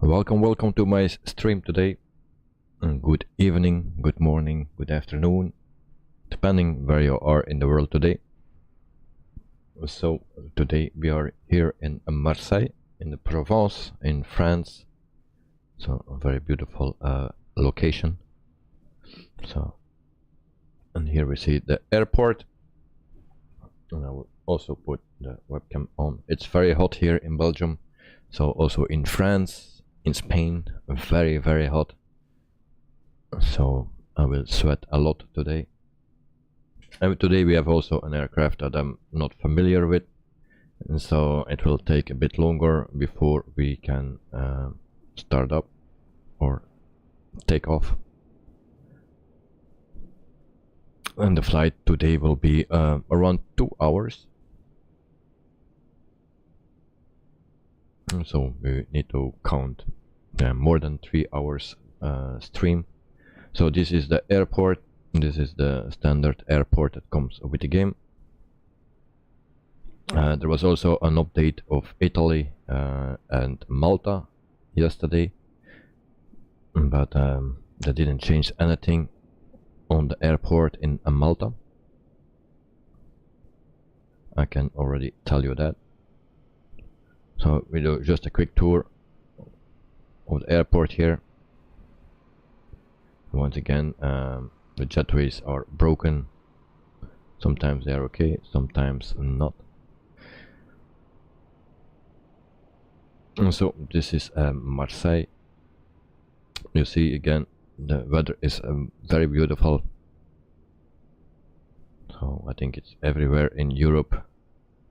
Welcome to my stream today. Good evening, good morning, good afternoon, depending where you are in the world today. So today we are here in Marseille, in the Provence, in France. So a very beautiful location. So, and here we see the airport. And I will also put the webcam on. It's very hot here in Belgium. So also in France, in Spain, very hot. So I will sweat a lot today. And today we have also an aircraft that I'm not familiar with, and so it will take a bit longer before we can start up or take off. And the flight today will be around 2 hours. So we need to count more than 3 hours stream. So this is the airport. This is the standard airport that comes with the game. There was also an update of Italy and Malta yesterday, but they didn't change anything on the airport in Malta. I can already tell you that. So we do just a quick tour of the airport here. Once again, the jetways are broken. Sometimes they are okay, sometimes not. And so this is Marseille. You see again, the weather is very beautiful. So I think it's everywhere in Europe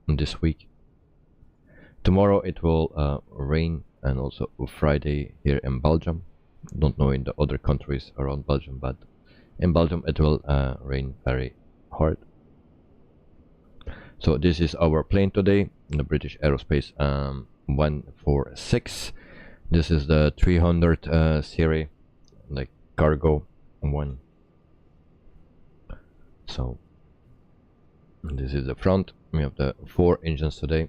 this week. Tomorrow it will rain, and also Friday here in Belgium. Don't know in the other countries around Belgium, but in Belgium it will rain very hard. So this is our plane today, the British Aerospace 146. This is the 300 series, like cargo one. So this is the front. We have the 4 engines today.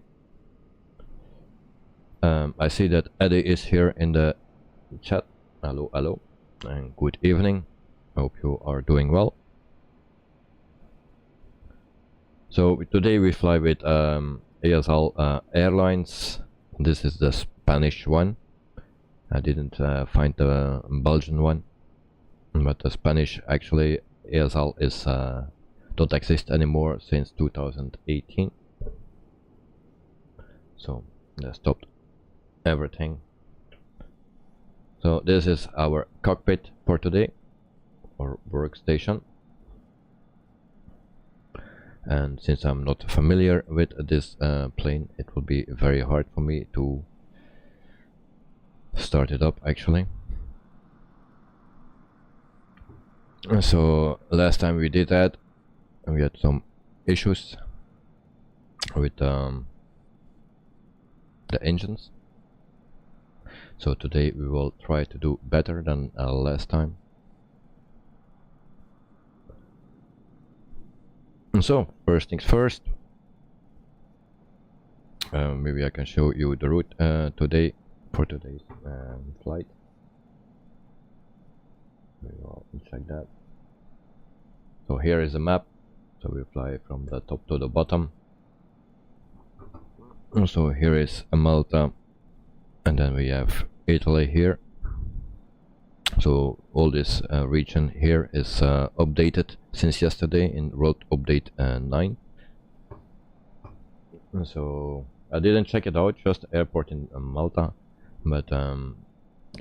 I see that Eddie is here in the chat. Hello, and good evening. Hope you are doing well. So today we fly with ASL Airlines. This is the Spanish one. I didn't find the Belgian one, but the Spanish, actually ASL is don't exist anymore since 2018. So they stopped everything. So this is our cockpit for today, or workstation. And since I'm not familiar with this plane, it will be very hard for me to start it up actually. So last time we did that, we had some issues with the engines. So today we will try to do better than last time. And so first things first, maybe I can show you the route today for today's flight. We will check that. So here is a map. So we fly from the top to the bottom. So here is Malta, and then we have Italy here. So all this region here is updated since yesterday in road update 9. So I didn't check it out, just the airport in Malta, but the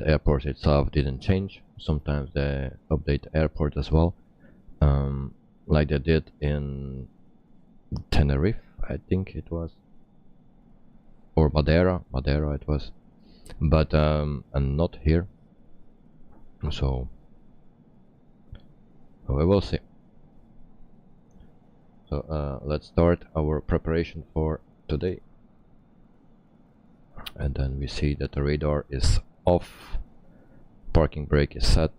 airport itself didn't change. Sometimes they update the airport as well, like they did in Tenerife, I think it was, or Madeira it was, but and not here. So we will see. So let's start our preparation for today, and then we see that the radar is off, parking brake is set,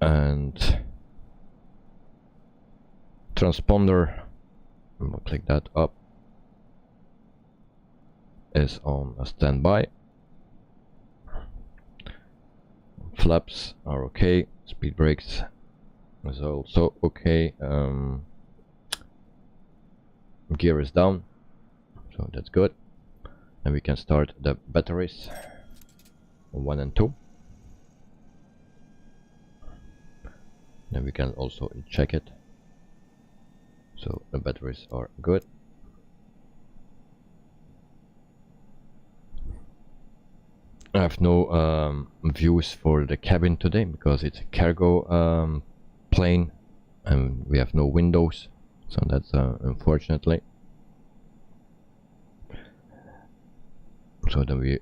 and transponder, we'll click that up, is on a standby. Flaps are okay. Speed brakes is also okay. Gear is down, so that's good. And we can start the batteries, 1 and 2. Then we can also check it. So the batteries are good. I have no views for the cabin today because it's a cargo plane and we have no windows, so that's unfortunately. So then we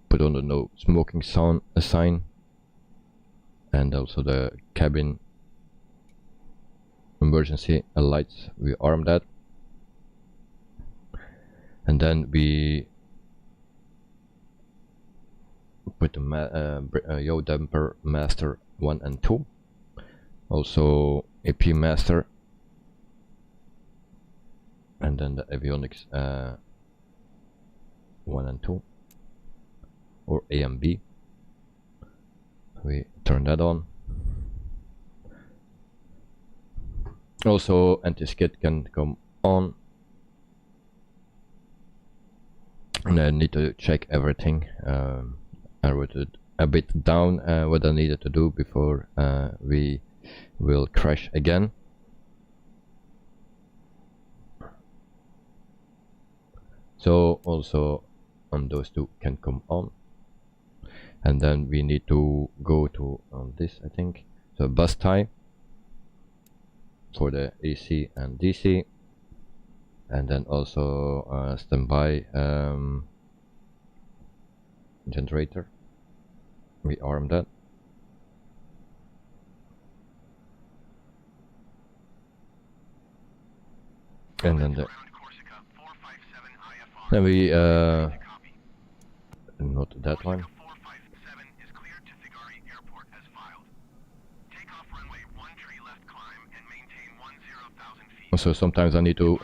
put on the no smoking sign, and also the cabin emergency lights, we arm that. And then we put the yaw damper master 1 and 2, also AP master, and then the avionics 1 and 2, or A and B. We turn that on. Also anti-skid can come on, and I need to check everything. I wrote it a bit down what I needed to do before we will crash again. So also those two can come on, and then we need to go to this, I think, so bus tie for the AC and DC, and then also standby generator. We arm that. And then we not that one. So sometimes I need to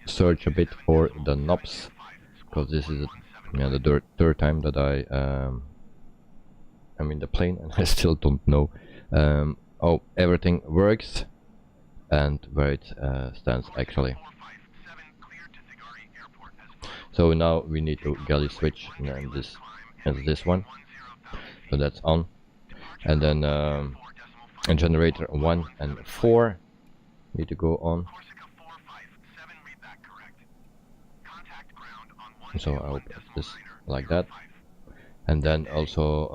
search a bit for the knobs, because this is the third time that I'm in the plane and I still don't know how everything works and where it stands actually. So now we need to galley switch and this one, so that's on, and then generator 1 and 4 need to go on. So I hope this like that, and then also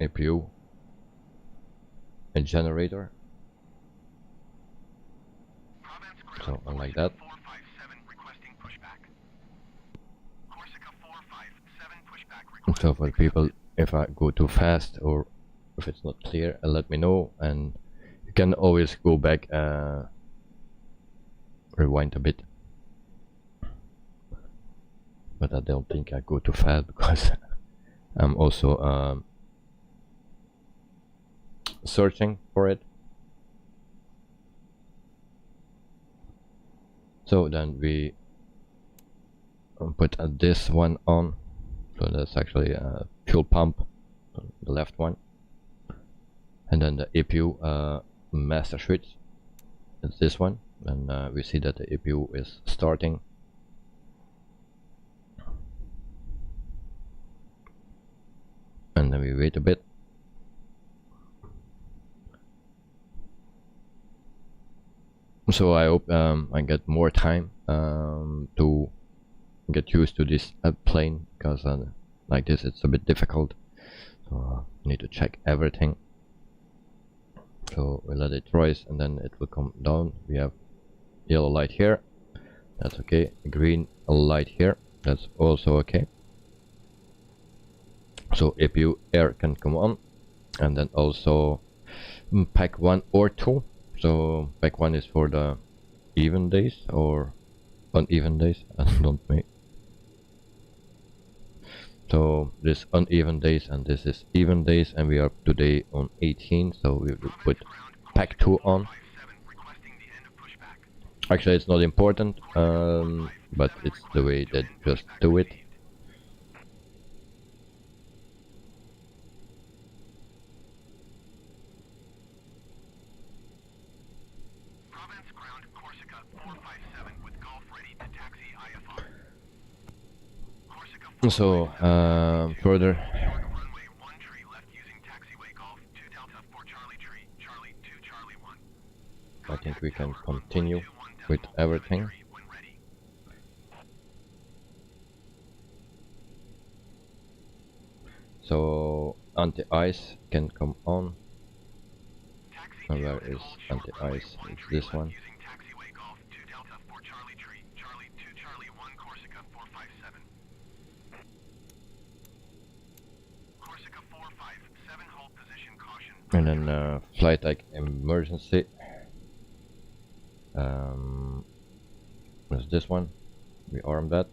APU and generator, so like that. So for people, if I go too fast or if it's not clear, let me know, and you can always go back, rewind a bit. But I don't think I go too fast because I'm also searching for it. So then we put this one on. So that's actually a fuel pump, the left one, and then the APU master switch, it's this one, and we see that the APU is starting. And then we wait a bit. So I hope I get more time to get used to this plane, because like this it's a bit difficult, so I need to check everything. So we let it rise and then it will come down. We have yellow light here, that's okay. Green light here, that's also okay. So APU air can come on, and then also pack 1 or 2. So pack 1 is for the even days or uneven days, I don't know. So this uneven days and this is even days, and we are today on 18, so we will put pack 2 on. Actually it's not important, but it's the way that just do it. So further, I think we can continue with everything. So anti-ice can come on. And where is anti-ice? It's this one. And then flight like emergency. There's this one. We arm that.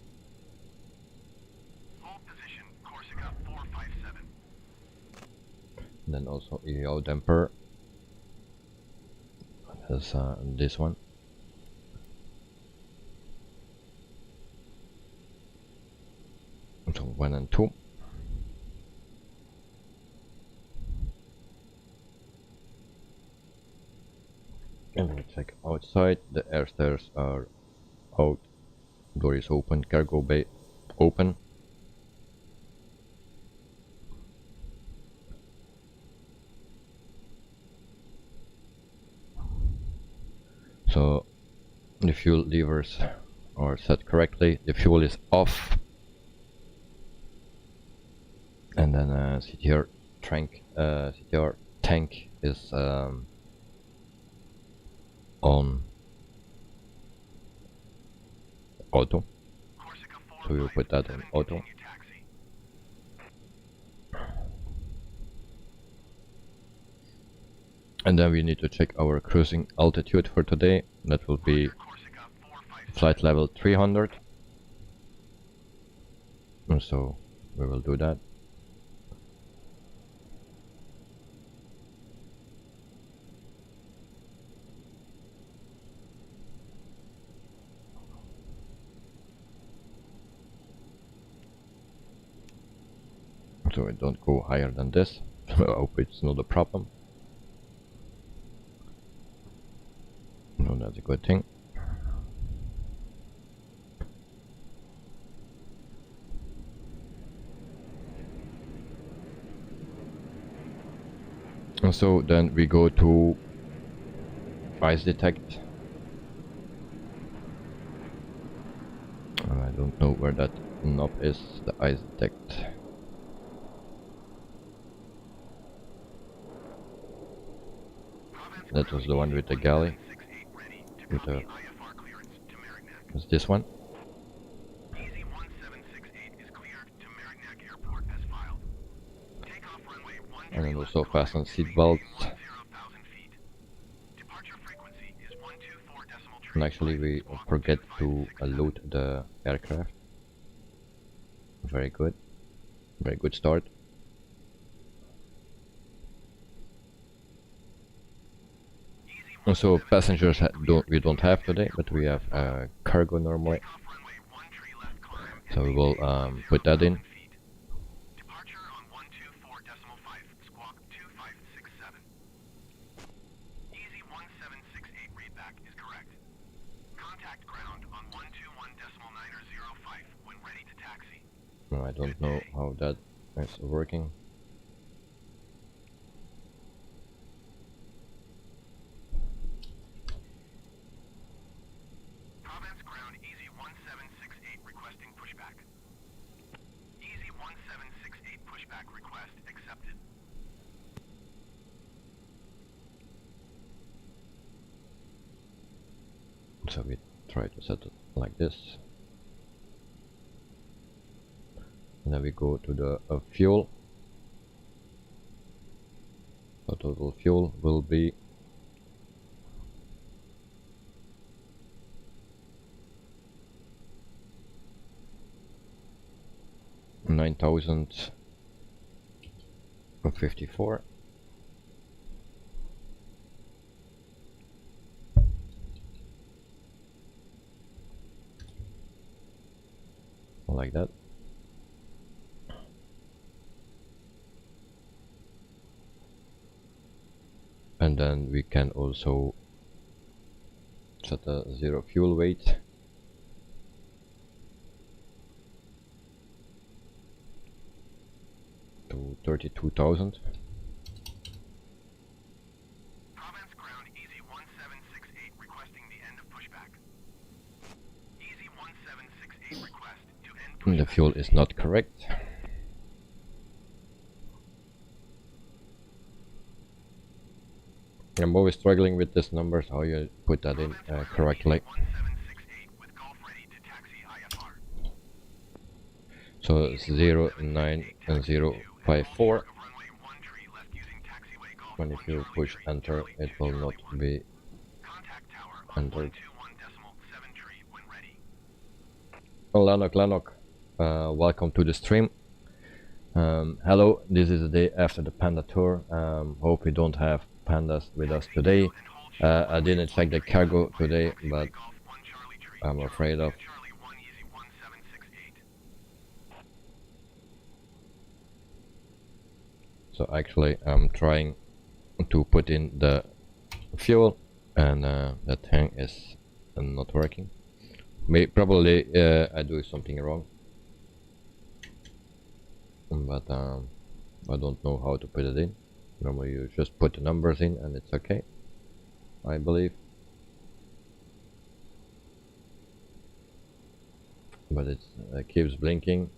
And then also EO damper. There's this one. So 1 and 2. And we check outside. The air stairs are out. Door is open. Cargo bay open. So the fuel levers are set correctly. The fuel is off. And then CTR tank is on auto. So we'll put that on auto. And then we need to check our cruising altitude for today. That will be flight level 300. And so we will do that. So I don't go higher than this. I hope it's not a problem. No, that's a good thing. And so then we go to ice detect. I don't know where that knob is, the ice detect. That was the one with the galley. With the, it's this one. And then also fasten seat belts. And actually we forget to load the aircraft. Very good. Very good start. And so passengers we don't have today, but we have cargo normally. So we will put that in. I don't know how that is working. Provence ground easy 1768 requesting pushback. Easy 1768 pushback request accepted. So we try to set it like this. And then we go to the fuel. The total fuel will be 9,054. Like that. And then we can also set a 0 fuel weight. To 32,000. Provence ground easy 1768 requesting the end of pushback. Easy 1768 request to end pushback. The fuel is not correct. I'm always struggling with these numbers, how you put that in correctly. 1768 with Gulf ready to taxi IFR. So 09054. When if you push enter, it will not be entered. Lanok, welcome to the stream. Hello, this is the day after the panda tour. Hope we don't have pandas with us today. I didn't check the cargo today, but I'm afraid of. So actually I'm trying to put in the fuel, and the tank is not working. Probably I do something wrong, but I don't know how to put it in. Normally you just put the numbers in and it's okay, I believe. But it keeps blinking.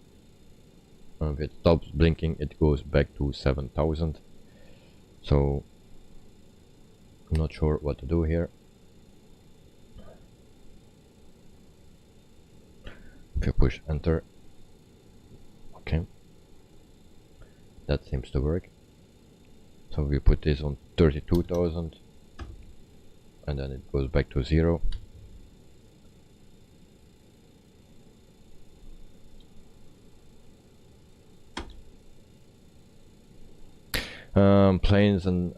If it stops blinking, it goes back to 7,000. So I'm not sure what to do here. If you push enter, okay, that seems to work. So we put this on 32,000 and then it goes back to 0. Planes and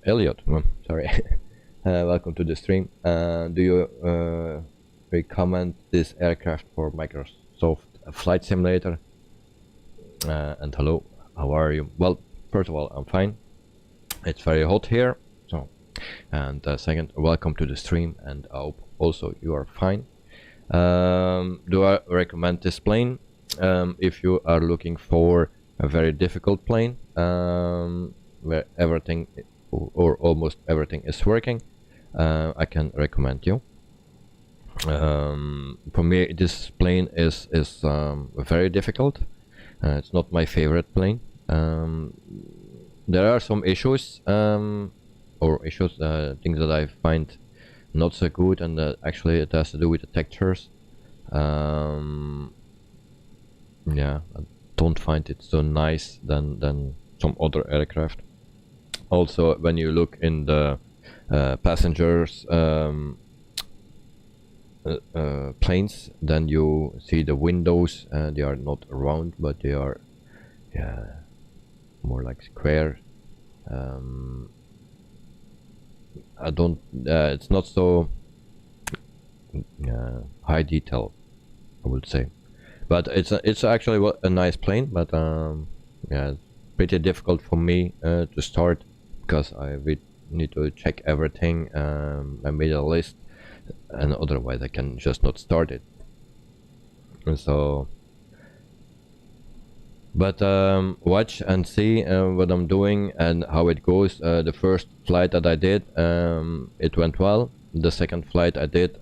Elliot, sorry. Welcome to the stream. Do you recommend this aircraft for Microsoft Flight Simulator? And hello, how are you? Well, first of all, I'm fine. It's very hot here, so. And second, welcome to the stream, and I hope also you are fine. Do I recommend this plane? If you are looking for a very difficult plane, where everything or almost everything is working, I can recommend you. For me, this plane is very difficult. It's not my favorite plane. There are some issues, things that I find not so good, and actually it has to do with the textures. Yeah, I don't find it so nice than some other aircraft. Also, when you look in the passengers planes, then you see the windows. They are not round, but they are, yeah, more like square. I don't. It's not so high detail, I would say. But it's actually a nice plane. But yeah, it's pretty difficult for me to start, because I need to check everything. I made a list, and otherwise I can just not start it. And so, but watch and see what I'm doing and how it goes. The first flight that I did, it went well. The second flight I did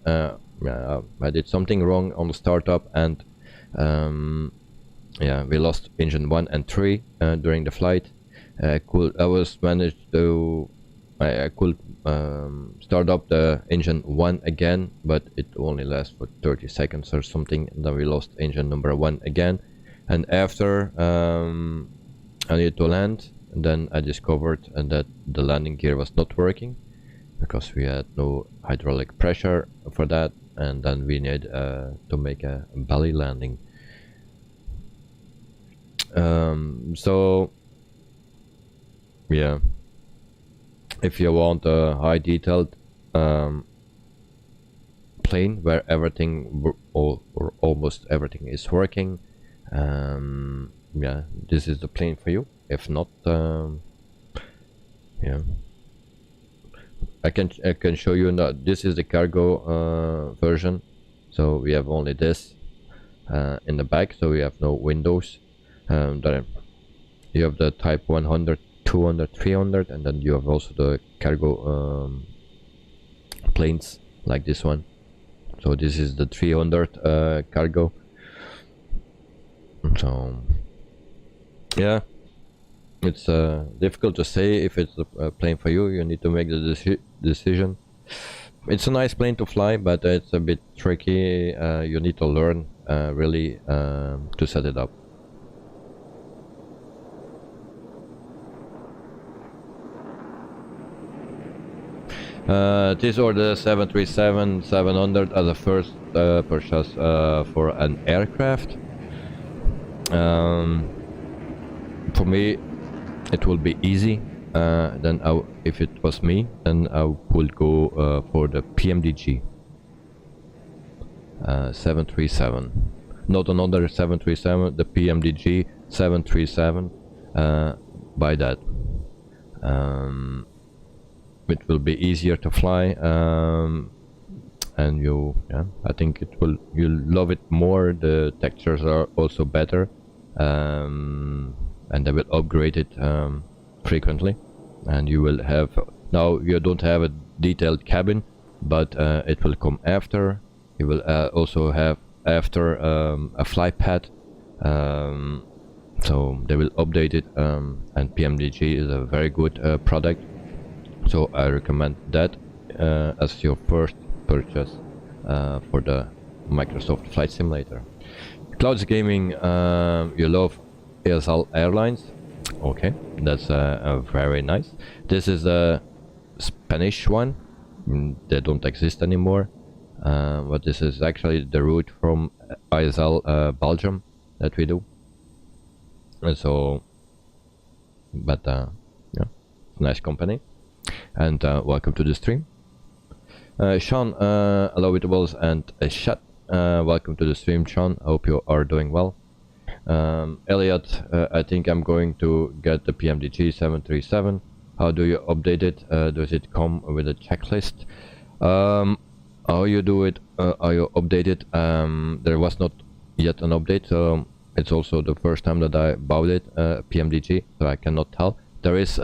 something wrong on the startup, and yeah, we lost engine 1 and 3 during the flight. I could start up the engine 1 again, but it only lasts for 30 seconds or something, and then we lost engine number 1 again. And after I needed to land, and then I discovered that the landing gear was not working, because we had no hydraulic pressure for that, and then we need to make a belly landing. So yeah, if you want a high detailed plane where everything or almost everything is working, yeah, this is the plane for you. If not, yeah, I can show you now. This is the cargo version, so we have only this in the back, so we have no windows. Then you have the type 100, 200, 300, and then you have also the cargo planes like this one. So this is the 300 cargo. So yeah, it's difficult to say if it's a plane for you. You need to make the decision. It's a nice plane to fly, but it's a bit tricky. You need to learn really to set it up. These are the 737-700 as a first purchase for an aircraft. For me, it will be easy. Then if it was me, then I would go for the PMDG 737. Not another 737, the PMDG 737. By that. It will be easier to fly, and I think you'll love it more. The textures are also better, and they will upgrade it frequently, and you will have, now you don't have a detailed cabin, but it will come after. You will also have after a fly pad, so they will update it, and PMDG is a very good product. So I recommend that as your first purchase for the Microsoft Flight Simulator. Clouds Gaming, you love ASL Airlines. Okay, that's very nice. This is a Spanish one. They don't exist anymore. But this is actually the route from ISL Belgium that we do. And so, but yeah, nice company. And welcome to the stream. Sean, hello Eatables and Chat. Welcome to the stream, Sean. I hope you are doing well. Elliot, I think I'm going to get the PMDG 737. How do you update it? Does it come with a checklist? How you do it? How you update it? There was not yet an update, so it's also the first time that I bought it, PMDG, so I cannot tell. There is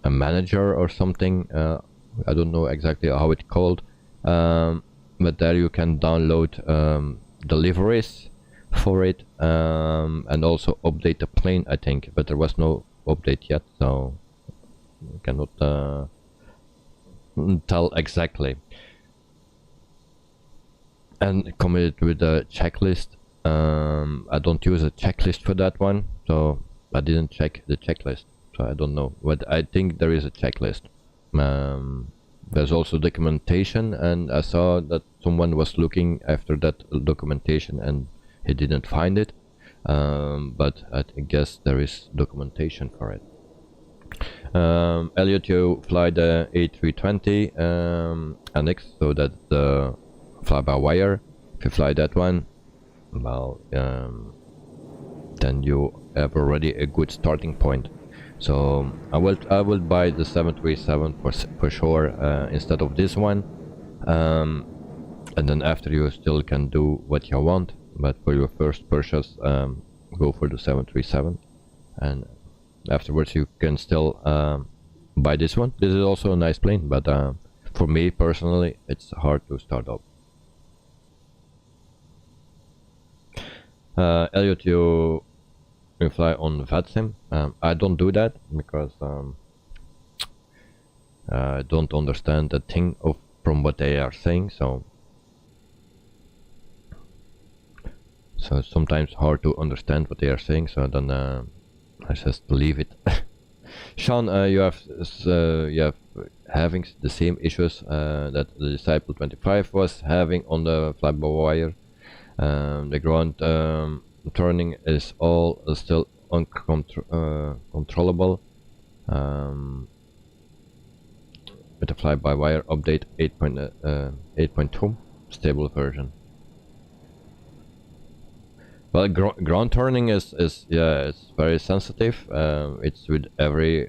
a manager or something, I don't know exactly how it's called, but there you can download the liveries for it, and also update the plane, I think, but there was no update yet, so I cannot tell exactly. And committed with a checklist. I don't use a checklist for that one, so I didn't check the checklist. I don't know, but I think there is a checklist. There's also documentation, and I saw that someone was looking after that documentation and he didn't find it, but I guess there is documentation for it. Elliot, you fly the A320 annex, so that's the fly-by-wire. If you fly that one, well, then you have already a good starting point. So I will buy the 737 for sure instead of this one, and then after you still can do what you want, but for your first purchase go for the 737, and afterwards you can still buy this one. This is also a nice plane, but for me personally it's hard to start up. Elliot, you fly on VATSIM. I don't do that because I don't understand the thing from what they are saying, so it's sometimes hard to understand what they are saying, so then I just leave it. Sean, you have having the same issues that the Disciple 25 was having on the fly-by-wire. The ground turning is all still uncontrollable with the fly-by-wire update 8.2 stable version. Well, ground turning is it's very sensitive. It's with every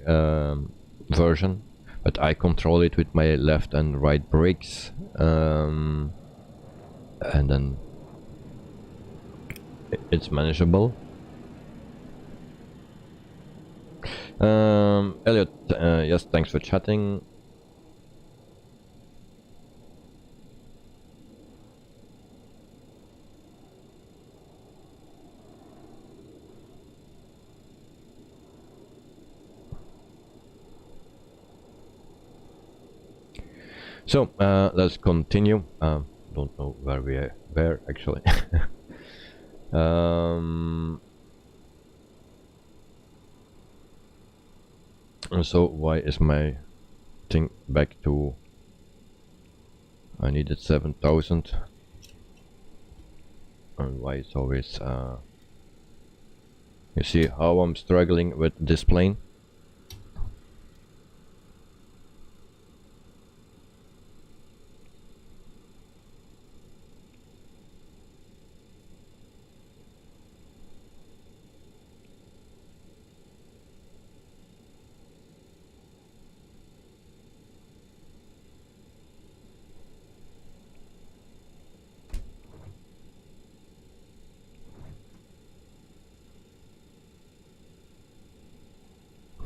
version, but I control it with my left and right brakes, and then it's manageable. Elliot, yes, thanks for chatting. So let's continue. Don't know where we were actually. And so why is my thing back to? I needed 7,000, and why it's always? You see how I'm struggling with this plane.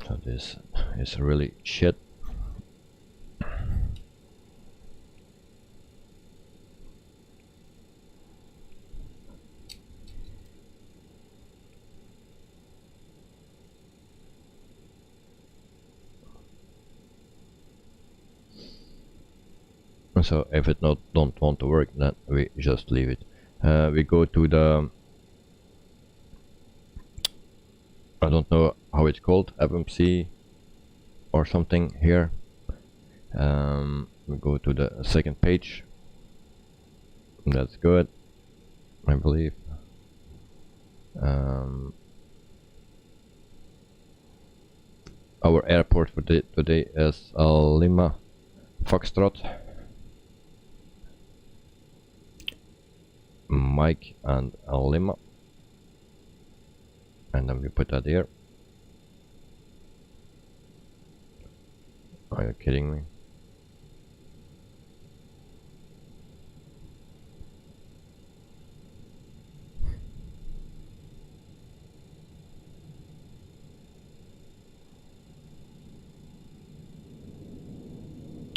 So this is really shit. So if it don't want to work, then we just leave it. We go to the, I don't know how it's called, FMC or something here. We go to the second page. That's good, I believe. Our airport for today is Lima Foxtrot, Mike and Lima, and then we put that here. Are you kidding me?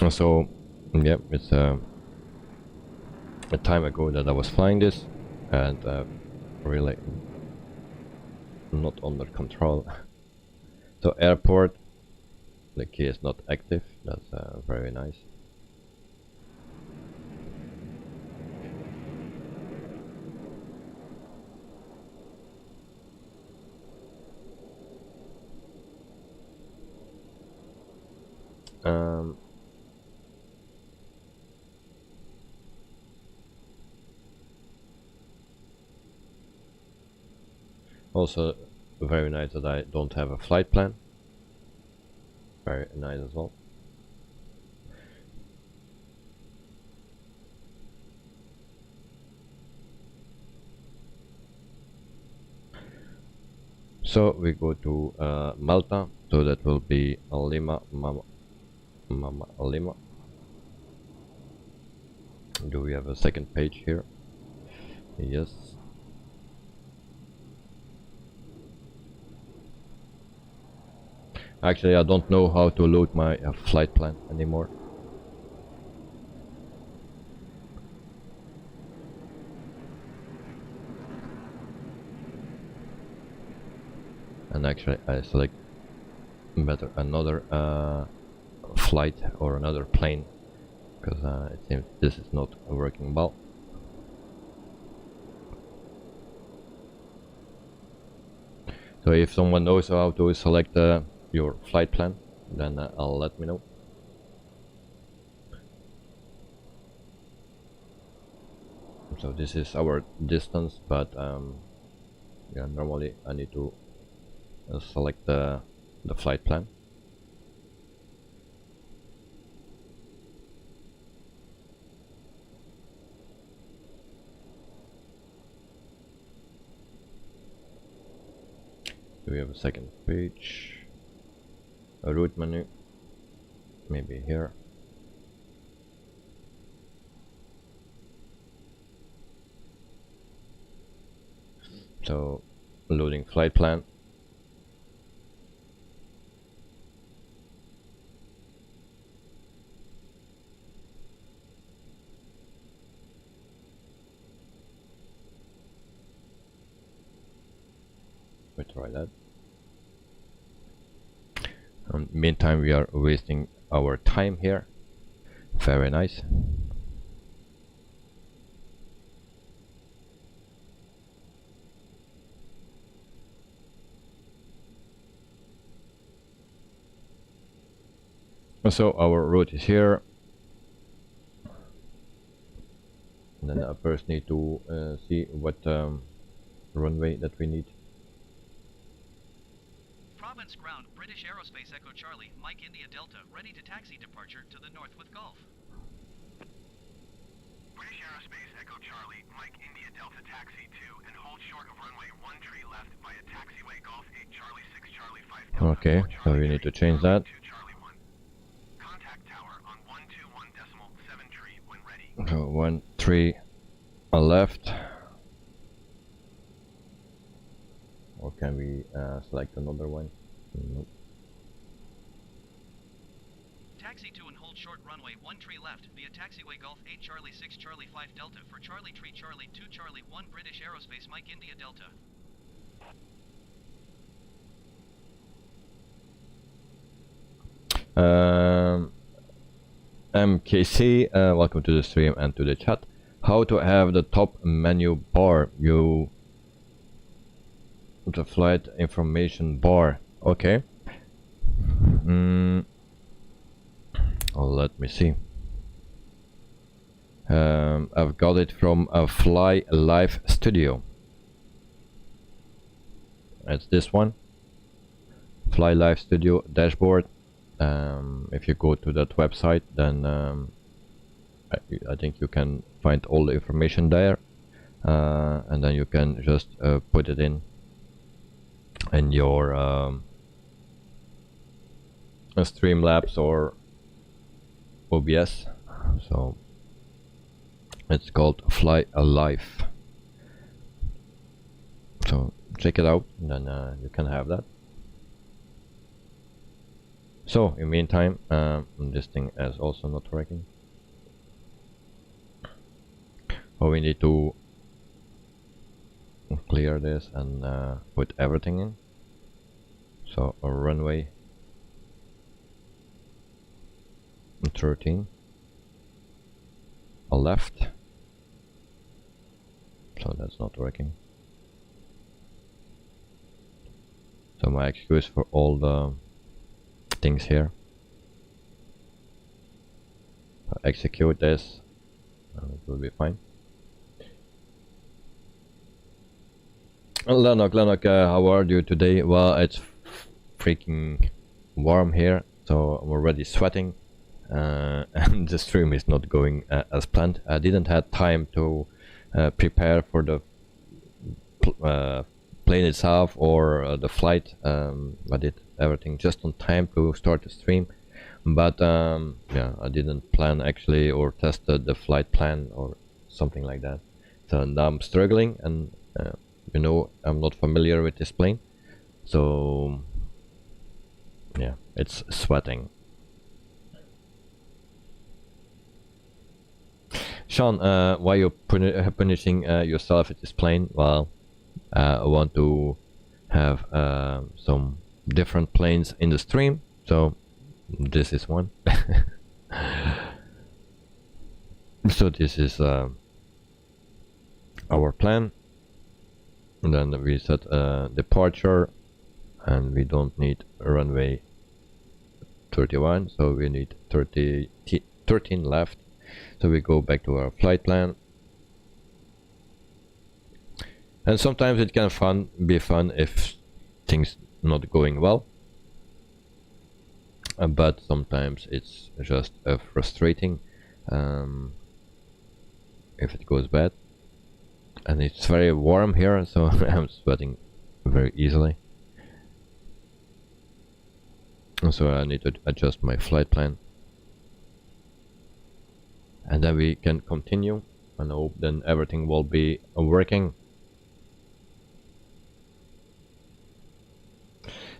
So yeah, it's a time ago that I was flying this, and really not under control. So airport, the key is not active. That's very nice. Also very nice that I don't have a flight plan. Very nice as well. So we go to Malta, so that will be Lima, Mama Lima. Do we have a second page here? Yes. Actually, I don't know how to load my flight plan anymore. And actually I select better another flight or another plane, because it seems this is not working well. So if someone knows how to select your flight plan, then I'll let me know. So this is our distance, but yeah, normally I need to select the flight plan. We have a second page, a route menu. maybe here. So loading flight plan. We try that. Meantime, we are wasting our time here. Very nice. So our route is here. And then I first need to see what runway that we need. Provence ground, British Aerospace Echo Charlie, Mike India Delta, ready to taxi departure to the north with Golf. British Aerospace Echo Charlie, Mike India Delta taxi 2 and hold short of runway 13 left via taxiway Golf 8 Charlie 6 Charlie 5 Delta. Okay, so we need to change that. Contact tower on 121.73 when ready. 13 left. Or can we select another one? Nope. Taxi 2 and hold short runway 13 left via taxiway Golf 8 Charlie 6 Charlie 5 Delta for Charlie Tree Charlie 2 Charlie 1 British Aerospace Mike India Delta. MKC, welcome to the stream and to the chat. How to have the top menu bar? The flight information bar. Okay. Let me see. I've got it from a Fly Live Studio. It's this one. Fly Live Studio dashboard. If you go to that website, then I think you can find all the information there, and then you can just put it in your Streamlabs or OBS. So it's called Fly Alive. So check it out, and then you can have that. So in the meantime, this thing is also not working. So we need to clear this and put everything in. So a runway 13, a left. So that's not working. So my excuse for all the things here. Execute this, it will be fine. Lennox, how are you today? Well, it's freaking warm here, so I'm already sweating, and the stream is not going as planned. I didn't have time to prepare for the plane itself or the flight. I did everything just on time to start the stream, but yeah, I didn't plan actually or tested the flight plan or something like that. So now I'm struggling, and you know, I'm not familiar with this plane, so yeah, it's sweating. Sean, why you punishing yourself with this plane? Well, I want to have some different planes in the stream, so this is one. So this is our plan, and then we set departure, and we don't need runway 31, so we need 13 left. So we go back to our flight plan, and sometimes it can be fun if things not going well, but sometimes it's just frustrating if it goes bad. And it's very warm here, so I'm sweating very easily, so I need to adjust my flight plan. and then we can continue, and hope then everything will be working.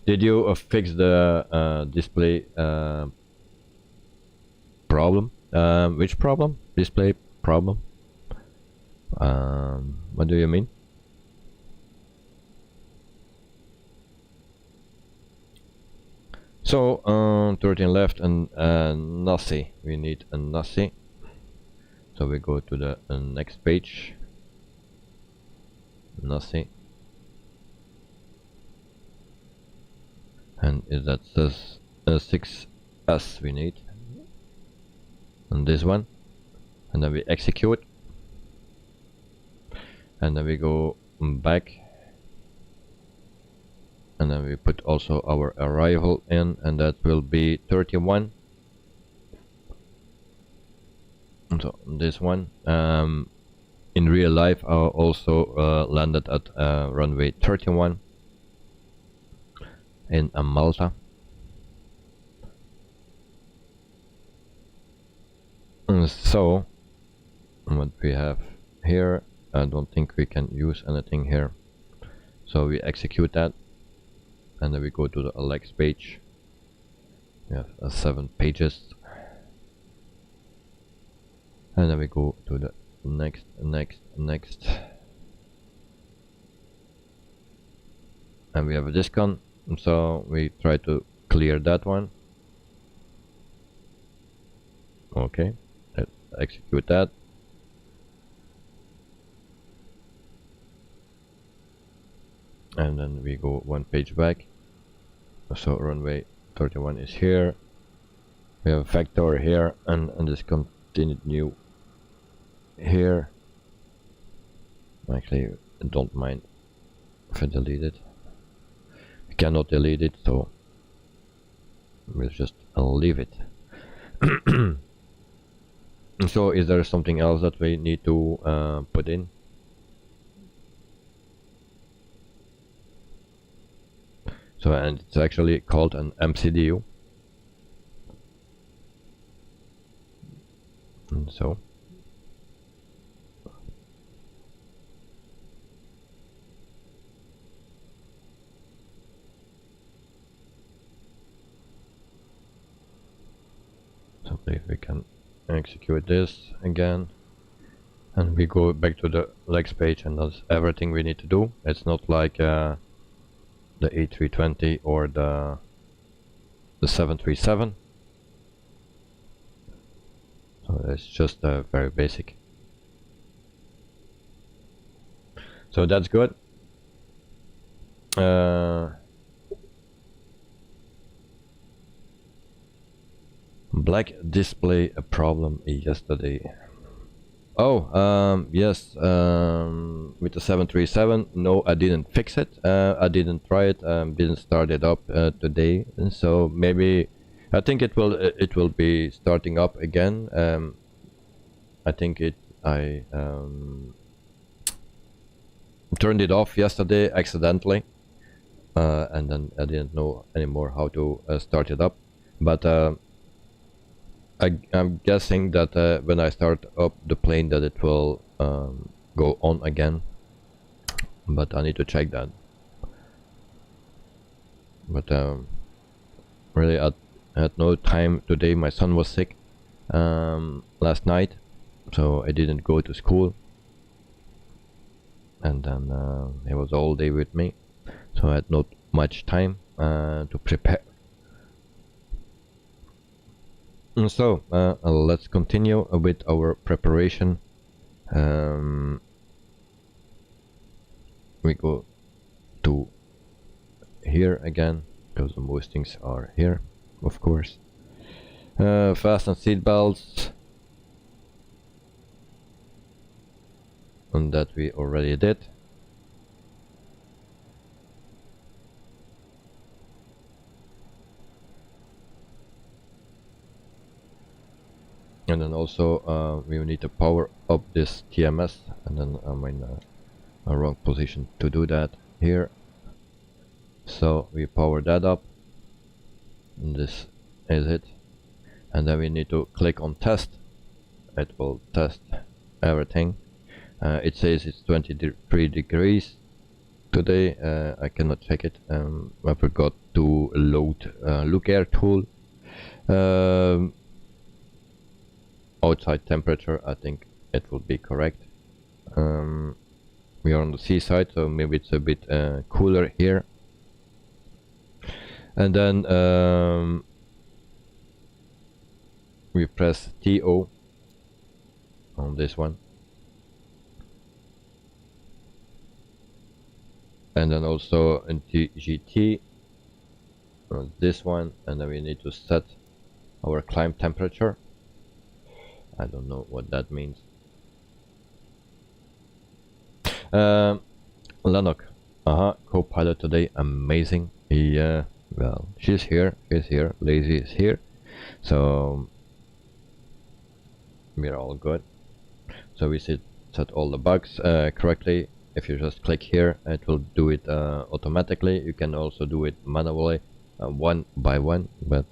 Did you fix the display problem? Which problem? Display problem? What do you mean? So 13 left and NASI. We need a NASI. So we go to the next page. NASI. And that says 6S we need. And this one. And then we execute. And then we go back. And then we put also our arrival in, and that will be 31. So this one, in real life, I also landed at runway 31 in Malta. And so what we have here, I don't think we can use anything here. So we execute that. And then we go to the Alex page. We have 7 pages. And then we go to the next. And we have a discount. So we try to clear that one. Okay, let's execute that. And then we go 1 page back. So runway 31 is here. We have a vector here and discontinued new here. Actually, I don't mind if I delete it. We cannot delete it, so we'll just leave it. So is there something else that we need to put in? So, and it's actually called an MCDU. And so if we can execute this again, and we go back to the Lex page, and that's everything we need to do. It's not like the A320 or the 737. So it's just very basic. So that's good. Black display a problem yesterday. Oh, yes, with the 737, no, I didn't fix it. I didn't try it, didn't start it up today, and so maybe I think it will be starting up again. I think I turned it off yesterday accidentally, and then I didn't know anymore how to start it up. But I'm guessing that when I start up the plane that it will go on again, but I need to check that. But really I had no time today. My son was sick last night, so I didn't go to school, and then he was all day with me, so I had not much time to prepare. So let's continue with our preparation. We go to here again, because most things are here, of course. Fasten seat belts, and that we already did. And then also we need to power up this TMS, and then I'm in a wrong position to do that here. So we power that up, and this is it. And then we need to click on test, it will test everything. It says it's 23 degrees today. I cannot check it. I forgot to load look air tool. Outside temperature, I think it will be correct. We are on the seaside, so maybe it's a bit cooler here. And then we press TO on this one, and then also in TGT on this one, and then we need to set our climb temperature. I don't know what that means. Lanok, co-pilot today, amazing. Yeah, well, she's here, Lazy is here, so we're all good. So we set all the bugs correctly. If you just click here, it will do it automatically. You can also do it manually, one by one, but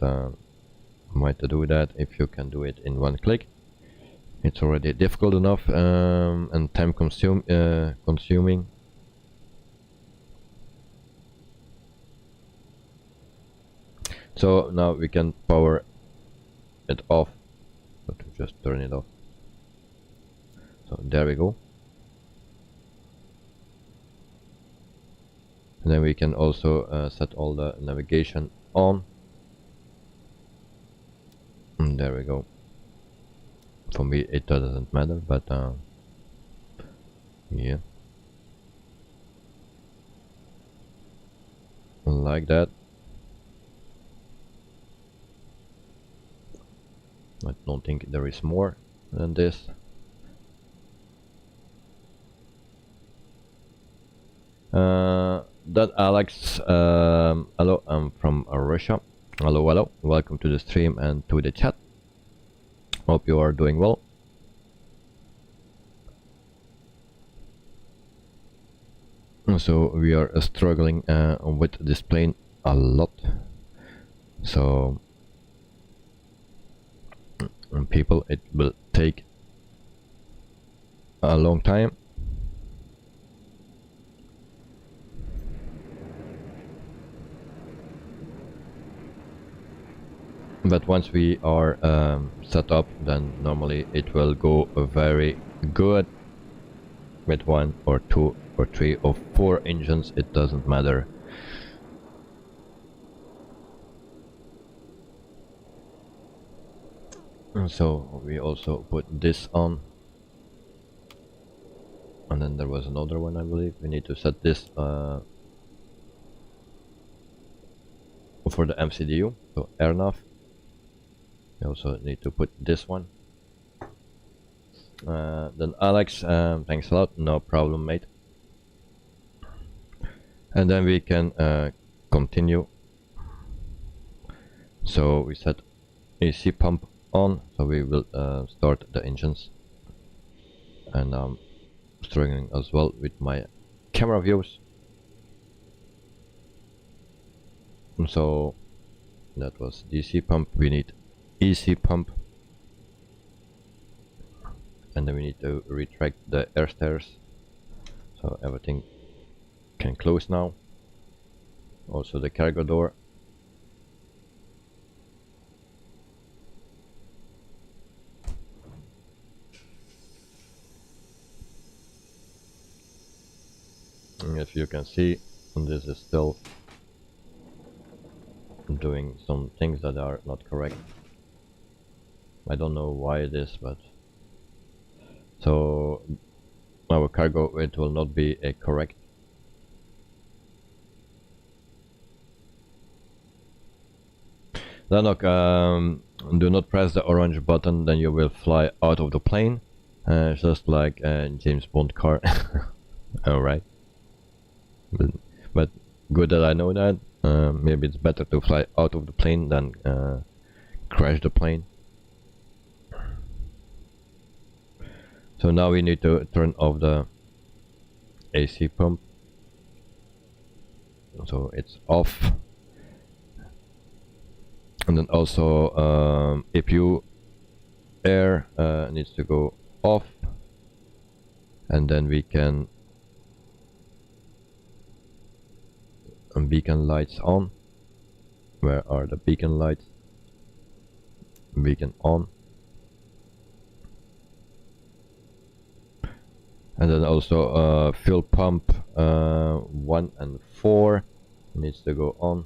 why to do that if you can do it in one click? It's already difficult enough and time consuming. So now we can power it off, but just turn it off. So there we go. And then we can also set all the navigation on. And there we go. For me it doesn't matter, but yeah, like that. I don't think there is more than this. That Alex, hello, I'm from Russia. Hello, welcome to the stream and to the chat. Hope you are doing well. So we are struggling with this plane a lot. So people, it will take a long time. But once we are set up, then normally it will go very good with 1 or 2 or 3 or 4 engines, it doesn't matter. And so we also put this on, and then there was another one, I believe. We need to set this for the MCDU, so AirNav. We also need to put this one. Then Alex, thanks a lot, no problem, mate. And then we can continue. So we set AC pump on, so we will start the engines. And I'm struggling as well with my camera views. And so that was DC pump. We need AC pump, and then we need to retract the air stairs, so everything can close now. Also the cargo door. And if you can see, this is still doing some things that are not correct. I don't know why it is, but so our cargo, it will not be correct. Lanok, do not press the orange button, then you will fly out of the plane, just like a James Bond car. Alright, but good that I know that. Maybe it's better to fly out of the plane than crash the plane. So now we need to turn off the AC pump. So it's off. And then also if you air needs to go off, and then we can beacon lights on. Where are the beacon lights? Beacon on. And then also fuel pump 1 and 4 needs to go on.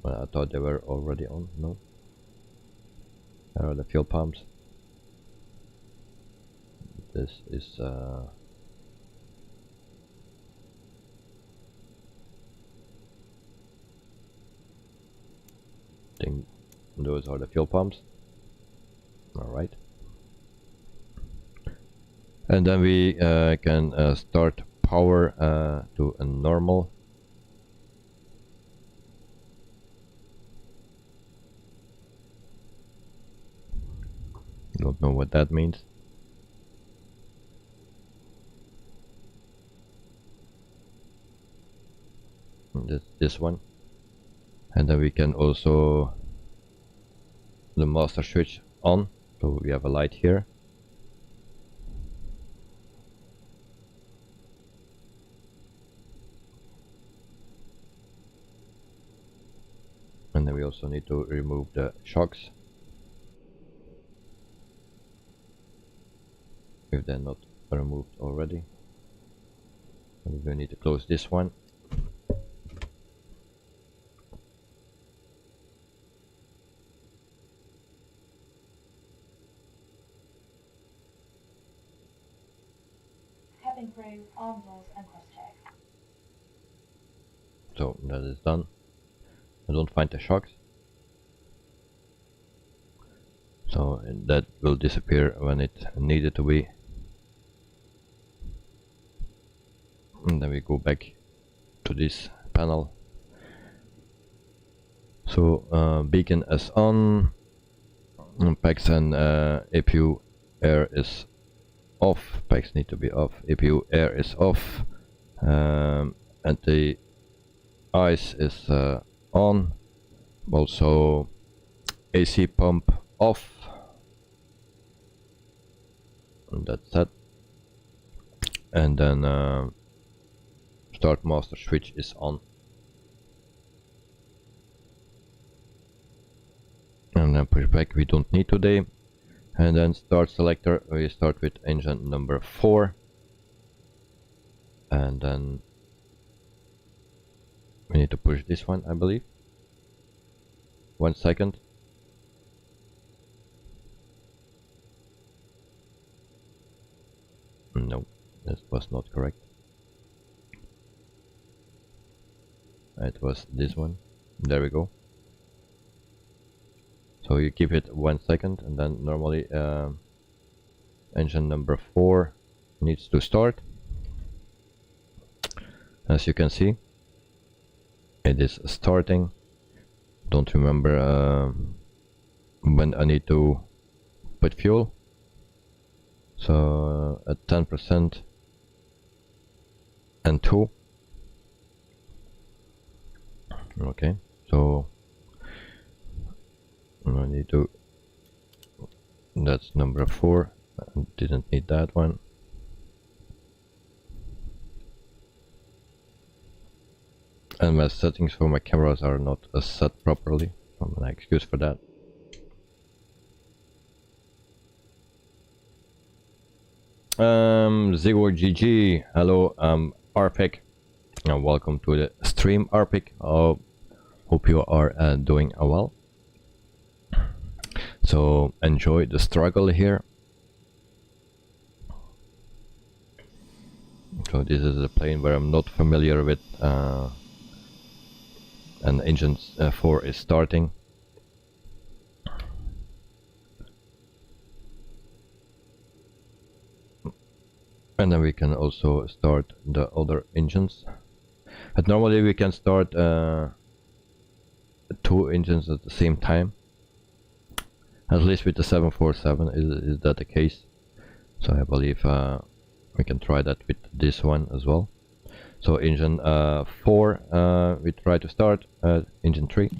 Well, I thought they were already on. No. There are the fuel pumps. This is I think those are the fuel pumps. Alright. And then we can start power to a normal. Don't know what that means. This one. And then we can also the master switch on, so we have a light here. And then we also need to remove the shocks if they're not removed already. And we need to close this one. Cabin crew, arm doors and cross check. So that is done. I don't find the shocks, so that will disappear when it needed to be. And then we go back to this panel. So beacon is on, packs and APU air is off. Packs need to be off. APU air is off, and the ice is on. Also AC pump off, and that's that. And then start master switch is on, and then push back we don't need today. And then start selector, we start with engine number 4, and then we need to push this one, I believe. 1 second. No, that was not correct. It was this one. There we go. So you give it 1 second, and then normally engine number 4 needs to start. As you can see, it is starting. Don't remember when I need to put fuel. So at 10% and 2. Okay, so I need to, that's number 4. I didn't need that one. And my settings for my cameras are not set properly. I'm an excuse for that. Zero GG, hello, Arpic, and welcome to the stream, Arpic. Hope you are doing well. So enjoy the struggle here. So this is a plane where I'm not familiar with, and engine 4 is starting. And then we can also start the other engines. But normally we can start 2 engines at the same time. At least with the 747 is that the case. So I believe we can try that with this one as well. So engine 4 we try to start, engine 3.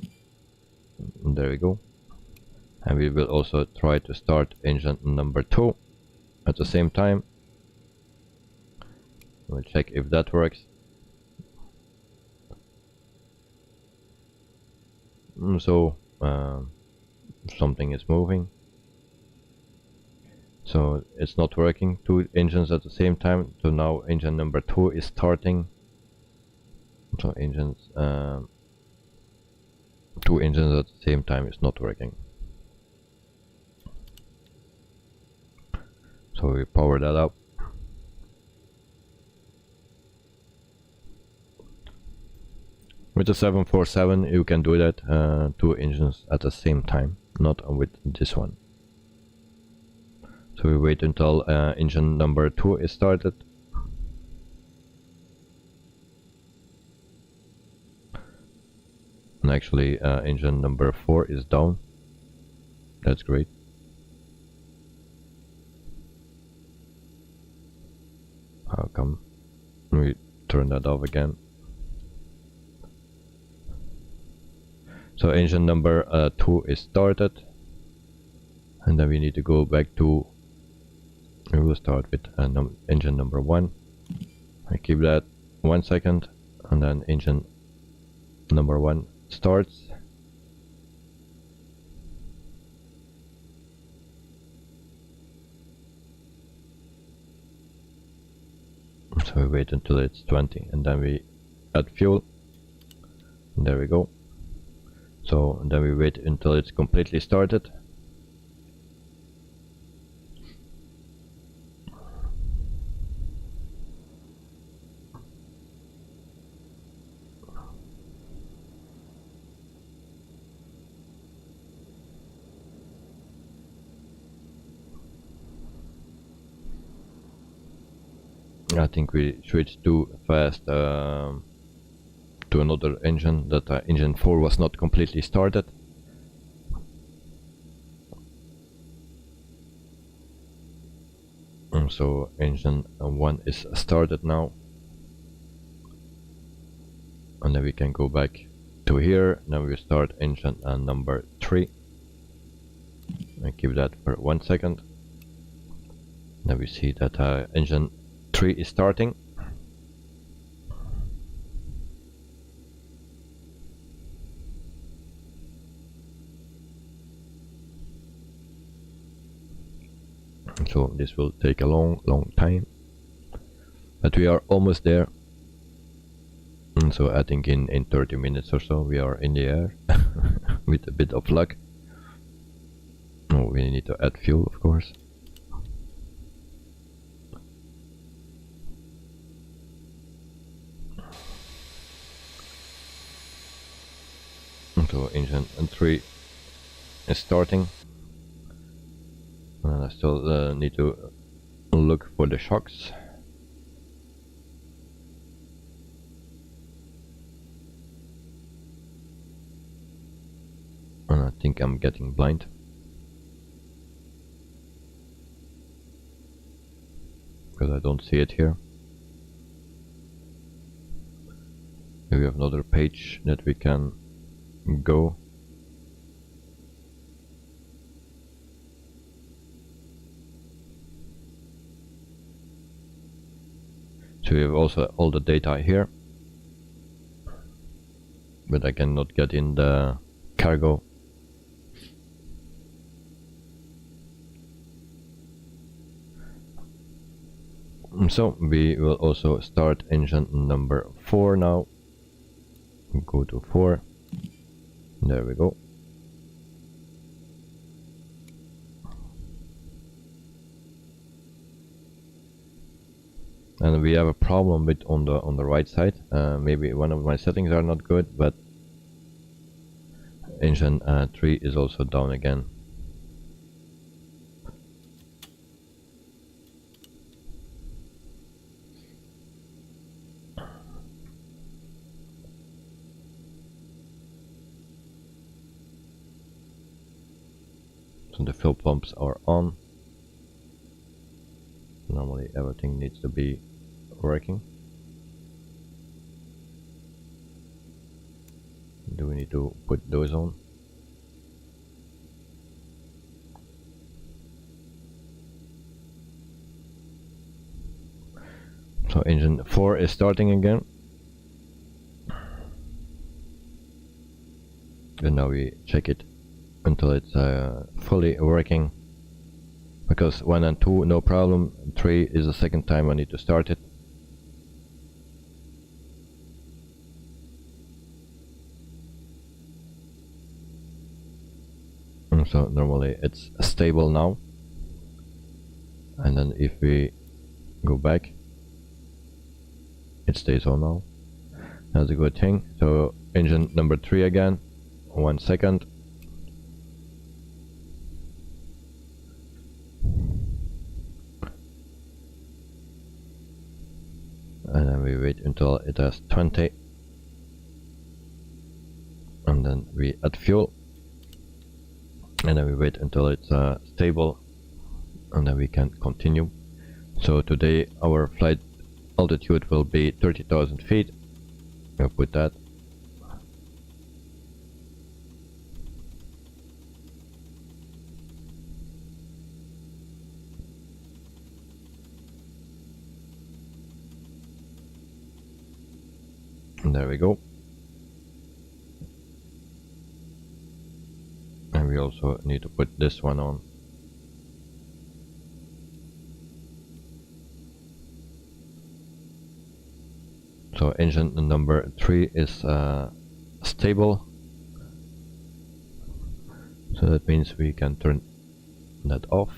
There we go. And we will also try to start engine number 2 at the same time. We'll check if that works. So something is moving. So it's not working, 2 engines at the same time. So now engine number 2 is starting. So engines, 2 engines at the same time is not working. So we power that up. With the 747 you can do that, 2 engines at the same time, not with this one. So we wait until engine number 2 is started. And actually engine number 4 is down. That's great. How come? We turn that off again. So engine number 2 is started. And then we need to go back to, we will start with engine number 1. I keep that 1 second, and then engine number 1 starts. So we wait until it's 20 and then we add fuel. And there we go. So then we wait until it's completely started. I think we switched too fast to another engine, that engine 4 was not completely started. And so engine 1 is started now. And then we can go back to here. Now we start engine number 3. I keep that for 1 second. Now we see that engine 3 is starting. So this will take a long time, but we are almost there. And so I think in 30 minutes or so we are in the air with a bit of luck. Oh, we need to add fuel, of course. So engine 3 is starting. And I still need to look for the shocks. And I think I'm getting blind. Because I don't see it here. Here we have another page that we can go. So we have also all the data here, but I cannot get in the cargo. So we will also start engine number 4 now. Go to 4. There we go. And we have a problem with on the right side. Maybe one of my settings are not good, but engine 3 is also down again. So the fuel pumps are on. Normally everything needs to be working. Do we need to put those on? So engine 4 is starting again. And now we check it until it's fully working. Because 1 and 2 no problem, 3 is the second time I need to start it. And so normally it's stable now. And then if we go back, it stays on now. That's a good thing. So engine number 3 again. 1 second. And then we wait until it has 20. And then we add fuel. And then we wait until it's stable. And then we can continue. So today our flight altitude will be 30,000 feet. I'll put that. And there we go. And we also need to put this one on. So engine number 3 is stable. So that means we can turn that off.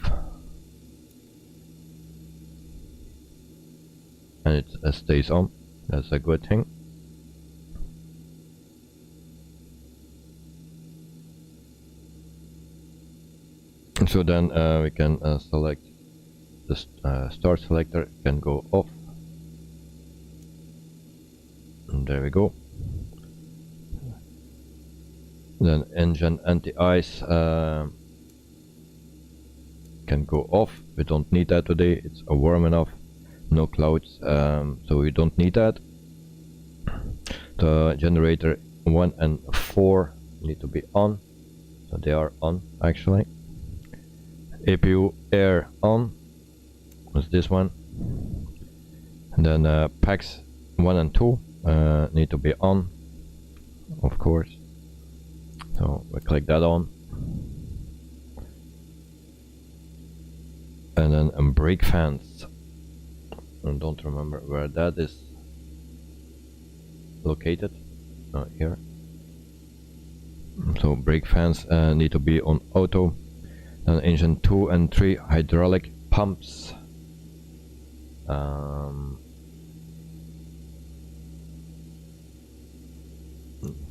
And it stays on. That's a good thing. So then we can select the start selector, can go off. And there we go. Then engine anti-ice can go off. We don't need that today, it's warm enough, no clouds, so we don't need that. The generator 1 and 4 need to be on, so they are on actually. APU air on, that's this one. And then packs 1 and 2 need to be on, of course. So we click that on. And then brake fans. I don't remember where that is located. Here. So brake fans need to be on auto. And engine 2 and 3 hydraulic pumps.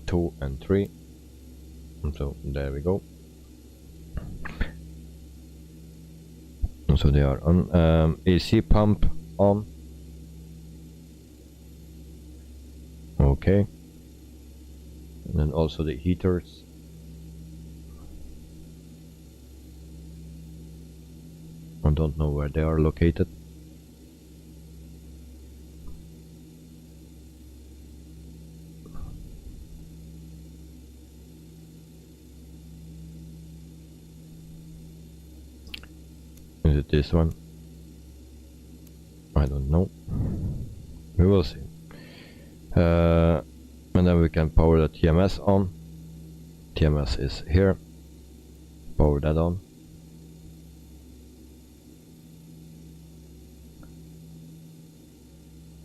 2 and 3. So there we go. So they are on. AC pump on. Okay. And then also the heaters. I don't know where they are located. Is it this one? I don't know. We will see. And then we can power the TMS on. TMS is here. Power that on.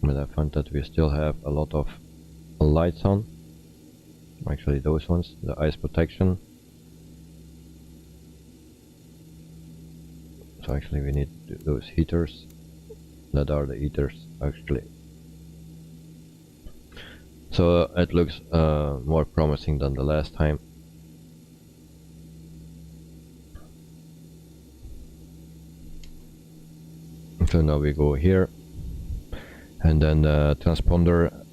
But I found that we still have a lot of lights on. Actually those ones, the ice protection. So actually we need those heaters. That are the heaters actually. So it looks more promising than the last time. So now we go here. And then the transponder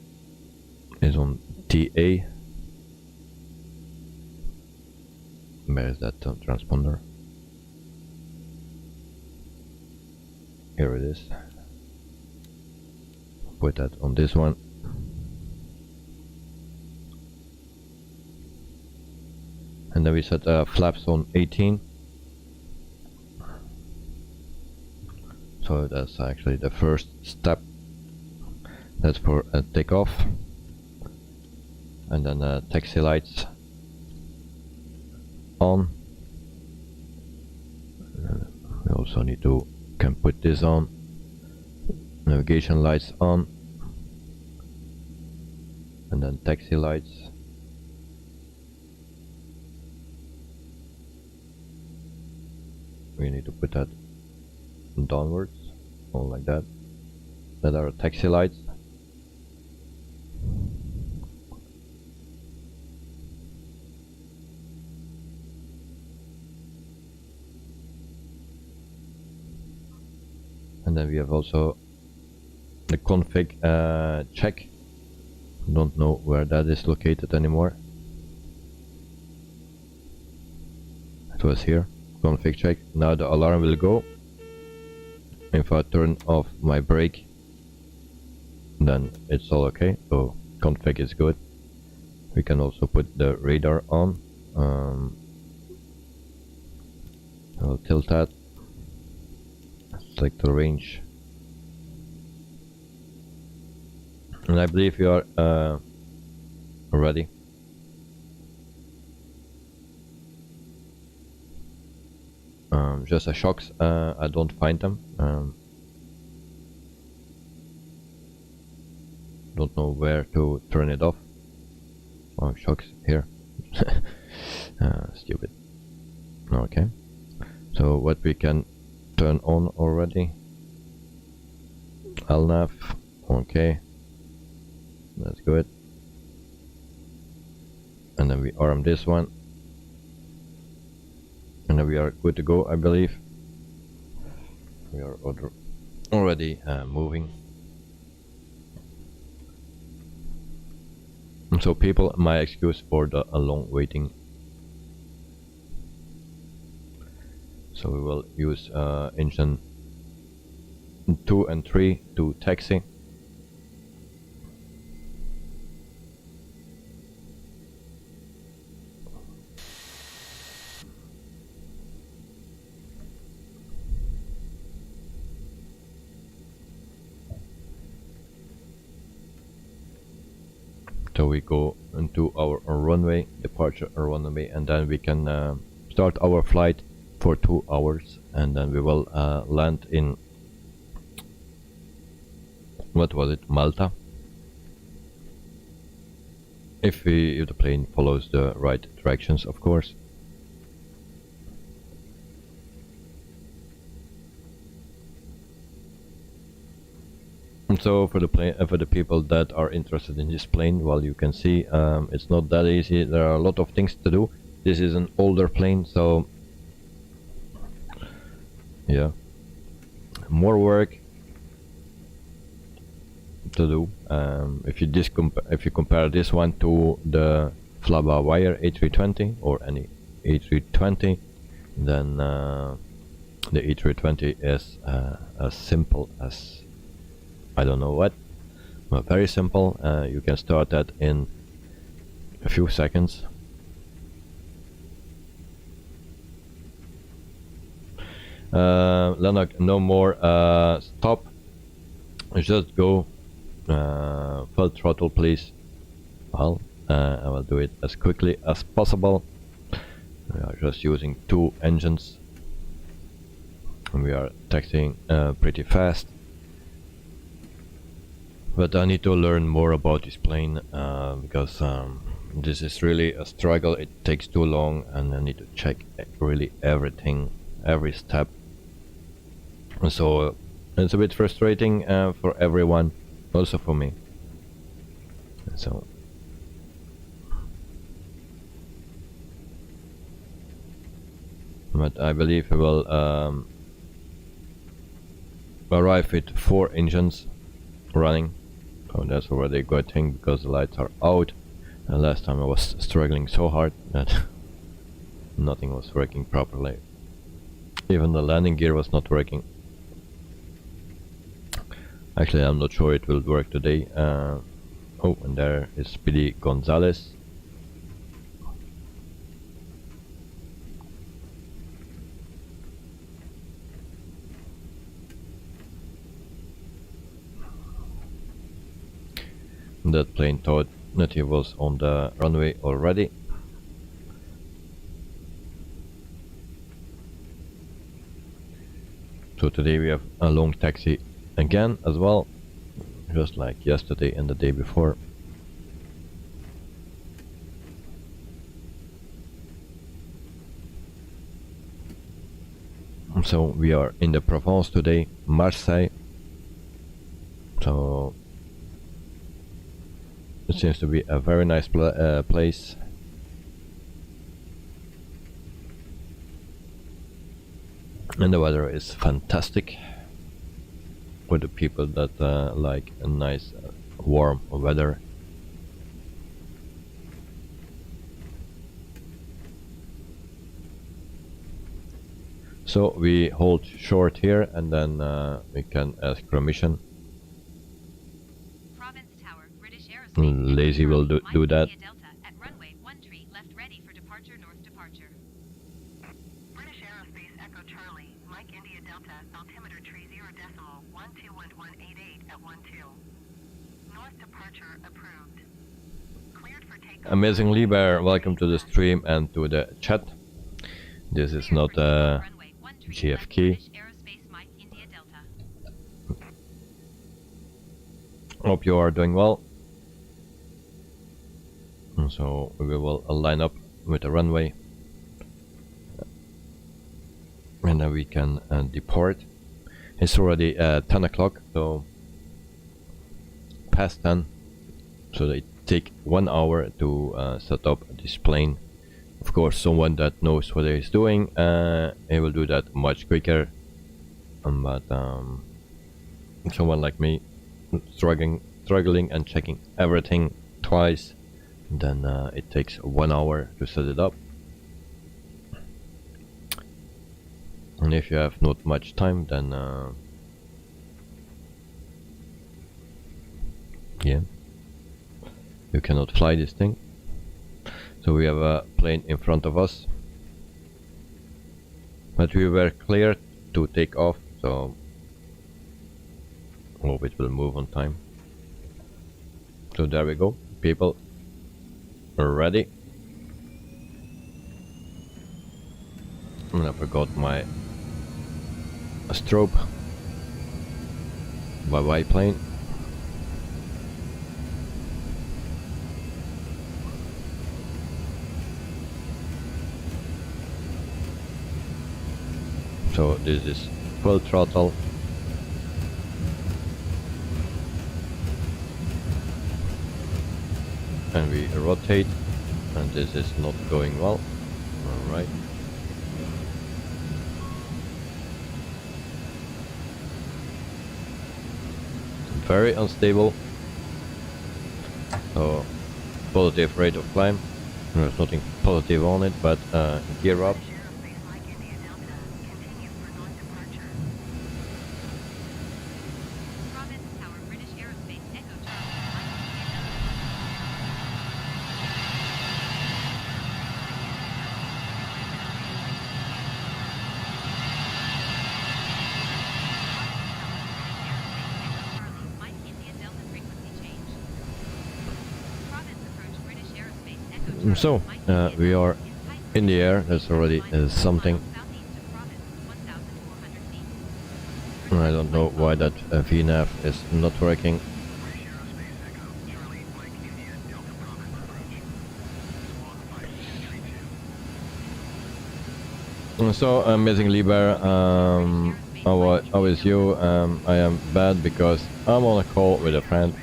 is on TA. Where is that transponder? Here it is. Put that on this one. And then we set flaps on 18. So that's actually the first step That's for takeoff. And then taxi lights on. We also can put this on. Navigation lights on. And then taxi lights. We need to put that downwards, all like that. That are taxi lights. And then we have also the config check. Don't know where that is located anymore. It was here. Config check. Now the alarm will go. If I turn off my brake, then it's all okay. So config is good. We can also put the radar on. I'll tilt that. Select the range. And I believe we are ready. Just the shocks, I don't find them. Don't know where to turn it off. Oh, shocks here. Stupid. Okay. So what we can turn on already. LNAV. Okay. That's good. And then we arm this one. And then we are good to go, I believe. We are already moving. And so people, my excuse for the long waiting. So we will use engine 2 and 3 to taxi. So we go into our runway, departure runway, and then we can start our flight for 2 hours, and then we will land in, what was it, Malta, if the plane follows the right directions, of course. And so for the plane, for the people that are interested in this plane, well, you can see it's not that easy. There are a lot of things to do. This is an older plane, so yeah, more work to do. If you compare this one to the Flaba Wire A320 or any A320, then the A320 is as simple as I don't know what, but very simple. You can start that in a few seconds. Lennox, no more stop. Just go full throttle, please. Well, I will do it as quickly as possible. We are just using 2 engines, and we are taxiing pretty fast. But I need to learn more about this plane because this is really a struggle. It takes too long, and I need to check really everything, every step. And so it's a bit frustrating for everyone, also for me. So but I believe we will arrive with 4 engines running. So that's already a good thing, because the lights are out, and last time I was struggling so hard that nothing was working properly. Even the landing gear was not working. Actually, I'm not sure it will work today. Oh, and there is Speedy Gonzalez. that plane thought that he was on the runway already. So today we have a long taxi again as well, just like yesterday and the day before. So we are in the Provence today, Marseille. So it seems to be a very nice place. And the weather is fantastic for the people that like a nice warm weather. So we hold short here and then we can ask permission. Provence Tower, British Aerospace. Lazy will do that. Delta at runway 13 left ready for departure north departure. British Aerospace Echo Charlie, Mike India Delta, altimeter tree 0.121188 at 12. North departure approved. Cleared for takeoff. Amazing Lieber, welcome to the stream and to the chat. This is not GFK. Hope you are doing well. And so we will line up with the runway and then we can depart. It's already 10 o'clock, so past 10, so they take 1 hour to set up this plane. Of course, someone that knows what he's doing, he will do that much quicker. But someone like me, struggling and checking everything twice, then it takes 1 hour to set it up. And if you have not much time, then yeah, you cannot fly this thing. So we have a plane in front of us, but we were cleared to take off, so hope it will move on time. So there we go, people are ready. And I forgot my strobe. Bye bye plane. So this is full throttle. And we rotate, and this is not going well. Alright. Very unstable. So positive rate of climb. There's nothing positive on it, but gear up. So we are in the air. That's already something. I don't know why that VNAV is not working. So amazing Lieber, how is you? I am bad because I'm on a call with a friend.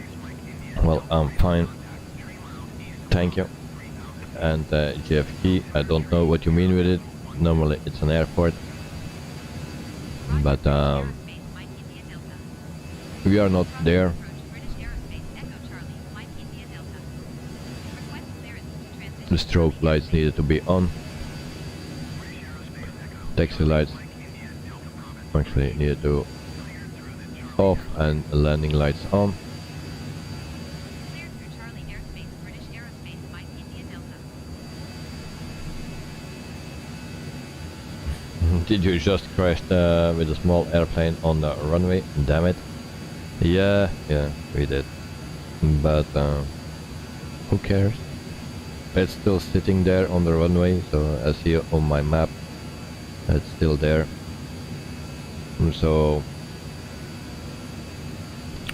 Well, I'm fine, thank you. And GFK, I don't know what you mean with it. Normally it's an airport, but we are not there. The strobe lights needed to be on. Taxi lights actually needed to off, and landing lights on. Did you just crash with a small airplane on the runway? Damn it. Yeah, we did. but who cares? It's still sitting there on the runway, so as here on my map, it's still there. So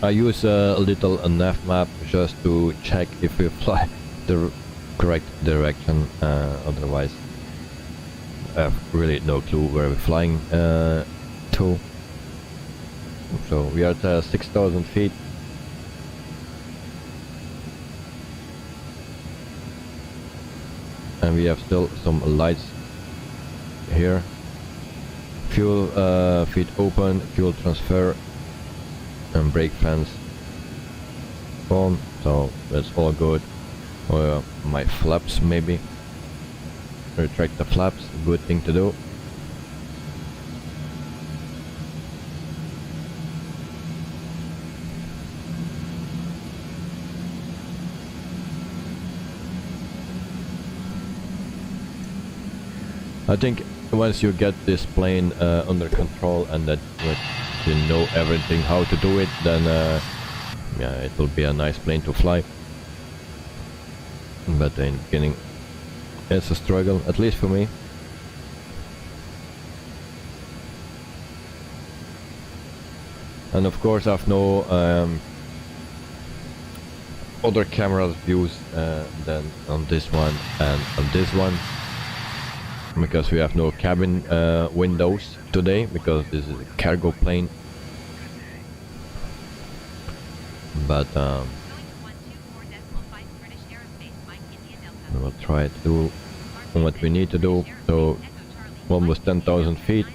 I use a little nav map just to check if we fly the correct direction, otherwise I have really no clue where we're flying to. So we are at 6,000 feet. And we have still some lights here. Fuel feed open, fuel transfer, and brake fans on, so that's all good. My flaps, maybe retract the flaps, good thing to do. I think once you get this plane under control and that you know everything how to do it, then yeah, it will be a nice plane to fly. But in the beginning it's a struggle, at least for me. And of course I've no other camera views than on this one and on this one, because we have no cabin windows today, because this is a cargo plane. But we'll try to do what we need to do. So almost 10,000 feet.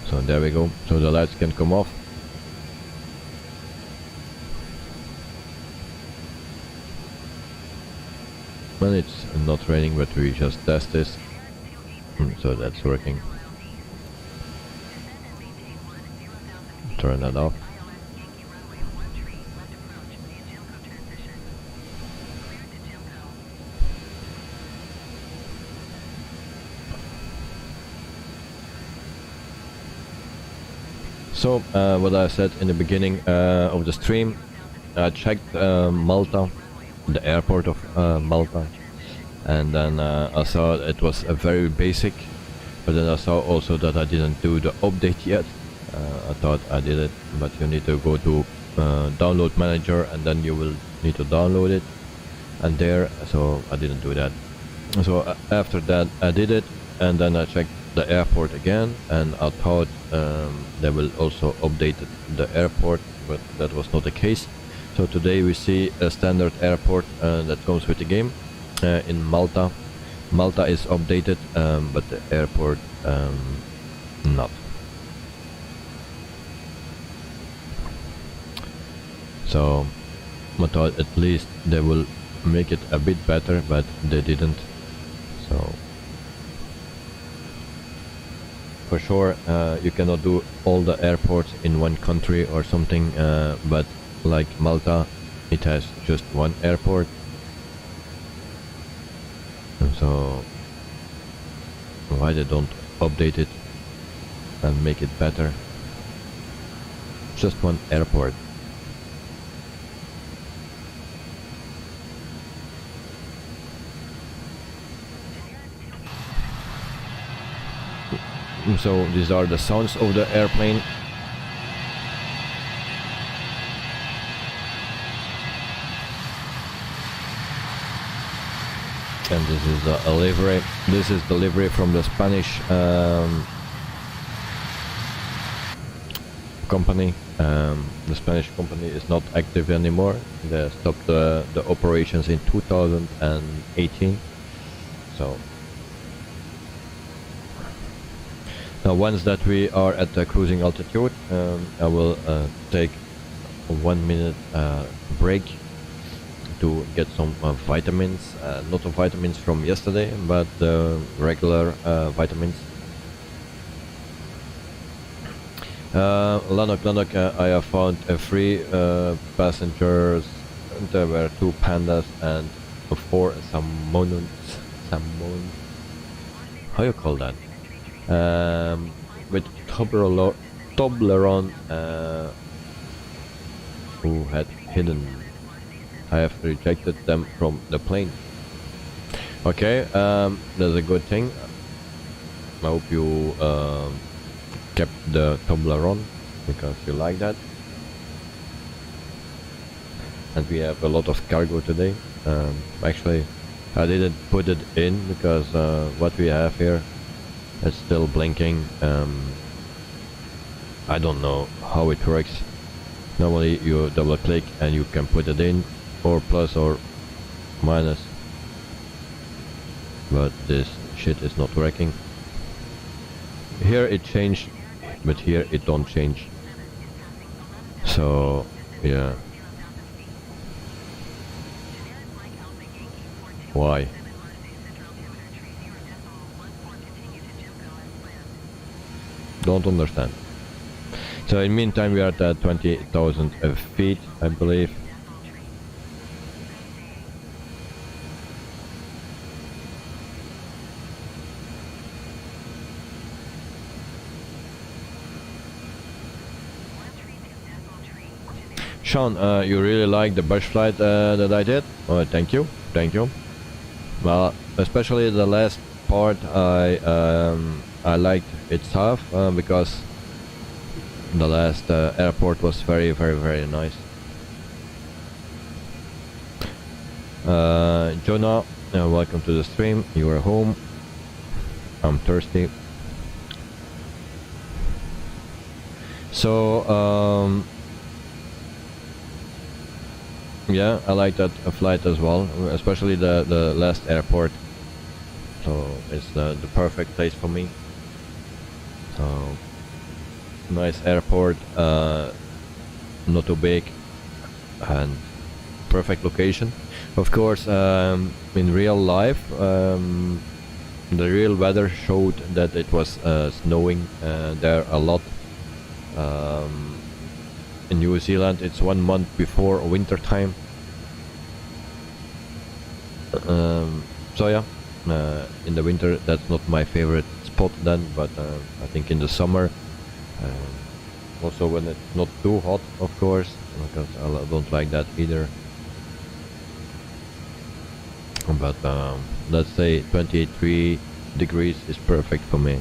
So there we go, so the lights can come off. Well, it's not raining, but we just test this. So that's working. Turn that off. So what I said in the beginning of the stream, I checked Malta, the airport of Malta, and then I saw it was a very basic, but then I saw also that I didn't do the update yet. I thought I did it, but you need to go to download manager and then you will need to download it, and there, so I didn't do that. So after that I did it, and then I checked the airport again, and I thought they will also update the airport, but that was not the case. So today we see a standard airport that comes with the game in Malta. Malta is updated, but the airport not. So I thought at least they will make it a bit better, but they didn't. So for sure you cannot do all the airports in one country or something, but like Malta, it has just one airport, and so why they don't update it and make it better? Just one airport. So these are the sounds of the airplane. And this is the livery. This is the livery from the Spanish company. The Spanish company is not active anymore. They stopped the operations in 2018. So now once that we are at the cruising altitude, I will take a 1 minute break to get some vitamins, not the vitamins from yesterday, but regular vitamins. Lanok, I have found 3 passengers. There were 2 pandas and 4 someone, how you call that, with Toblerone who had hidden. I have rejected them from the plane. Okay, that's a good thing. I hope you kept the Toblerone because you like that. And we have a lot of cargo today. Actually, I didn't put it in because what we have here is still blinking. I don't know how it works. Normally you double click and you can put it in, or plus or minus, but this shit is not working. Here it changed, but here it don't change. So yeah, why? Don't understand. So in meantime we are at 20,000 feet, I believe. Sean, you really like the bush flight that I did? Oh, thank you, thank you. Well, especially the last part, I liked it tough because the last airport was very nice. Jonah, welcome to the stream. You are home. I'm thirsty. So yeah, I like that flight as well, especially the last airport. So it's the perfect place for me. So nice airport, not too big, and perfect location. Of course, in real life, the real weather showed that it was snowing there a lot. In New Zealand, it's 1 month before winter time. So yeah, in the winter that's not my favorite spot then, but I think in the summer, also when it's not too hot, of course, because I don't like that either. But let's say 23 degrees is perfect for me.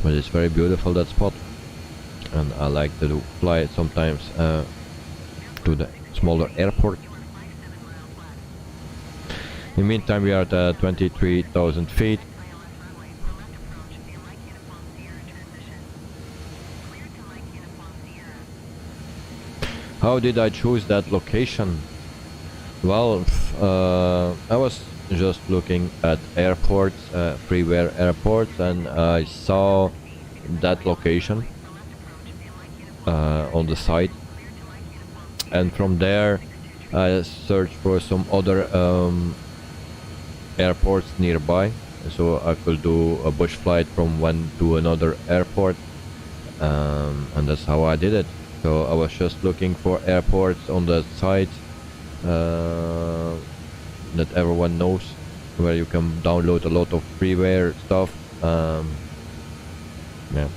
But it's very beautiful, that spot, and I like to fly sometimes to the smaller airport. In the meantime, we are at 23,000 feet. How did I choose that location? Well, I was just looking at airports, freeware airports, and I saw that location on the site, and from there I searched for some other airports nearby, so I could do a bush flight from one to another airport, and that's how I did it. So I was just looking for airports on the site that everyone knows, where you can download a lot of freeware stuff. Yeah.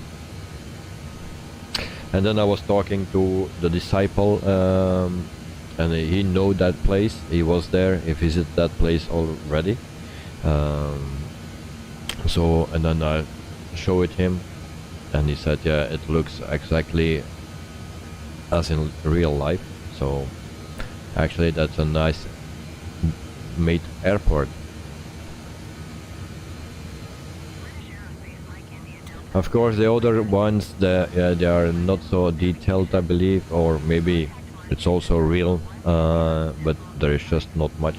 And then I was talking to the disciple, and he know that place. He was there. He visited that place already. So, and then I showed him, and he said, yeah, it looks exactly as in real life. So actually that's a nice made airport. Of course the other ones, they are not so detailed, I believe, or maybe it's also real, but there is just not much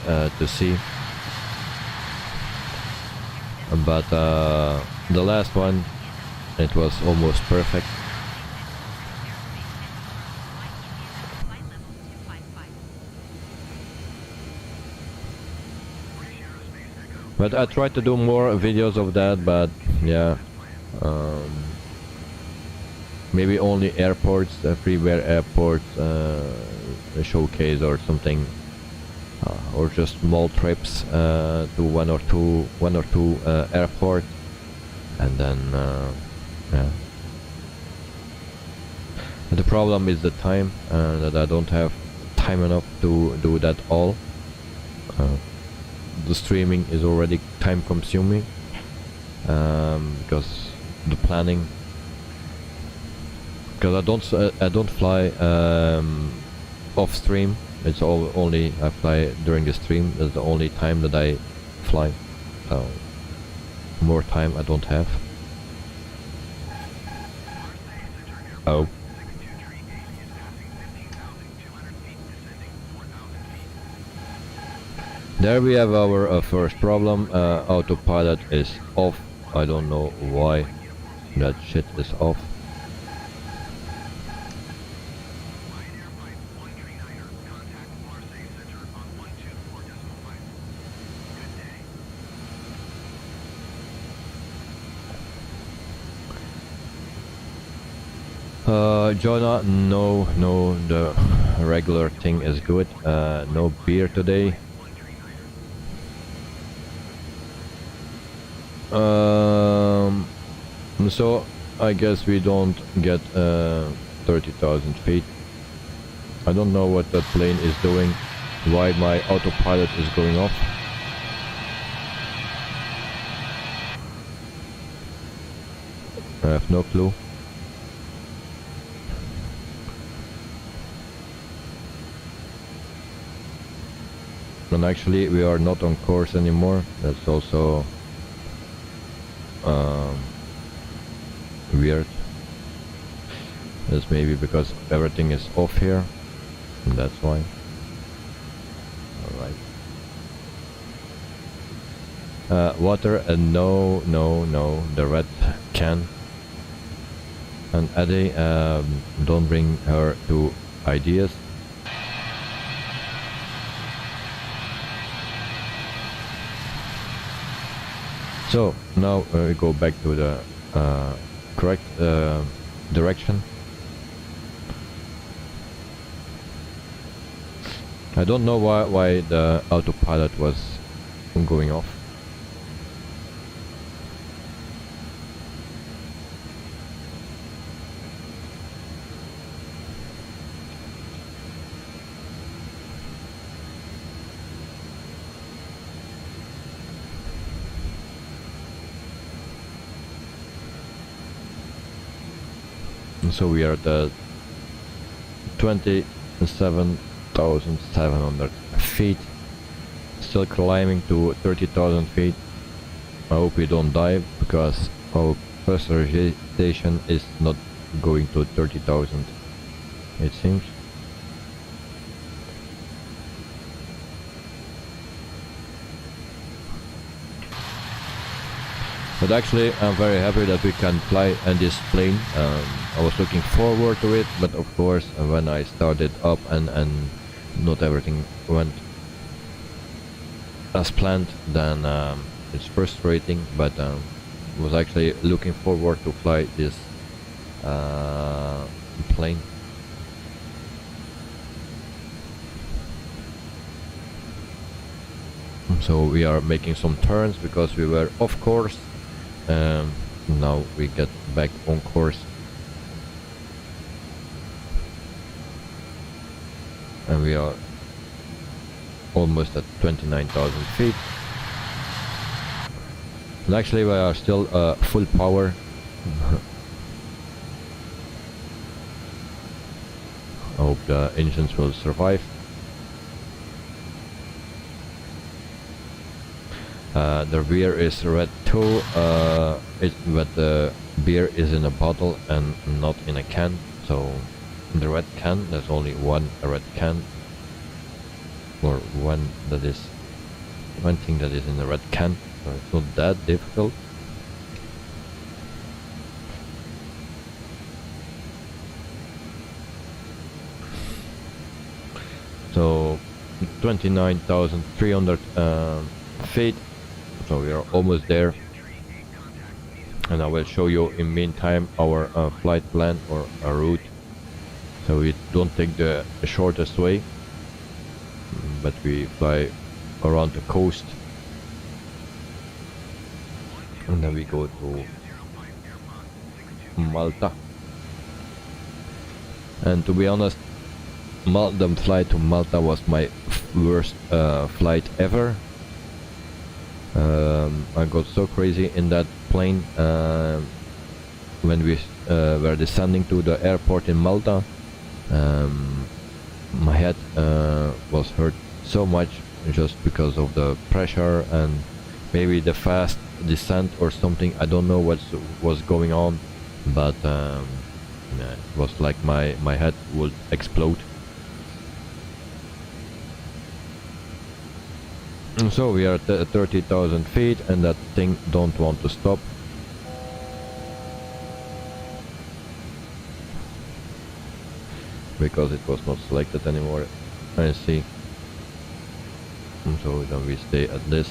to see. But the last one, it was almost perfect. But I tried to do more videos of that, but yeah, maybe only airports, freeware airports, a showcase or something. or just small trips to one or two airport, and then yeah. The problem is the time, that I don't have time enough to do that all. The streaming is already time consuming, because the planning, because I don't fly off stream. It's only I fly during the stream. That's the only time that I fly. So more time I don't have. Oh. There we have our first problem. Autopilot is off. I don't know why that shit is off. Jonah, no, the regular thing is good. No beer today. So I guess we don't get 30,000 feet. I don't know what that plane is doing, why my autopilot is going off. I have no clue. And actually we are not on course anymore. That's also weird. That's maybe because everything is off here, and that's why. Alright. Water, no, the red can. And Eddie, don't bring her to ideas. So now we go back to the correct direction. I don't know why the autopilot was going off. So we are at 27,700 feet, still climbing to 30,000 feet. I hope we don't die, because our pressurization is not going to 30,000, it seems. But actually I'm very happy that we can fly in this plane. I was looking forward to it, but of course when I started up and not everything went as planned, then it's frustrating, but was actually looking forward to fly this plane. So we are making some turns because we were off course. Now we get back on course, and we are almost at 29,000 feet. And actually we are still full power. I hope the engines will survive. The beer is red too, but the beer is in a bottle and not in a can. So the red can, there's only one red can, or one thing that is in a red can. So it's not that difficult. So 29,300 feet. So we are almost there, and I will show you in meantime our flight plan or a route. So we don't take the shortest way, but we fly around the coast, and then we go to Malta. And to be honest, the flight to Malta was my worst flight ever. I got so crazy in that plane when we were descending to the airport in Malta. My head was hurt so much just because of the pressure and maybe the fast descent or something. I don't know what was going on, but it was like my head would explode. And so we are at 30,000 feet, and that thing don't want to stop. Because it was not selected anymore, I see. And so then we stay at this.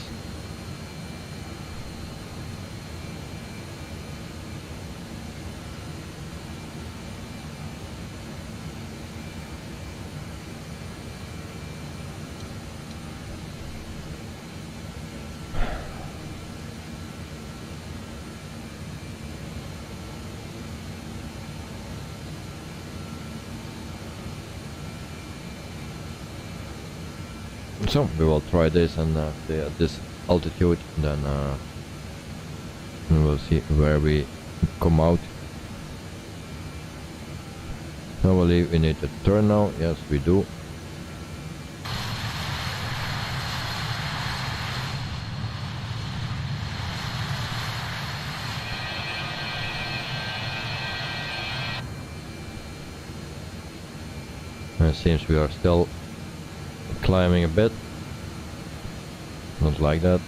So we will try this and stay at this altitude, then we will see where we come out. I believe we need to turn now. Yes, we do. It seems we are still climbing a bit. Not like that.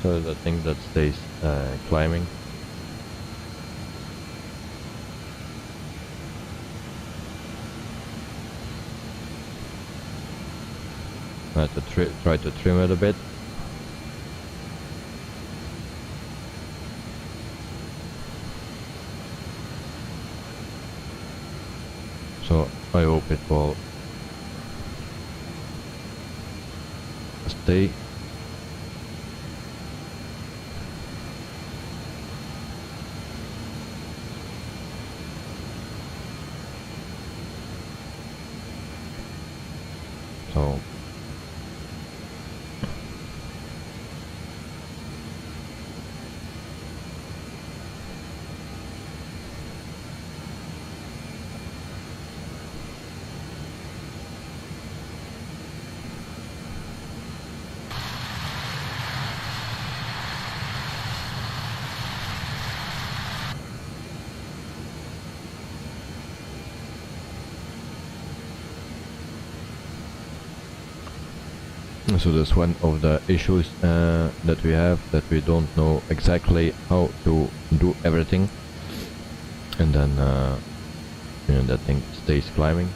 So the thing that stays climbing. I have to try to trim it a bit. So I hope it will stay. So So that's one of the issues that we have, that we don't know exactly how to do everything, and then you know, that thing stays climbing.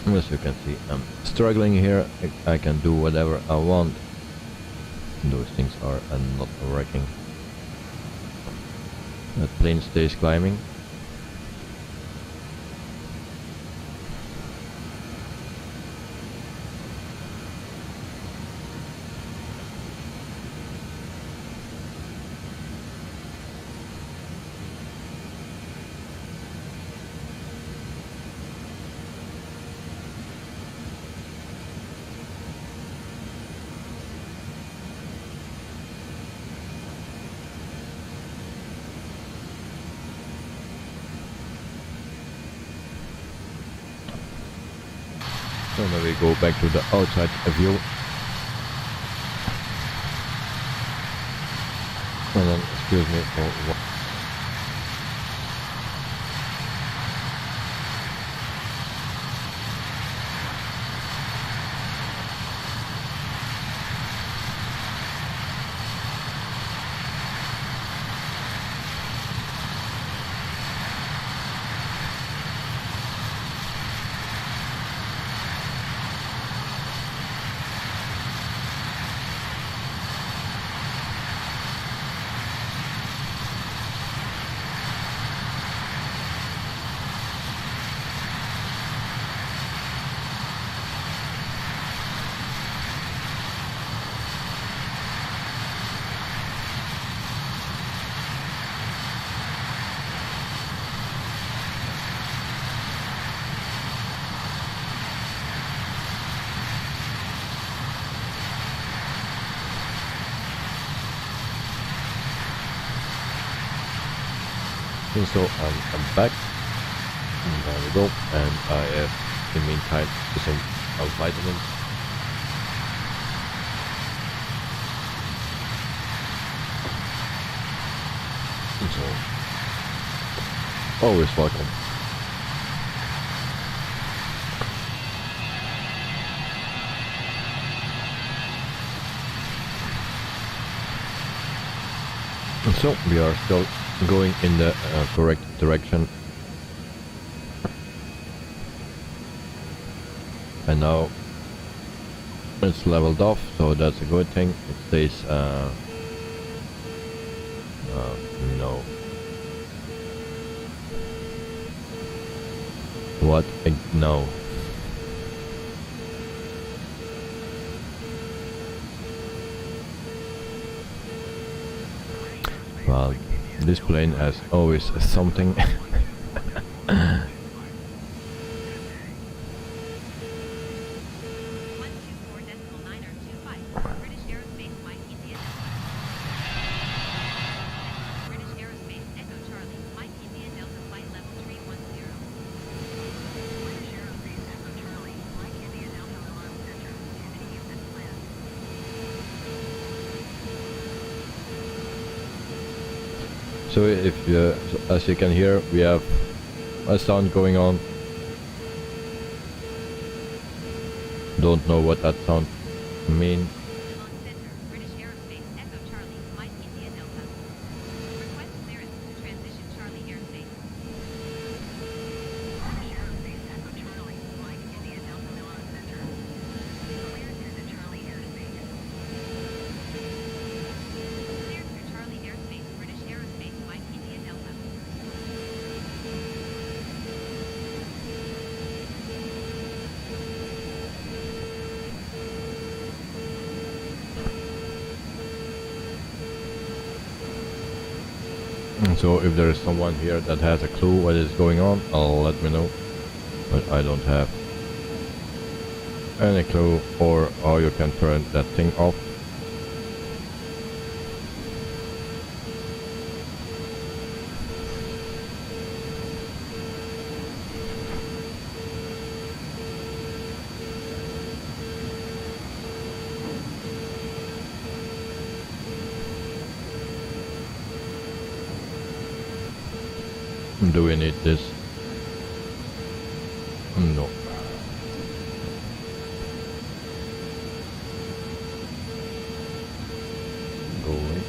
As you can see, I'm struggling here. I can do whatever I want. Those things are not working. That plane stays climbing. So now we go back to the outside view. And then, excuse me for one. And so I'm back, and there we go, and I have in the meantime some vitamins. And so, always welcome. And so we are still going in the correct direction, and now it's leveled off, so that's a good thing. It stays no, what no, well, this plane has always something. So if as you can hear, we have a sound going on. Don't know what that sound means. So if there is someone here that has a clue what is going on, let me know. But I don't have any clue, or how you can turn that thing off. Do we need this? No. Go away.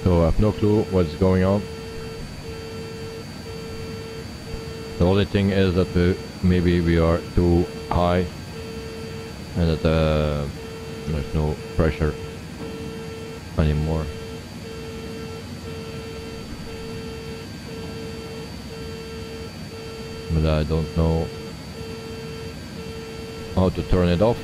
So I have no clue what's going on. The only thing is that maybe we are too high and that there's no pressure anymore. But I don't know how to turn it off.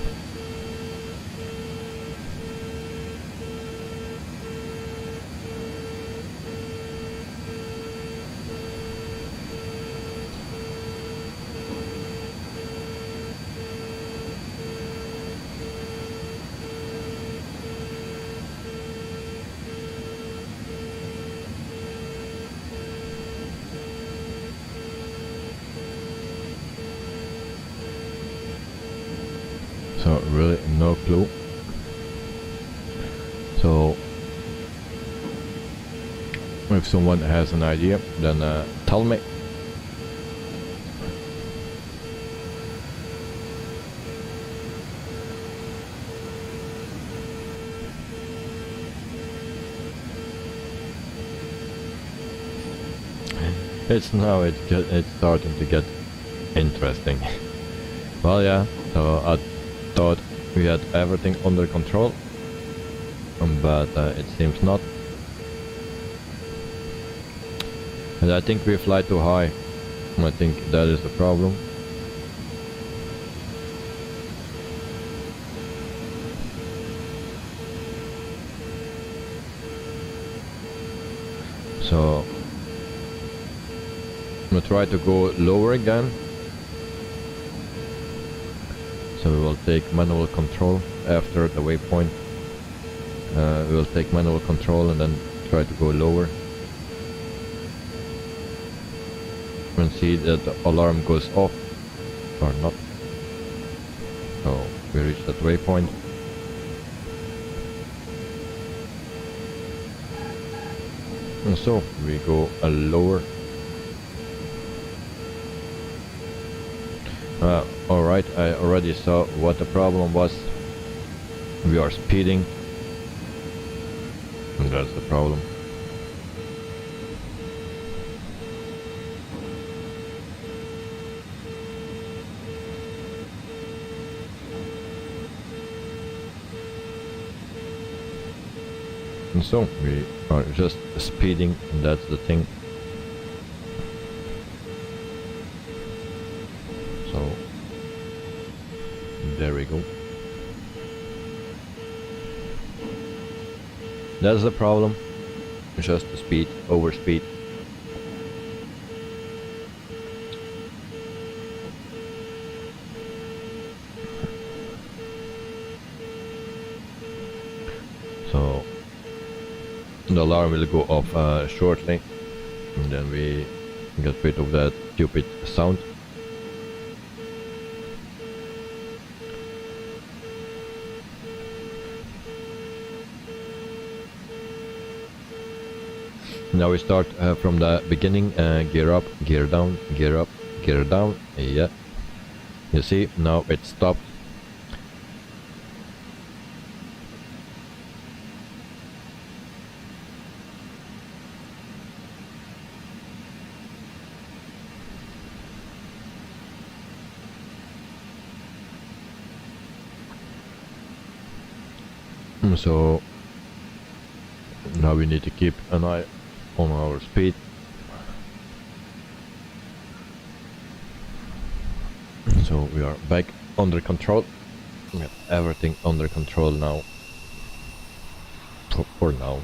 So really no clue. So if someone has an idea, then tell me. It's starting to get interesting. Well, yeah, so I thought we had everything under control, but it seems not. And I think we fly too high. I think that is the problem. So I'm gonna try to go lower again. So we will take manual control after the waypoint. We will take manual control and then try to go lower. And see that the alarm goes off or not. So we reach that waypoint. And so we go lower. Alright, I already saw what the problem was. We are speeding. And that's the problem. And so we are just speeding, and that's the thing. So there we go. That's the problem. Just the speed, overspeed. So the alarm will go off shortly, and then we get rid of that stupid sound. Now we start from the beginning, gear up, gear down, gear up, gear down. Yeah, you see, now it stopped. So now we need to keep an eye on our speed. So we are back under control. We have everything under control now. For now.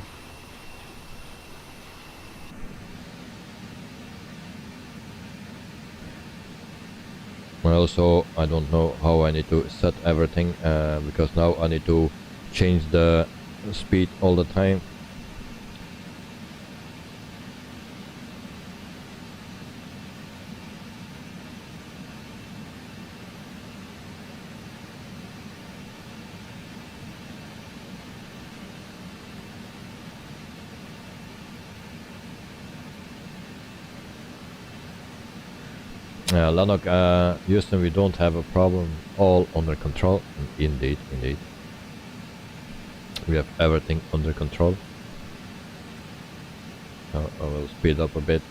Well, also I don't know how I need to set everything because now I need to change the speed all the time. Lanok, Houston, we don't have a problem, all under control. Indeed, indeed. We have everything under control. I will speed up a bit.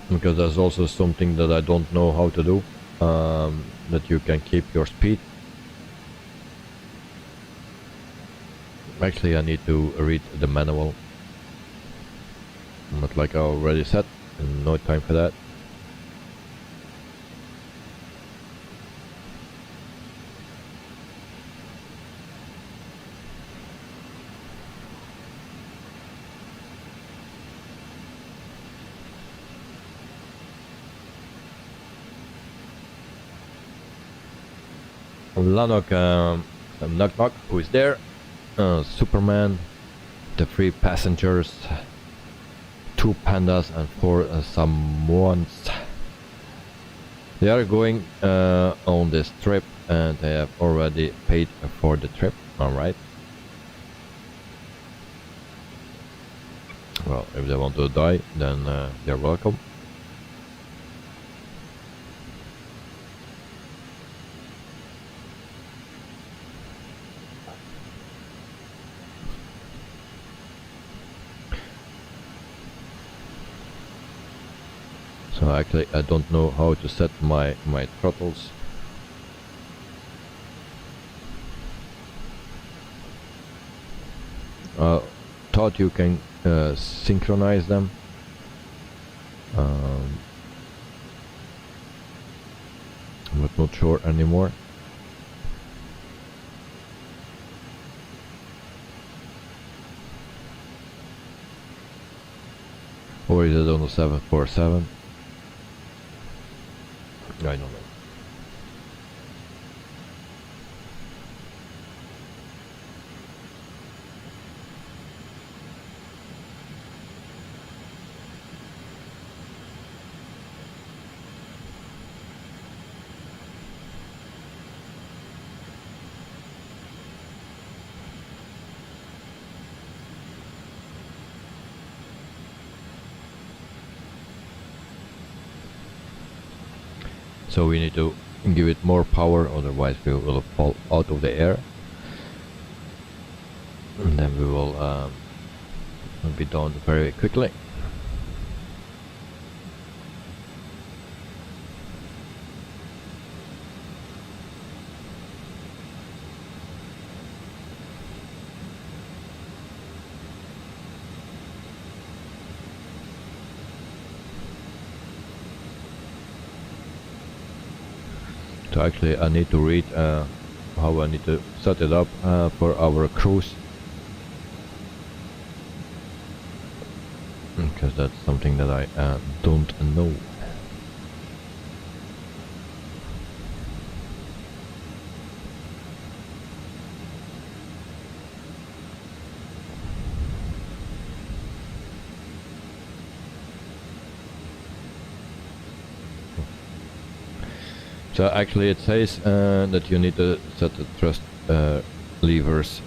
Because there's also something that I don't know how to do, that you can keep your speed. Actually, I need to read the manual. But like I already said, no time for that. Lanok, knock knock, who is there? Superman. the 3 passengers, 2 pandas and 4 Samoans. They are going on this trip and they have already paid for the trip. Alright. Well, if they want to die, then they're welcome. So actually I don't know how to set my throttles. Thought you can synchronize them. But not sure anymore. Or is it on the 747? I don't know. So we need to give it more power, otherwise we will fall out of the air. And then we will be down very quickly. So actually I need to read how I need to set it up for our cruise, because that's something that I don't know. So actually it says that you need to set the thrust levers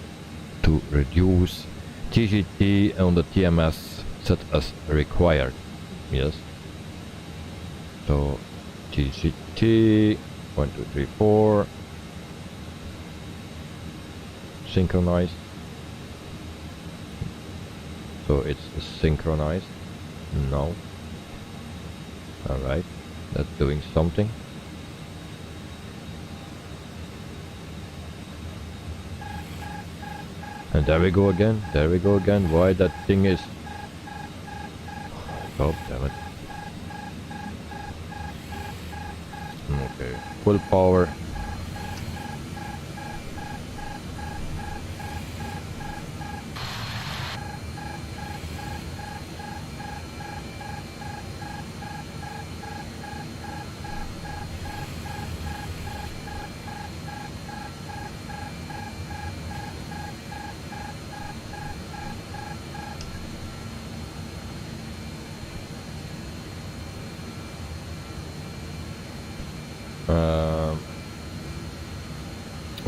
to reduce TGT on the TMS set as required. Yes. So TGT 1, 2, 3, 4 synchronized. So it's synchronized now. Alright, that's doing something. And there we go again, why that thing is... Oh, damn it. Okay, full power.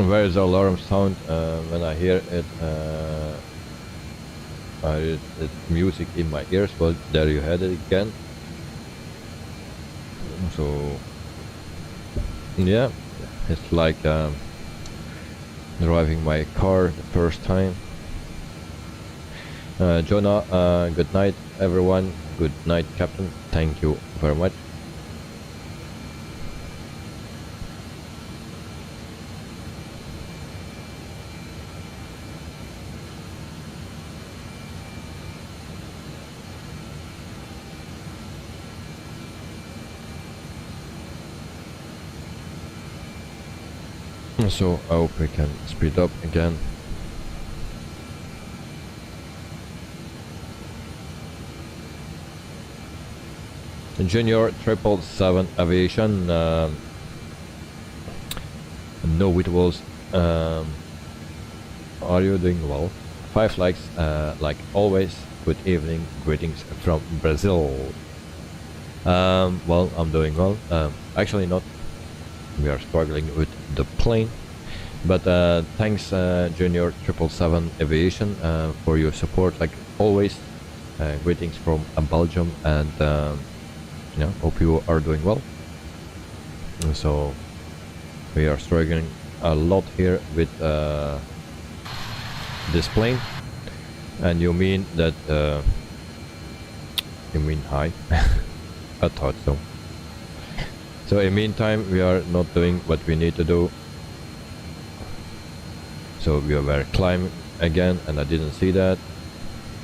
Where is the alarm sound? When I hear it, it's music in my ears. Well, there you had it again. So yeah, it's like driving my car the first time. Jonah, good night everyone. Good night, Captain. Thank you very much. So I hope we can speed up again. Junior 777 Aviation. No, it was. Are you doing well? 5 likes, like always. Good evening, greetings from Brazil. Well, I'm doing well. Actually not. We are struggling with the plane. But thanks Junior 777 Aviation for your support like always. Greetings from Belgium, and hope you are doing well. And so we are struggling a lot here with this plane. And you mean that you mean hi? I thought so. So in the meantime, we are not doing what we need to do. So we were climbing again, and I didn't see that.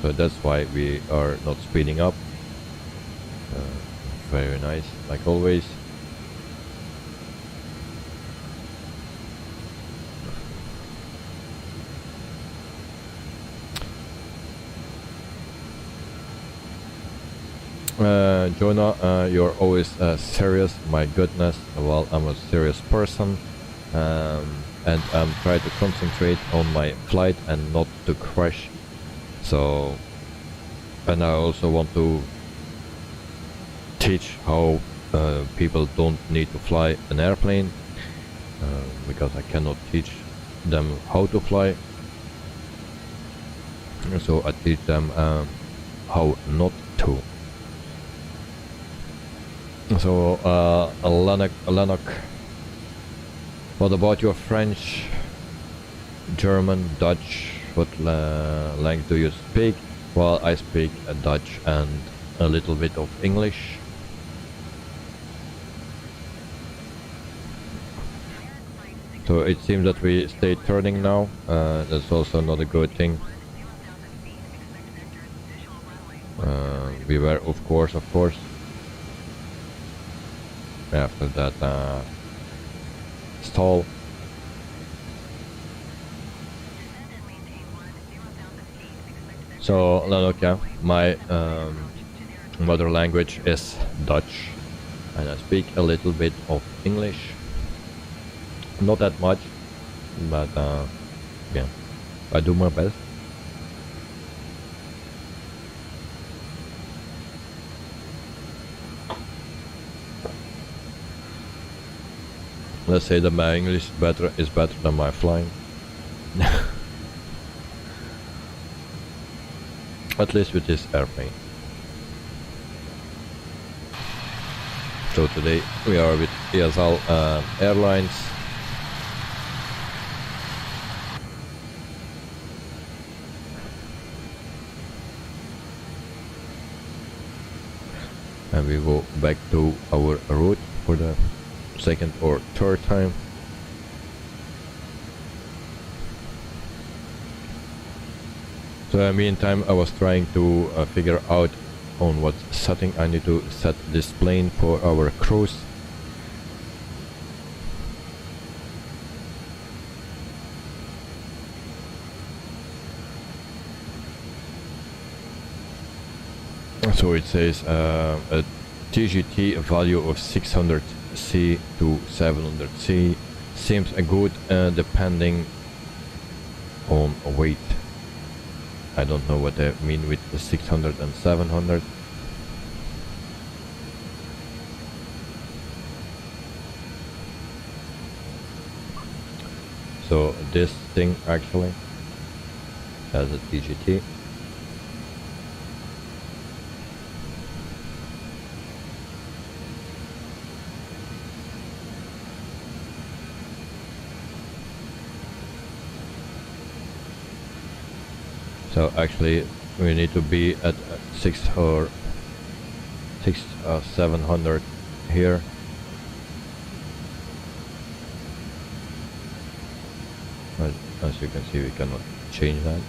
So that's why we are not speeding up. Very nice, like always. Jonah, you're always serious. My goodness. Well, I'm a serious person, and I'm trying to concentrate on my flight and not to crash. So, and I also want to teach how people don't need to fly an airplane, because I cannot teach them how to fly. So I teach them how not to. So, Lennox, what about your French, German, Dutch? What language do you speak? Well, I speak Dutch and a little bit of English. So it seems that we stay turning now. That's also not a good thing. We were, of course. After that stall. So Lanoka, my mother language is Dutch, and I speak a little bit of English. Not that much, but yeah, I do my best. Let's say that my English is better than my flying. At least with this airplane. So today we are with ESL Airlines. And we go back to our route for the second or third time. So in the meantime, I was trying to figure out on what setting I need to set this plane for our cruise. So it says a TGT value of 600C to 700C seems good depending on weight. I don't know what they mean with the 600 and 700. So this thing actually has a TGT. So actually we need to be at 700 here. But as you can see, we cannot change that.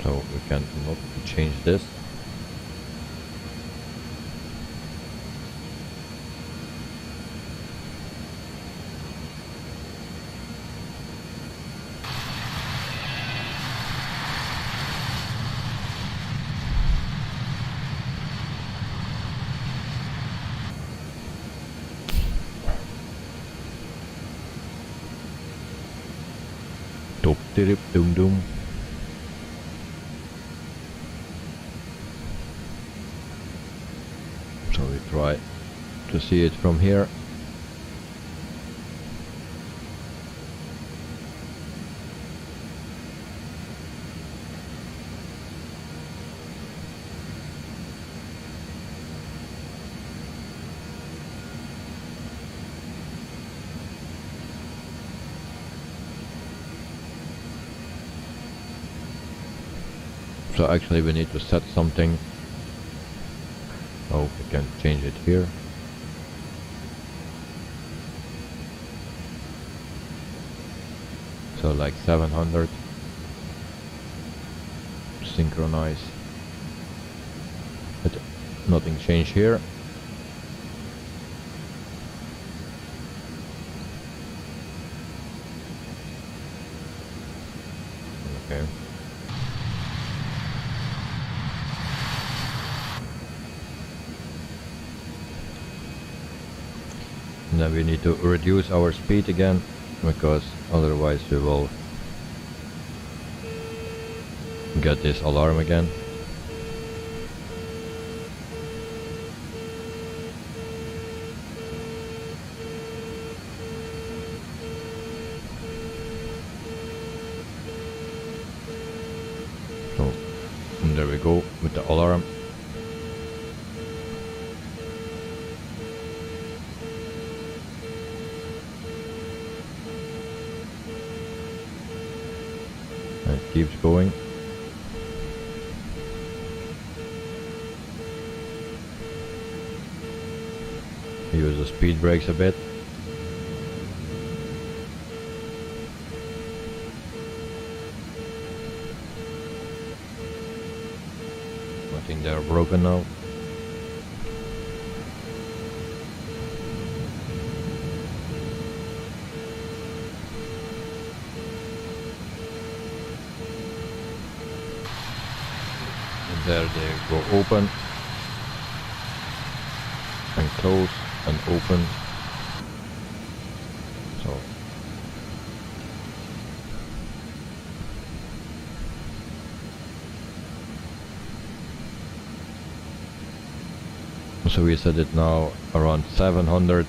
So we cannot change this. Top tirip doom doom. So we try to see it from here. So actually we need to set something. Oh, we can change it here. So like 700. Synchronize. But nothing changed here. Okay. And then we need to reduce our speed again, because otherwise we will get this alarm again. So, and there we go with the alarm. And it keeps going. Use the speed brakes a bit. I think they're broken now. And there they go open and close and open. So we set it now around 700,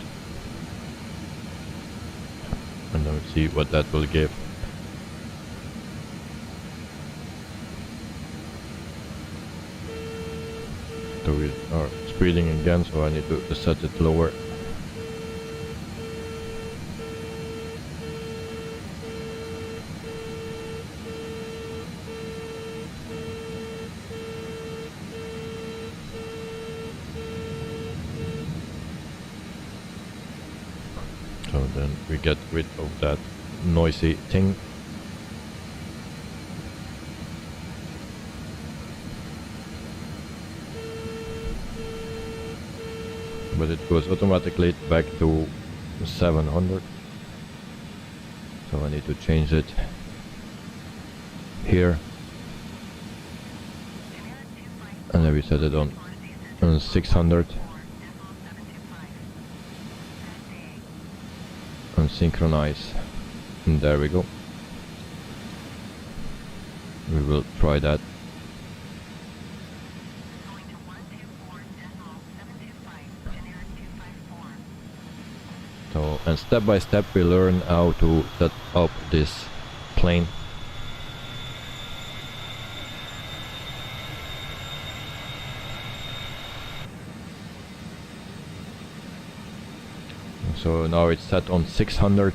and then we'll see what that will give. So we are speeding again, so I need to set it lower. So then we get rid of that noisy thing. But it goes automatically back to 700. So I need to change it here. And then we set it on 600. And synchronize. And there we go. We will try that. So, and step by step we learn how to set up this plane. So now it's set on 600.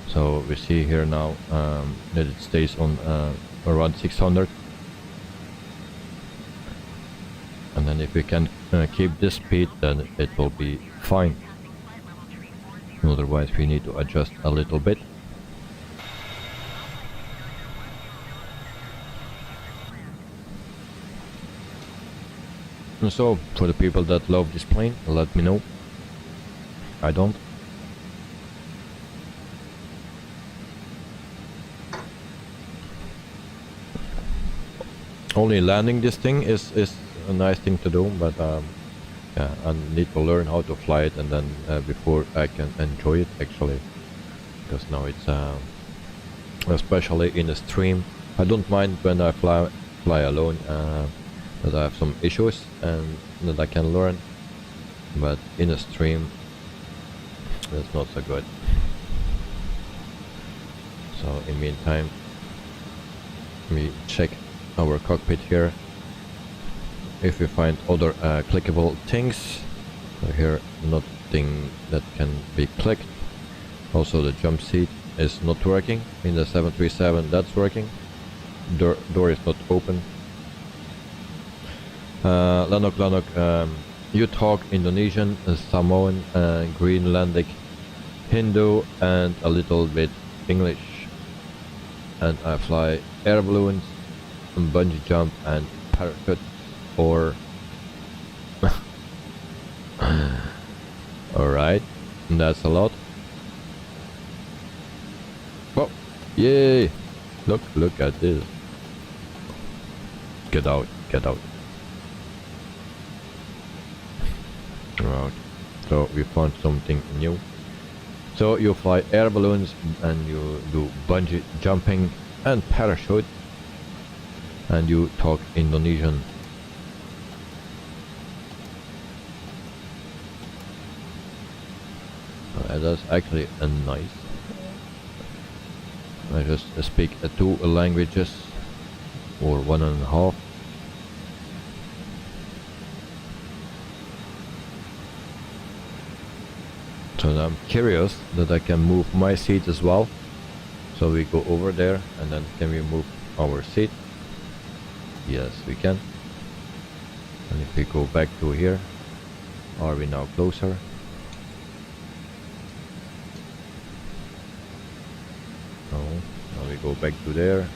So we see here now that it stays on around 600. And then if we can keep this speed, then it will be fine. Otherwise we need to adjust a little bit. And so for the people that love this plane, let me know. I don't. Only landing this thing is a nice thing to do, but yeah, I need to learn how to fly it, and then before I can enjoy it actually, because now it's especially in a stream. I don't mind when I fly alone, that I have some issues and that I can learn, but in a stream that's not so good. So in the meantime, we check our cockpit here if we find other clickable things. So here nothing that can be clicked. Also the jump seat is not working. In the 737 that's working. Door is not open. Lanok, you talk Indonesian, Samoan, Greenlandic, Hindu and a little bit English. And I fly air balloons, bungee jump and parachute, or alright, that's a lot. Oh, yay! Look at this. Get out. Right, so we found something new. So you fly air balloons and you do bungee jumping and parachute, and you talk Indonesian. That's actually a nice. I just speak 2 languages, or 1.5. So I'm curious that I can move my seat as well. So we go over there, and then can we move our seat? Yes, we can. And if we go back to here, are we now closer? No. Now we go back to there,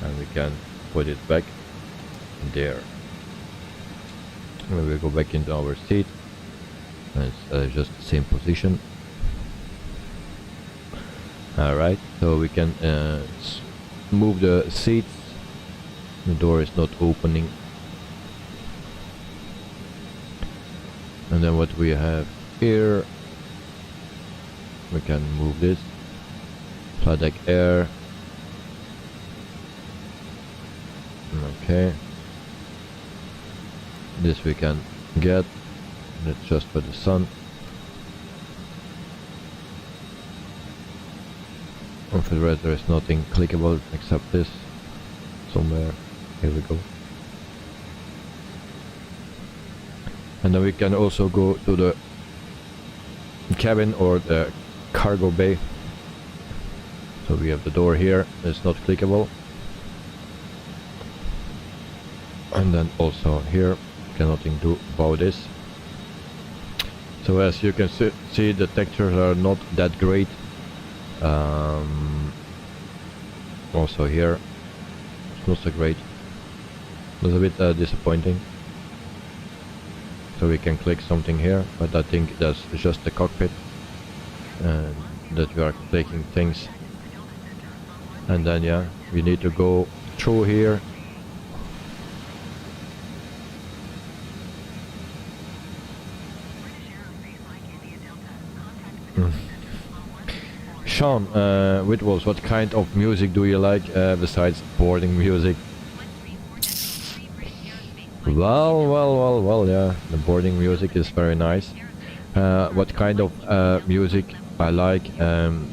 and we can put it back there. And we go back into our seat. It's just the same position. Alright, so we can move the seats. The door is not opening. And then what we have here, we can move this. Flight deck air. Okay. This we can get. That's just for the sun. On the rest there is nothing clickable except this somewhere. Here we go. And then we can also go to the cabin or the cargo bay. So we have the door here, it's not clickable. And then also here, can nothing do about this. So as you can see, the textures are not that great. Also here, it's not so great. It's a bit disappointing. So we can click something here, but I think that's just the cockpit, and that we are clicking things. And then yeah, we need to go through here. Sean, Whitwalls, what kind of music do you like besides boarding music? Well, yeah, the boarding music is very nice. What kind of music I like,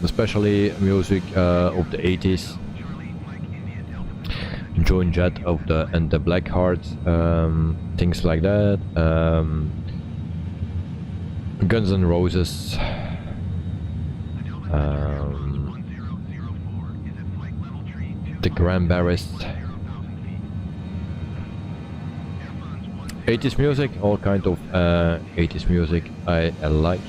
especially music of the 80s. Joan Jett of the Blackhearts, things like that. Guns N' Roses. The Cranberries. 80s music, all kind of 80s music I like.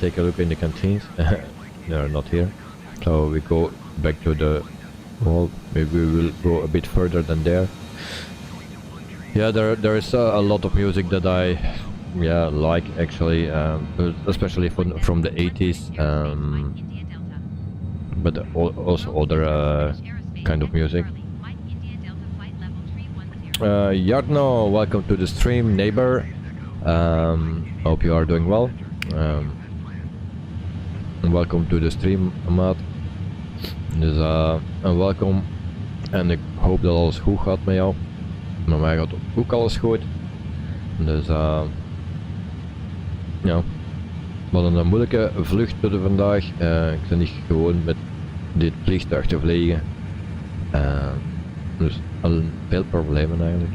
Take a look in the canteens. They're not here, so we go back to the wall. Maybe we will go a bit further than there. Yeah, there is a lot of music that I like actually, especially from the 80s, but also other kind of music. Jarno, welcome to the stream, neighbor. Hope you are doing well. Welkom to the stream, maat. Dus welkom. En ik hoop dat alles goed gaat met jou. Met mij gaat ook alles goed. Dus ja. We hadden een moeilijke vlucht vandaag. Ik ben niet gewoon met dit vliegtuig te vliegen. Dus al veel problemen eigenlijk.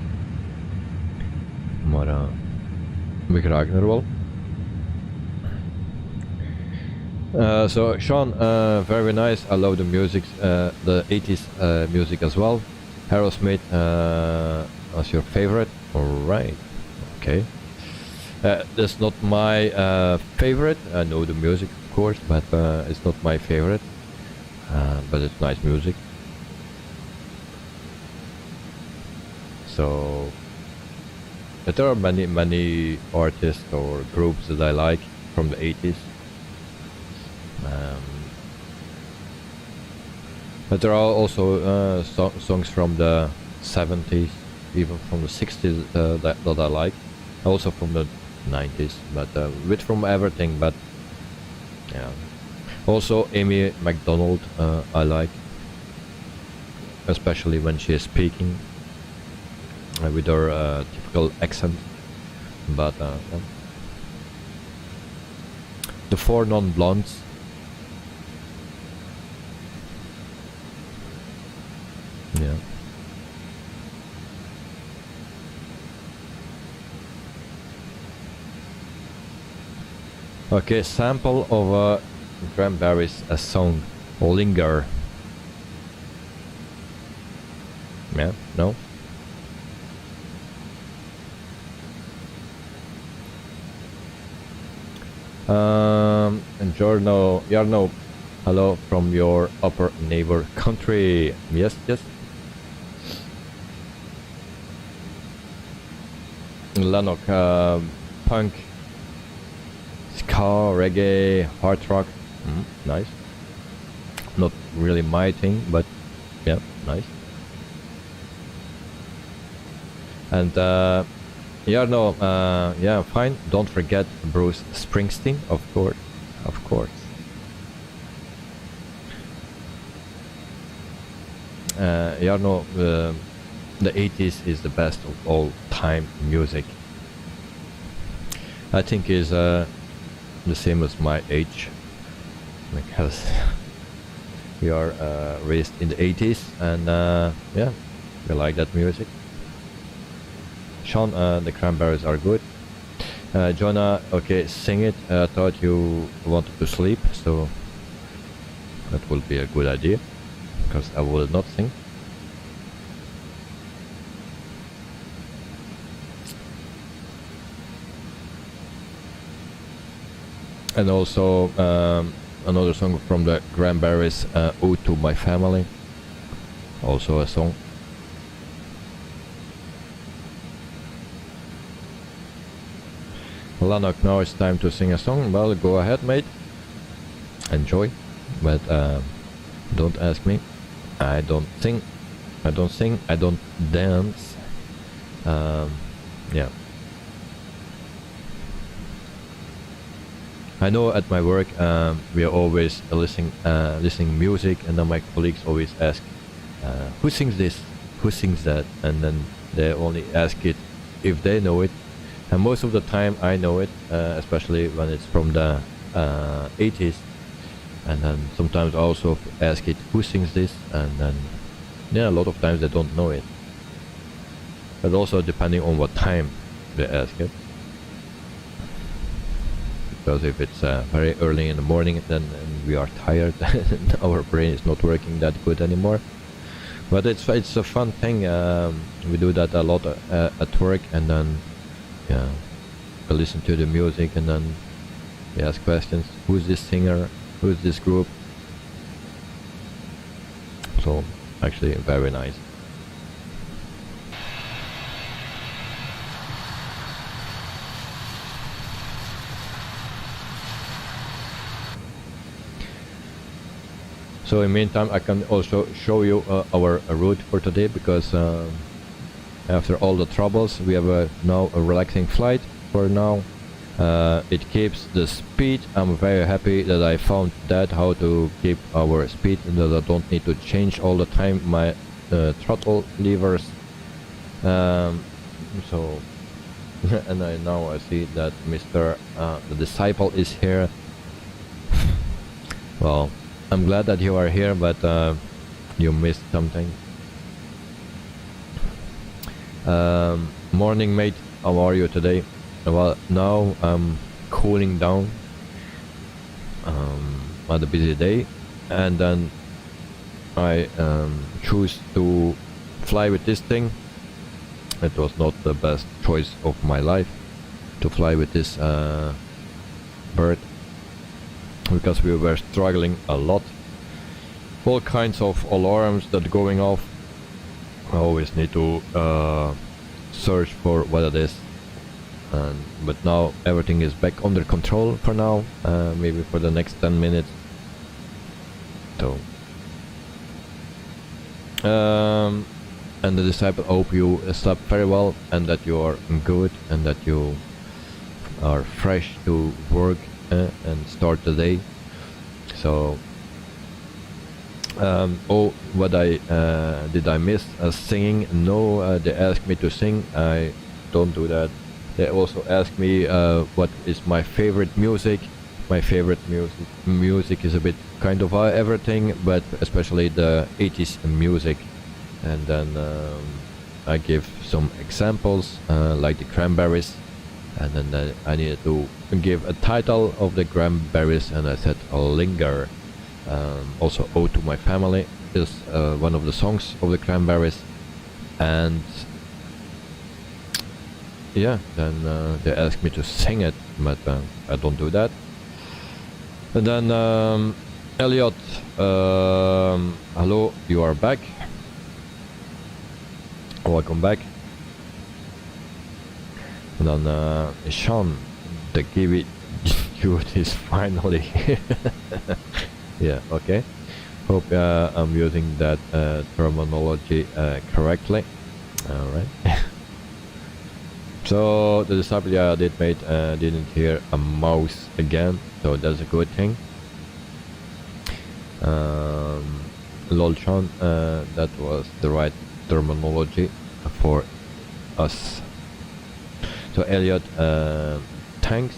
Maar we geraken er wel. So Sean, very nice. I love the music, the 80s music as well. Aerosmith was your favorite? Alright, okay. That's not my favorite. I know the music, of course, but it's not my favorite. But it's nice music. So, but there are many artists or groups that I like from the 80s. But there are also songs from the 70s, even from the 60s that I like. Also from the 90s, but with from everything. But yeah, also Amy McDonald I like, especially when she is speaking with her typical accent. But the Four Non-Blondes. Yeah. Okay, sample of Cranberries, a song, Linger. Yeah, no? And Jarno, hello from your upper neighbor country. Yes, yes. Lanok, punk, ska, reggae, hard rock. Nice. Not really my thing, but yeah, nice. And Jarno, yeah, fine. Don't forget Bruce Springsteen, of course, of course. Jarno, the 80s is the best of all time music. I think is the same as my age, because we are raised in the 80s, and yeah, we like that music. Sean, the Cranberries are good. Jonah, okay, sing it. I thought you wanted to sleep, so that will be a good idea, because I will not sing. And also another song from the Cranberries, Ode to My Family. Also a song. Lanok, now it's time to sing a song. Well, go ahead, mate. Enjoy. But don't ask me. I don't sing. I don't sing. I don't dance. Yeah. I know at my work we are always listening music, and then my colleagues always ask, who sings this, who sings that, and then they only ask it if they know it, and most of the time I know it, especially when it's from the 80s, and then sometimes I also ask it, who sings this, and then yeah, a lot of times they don't know it, but also depending on what time they ask it. Because if it's very early in the morning, then we are tired and our brain is not working that good anymore. But it's a fun thing. We do that a lot at work, and then yeah, we listen to the music, and then we ask questions. Who's this singer? Who's this group? So actually very nice. So in the meantime, I can also show you our route for today, because after all the troubles. We have now a relaxing flight for now. It keeps the speed. I'm very happy that I found that, how to keep our speed, and that I don't need to change all the time my throttle levers. So and now I see that Mr. The Disciple is here. Well, I'm glad that you are here, but you missed something. Morning, mate. How are you today? Well, now I'm cooling down. Had a busy day, and then I choose to fly with this thing. It was not the best choice of my life to fly with this bird, because we were struggling a lot. All kinds of alarms that going off. I always need to search for what it is. But now everything is back under control for now, maybe for the next 10 minutes. So and the Disciple, hope you slept very well and that you are good and that you are fresh to work and start the day. So oh, what did I miss? Music? No, they asked me to sing. I don't do that. They also asked me what is my favorite music. My favorite music is a bit kind of everything, but especially the 80s music. And then I give some examples, like the Cranberries, and then I needed to give a title of the Cranberries, and I said Linger. Also Ode to My Family is one of the songs of the Cranberries. And yeah, then they asked me to sing it, but I don't do that. And then Elliot, hello, you are back. Welcome back. And then Sean, the Kiwi youth is finally here. Yeah, okay. Hope I'm using that terminology correctly. Alright. So the Disciple, yeah, didn't hear a mouse again, so that's a good thing. Lol Sean, that was the right terminology for us. So Elliot, thanks.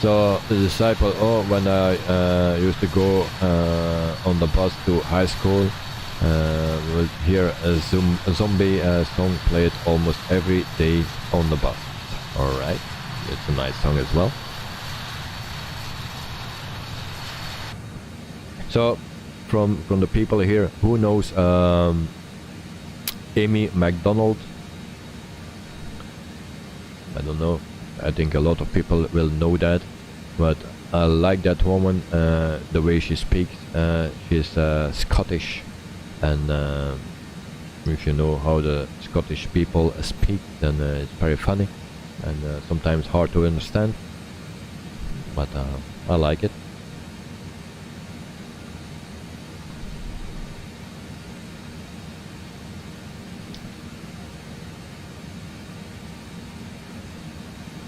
So the Disciple, oh, when I used to go on the bus to high school, we'll hear a zombie song played almost every day on the bus. Alright, it's a nice song as well. So from the people here, who knows Amy MacDonald? I don't know. I think a lot of people will know that, but I like that woman, the way she speaks. She's Scottish, and if you know how the Scottish people speak, then it's very funny and sometimes hard to understand, but I like it.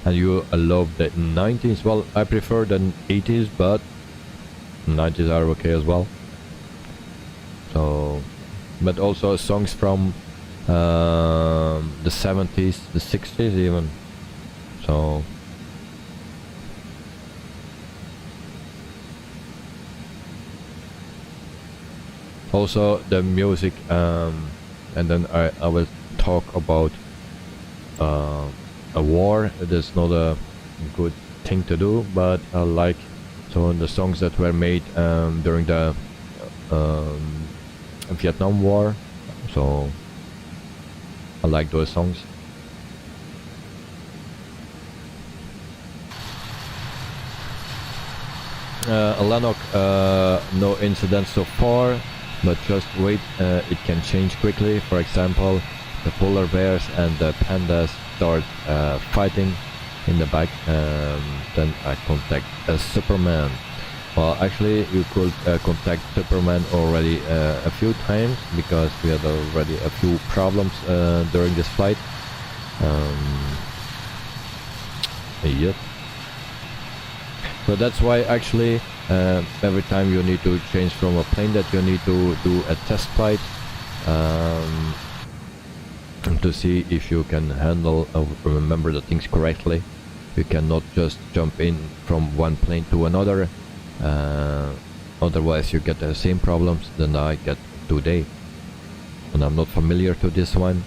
And you love the 90s? Well, I prefer the 80s, but 90s are okay as well. So, but also songs from the 70s, the 60s even. So, also the music, and then I will talk about a war. It is not a good thing to do, but I like the songs that were made during the Vietnam War, so I like those songs. Lanok, no incidents so far, but just wait, it can change quickly. For example, the polar bears and the pandas start fighting, in the back, then I contact Superman. Well, actually you could contact Superman already a few times, because we had already a few problems during this flight. Yep. So that's why actually every time you need to change from a plane, that you need to do a test flight to see if you can handle remember the things correctly. You cannot just jump in from one plane to another, otherwise you get the same problems than I get today, and I'm not familiar to this one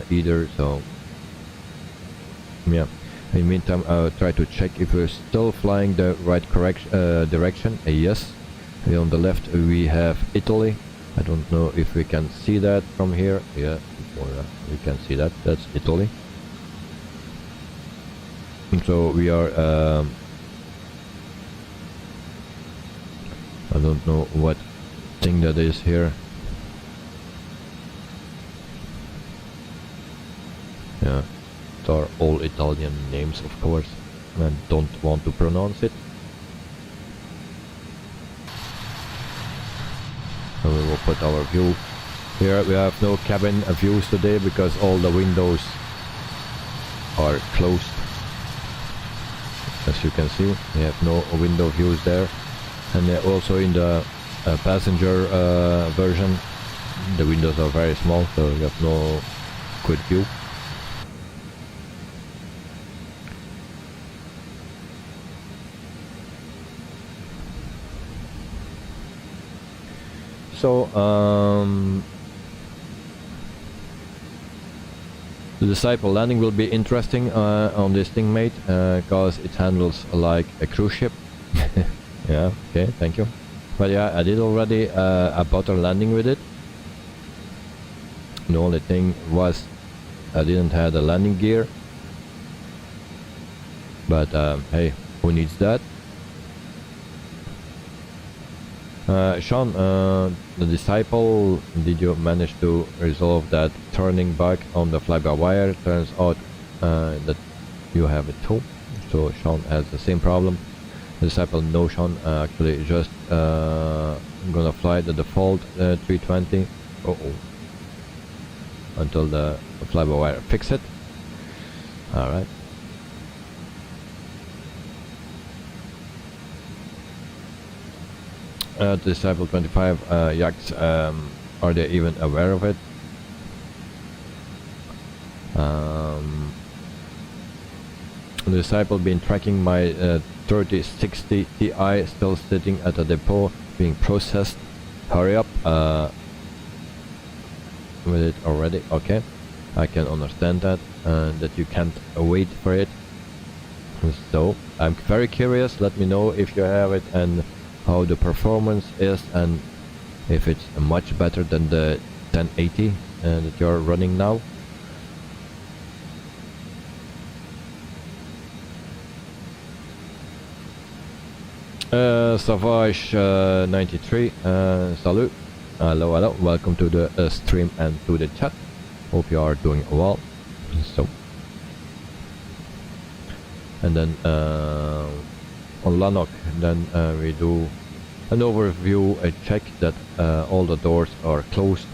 either. So yeah, in the meantime I'll try to check if we're still flying the right direction. Yes, on the left we have Italy. I don't know if we can see that from here. Yeah, we can see that. That's Italy. So we are I don't know what thing that is here. Yeah, they are all Italian names, of course, and don't want to pronounce it. So we will put our view here. We have no cabin views today because all the windows are closed. As you can see, we have no window views there, and also in the passenger version the windows are very small, so you have no good view. So the Disciple landing will be interesting on this thing, mate, because it handles like a cruise ship. Yeah, okay, thank you. But yeah, I did already a butter landing with it. The only thing was I didn't have the landing gear, but hey, who needs that? Sean, the Disciple, did you manage to resolve that turning bug on the fly-by-wire? Turns out that you have it too. So Sean has the same problem. The Disciple, no, Sean, actually just gonna fly the default 320 until the fly-by-wire fix it. Alright. Disciple 25 yachts, are they even aware of it? The Disciple been tracking my 3060 Ti, still sitting at a depot being processed. Hurry up with it already. Okay, I can understand that, that you can't wait for it. So I'm very curious. Let me know if you have it and how the performance is, and if it's much better than the 1080 that you're running now. Savage 93, salut, hello, hello, welcome to the stream and to the chat. Hope you are doing well. So, and then on Lanok, then we do an overview, a check that all the doors are closed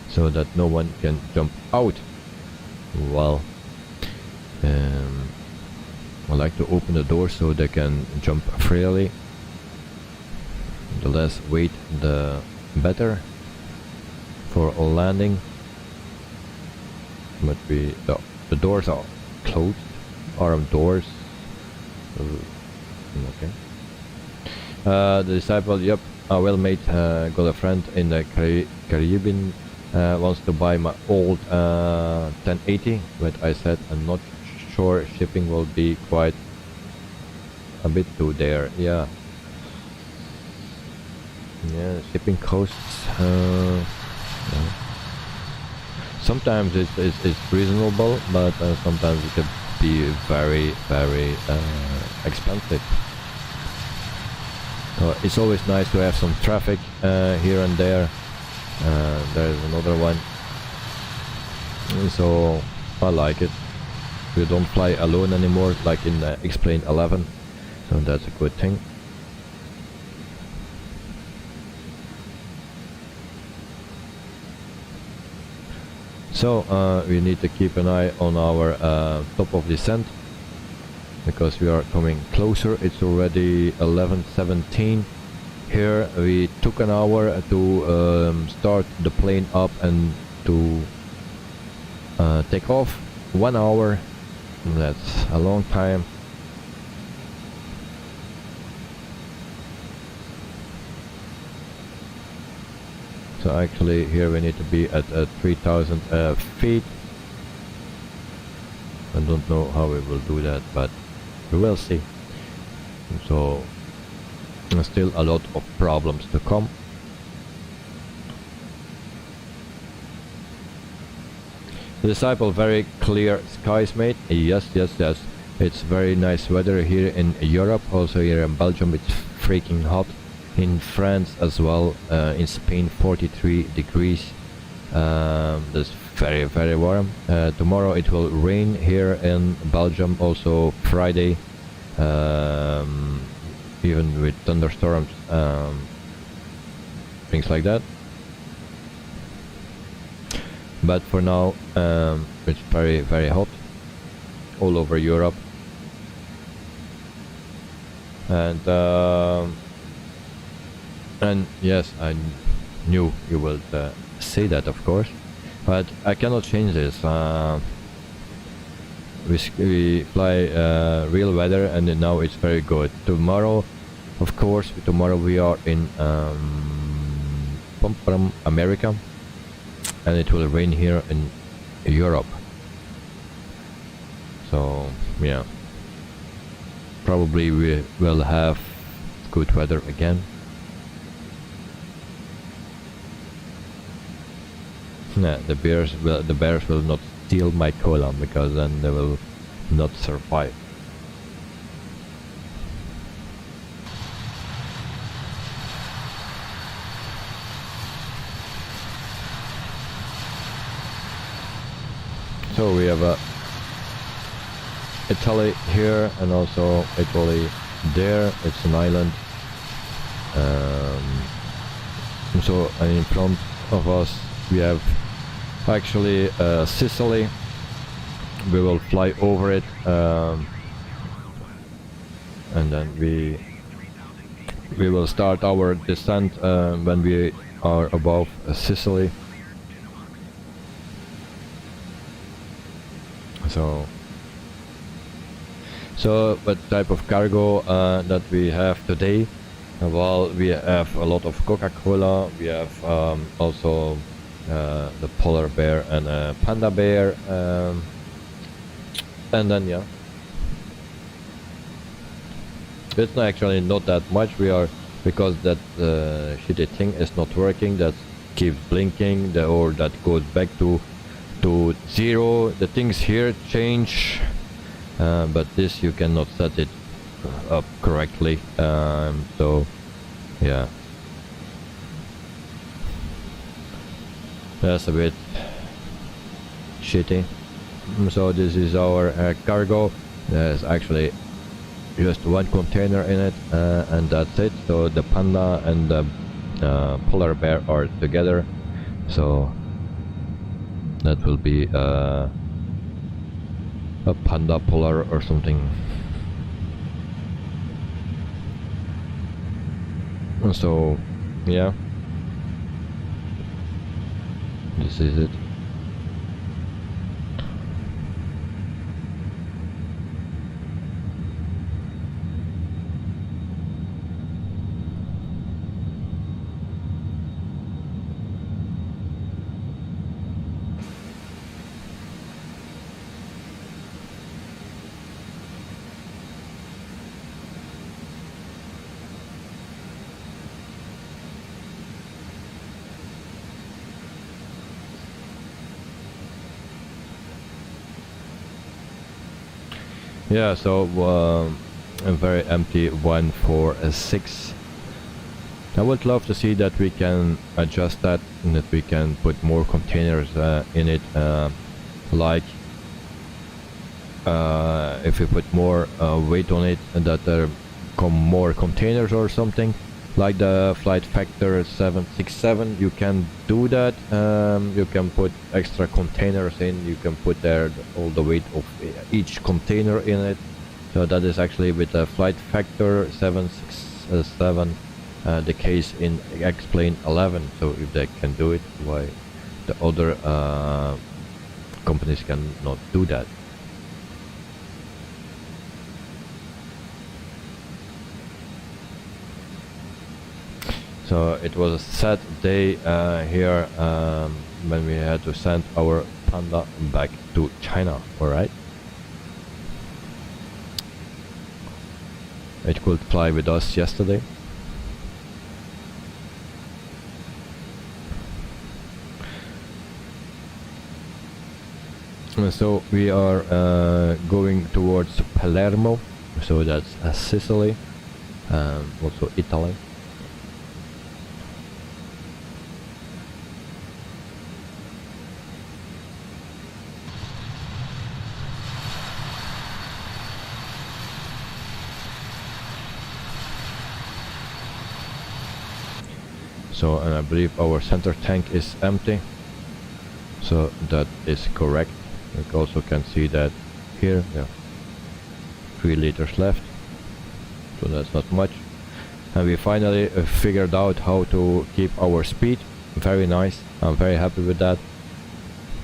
so that no one can jump out. Well, I like to open the door so they can jump freely. The less weight the better for a landing. But the doors are closed, arm doors. Okay. The Disciple, yep, well mate, got a friend in the Caribbean, wants to buy my old 1080, but I said I'm not sure, shipping will be quite a bit too there. Yeah, shipping costs, yeah. Sometimes it's reasonable, but sometimes it can be very, very expensive. So it's always nice to have some traffic here and there. There's another one, so I like it. we don't fly alone anymore like in X-Plane 11, so that's a good thing. So we need to keep an eye on our top of descent, because we are coming closer. It's already 11:17. Here we took an hour to start the plane up and to take off. 1 hour, that's a long time. So actually here we need to be at 3,000 feet. I don't know how we will do that, but we will see. So still a lot of problems to come. The Disciple, very clear skies, mate. Yes, yes, yes. It's very nice weather here in Europe. Also here in Belgium it's freaking hot. In France as well. In Spain 43 degrees. That's very, very warm. Tomorrow it will rain here in Belgium. Also Friday. Even with thunderstorms, things like that. But for now, it's very, very hot all over Europe. And yes, I knew you would say that, of course, but I cannot change this. We fly real weather, and now it's very good. Tomorrow, of course, tomorrow we are in America, and it will rain here in Europe. So yeah, probably we will have good weather again. Nah, the bears will not steal my cola, because then they will not survive. So we have Italy here, and also Italy there. It's an island. So in front of us we have actually Sicily. We will fly over it, and then we will start our descent when we are above Sicily. So what type of cargo that we have today? Well, we have a lot of Coca-Cola. We have also the polar bear and a panda bear, and then yeah, it's actually not that much. We are, because that shitty thing is not working, that keeps blinking, or that goes back to zero. The things here change, but this you cannot set it up correctly. So yeah, that's a bit shitty. So this is our cargo. There's actually just one container in it, and that's it. So the panda and the polar bear are together, so that will be a panda polar or something. So yeah, this is it. Yeah, so a very empty 146. I would love to see that we can adjust that, and that we can put more containers in it, like if we put more weight on it, and that there come more containers or something, like the flight factor 767, you can do that. You can put extra containers in, you can put there all the weight of each container in it. So that is actually with the flight factor 767 the case in X-Plane 11. So if they can do it, why the other companies cannot do that? So it was a sad day here when we had to send our Panda back to China, alright? It could fly with us yesterday. So we are going towards Palermo, so that's Sicily, also Italy. So, and I believe our center tank is empty, so that is correct. You also can see that here, yeah, 3 liters left, so that's not much. And we finally figured out how to keep our speed. Very nice, I'm very happy with that,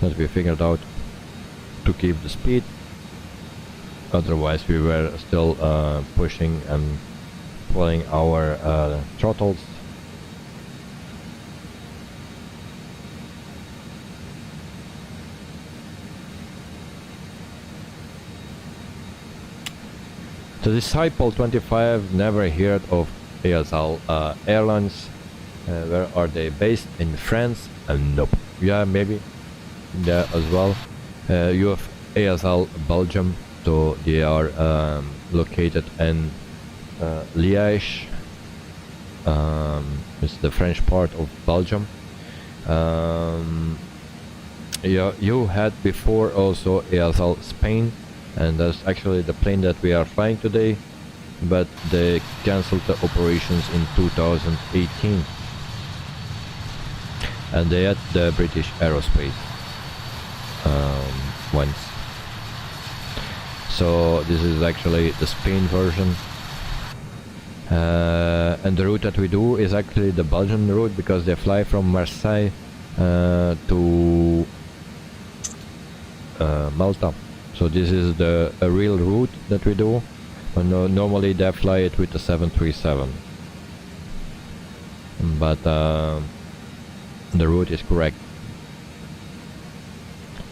that we figured out to keep the speed. Otherwise we were still pushing and pulling our throttles. The Disciple 25, never heard of ASL Airlines. Where are they based? In France? Nope. Yeah, maybe. Yeah, as well. You have ASL Belgium, so they are located in Liège. It's the French part of Belgium. Yeah, you had before also ASL Spain. And that's actually the plane that we are flying today, but they cancelled the operations in 2018. And they had the British Aerospace once. So this is actually the Spain version. And the route that we do is actually the Belgian route, because they fly from Marseille to Malta. So this is the real route that we do. Normally they fly it with the 737, but the route is correct.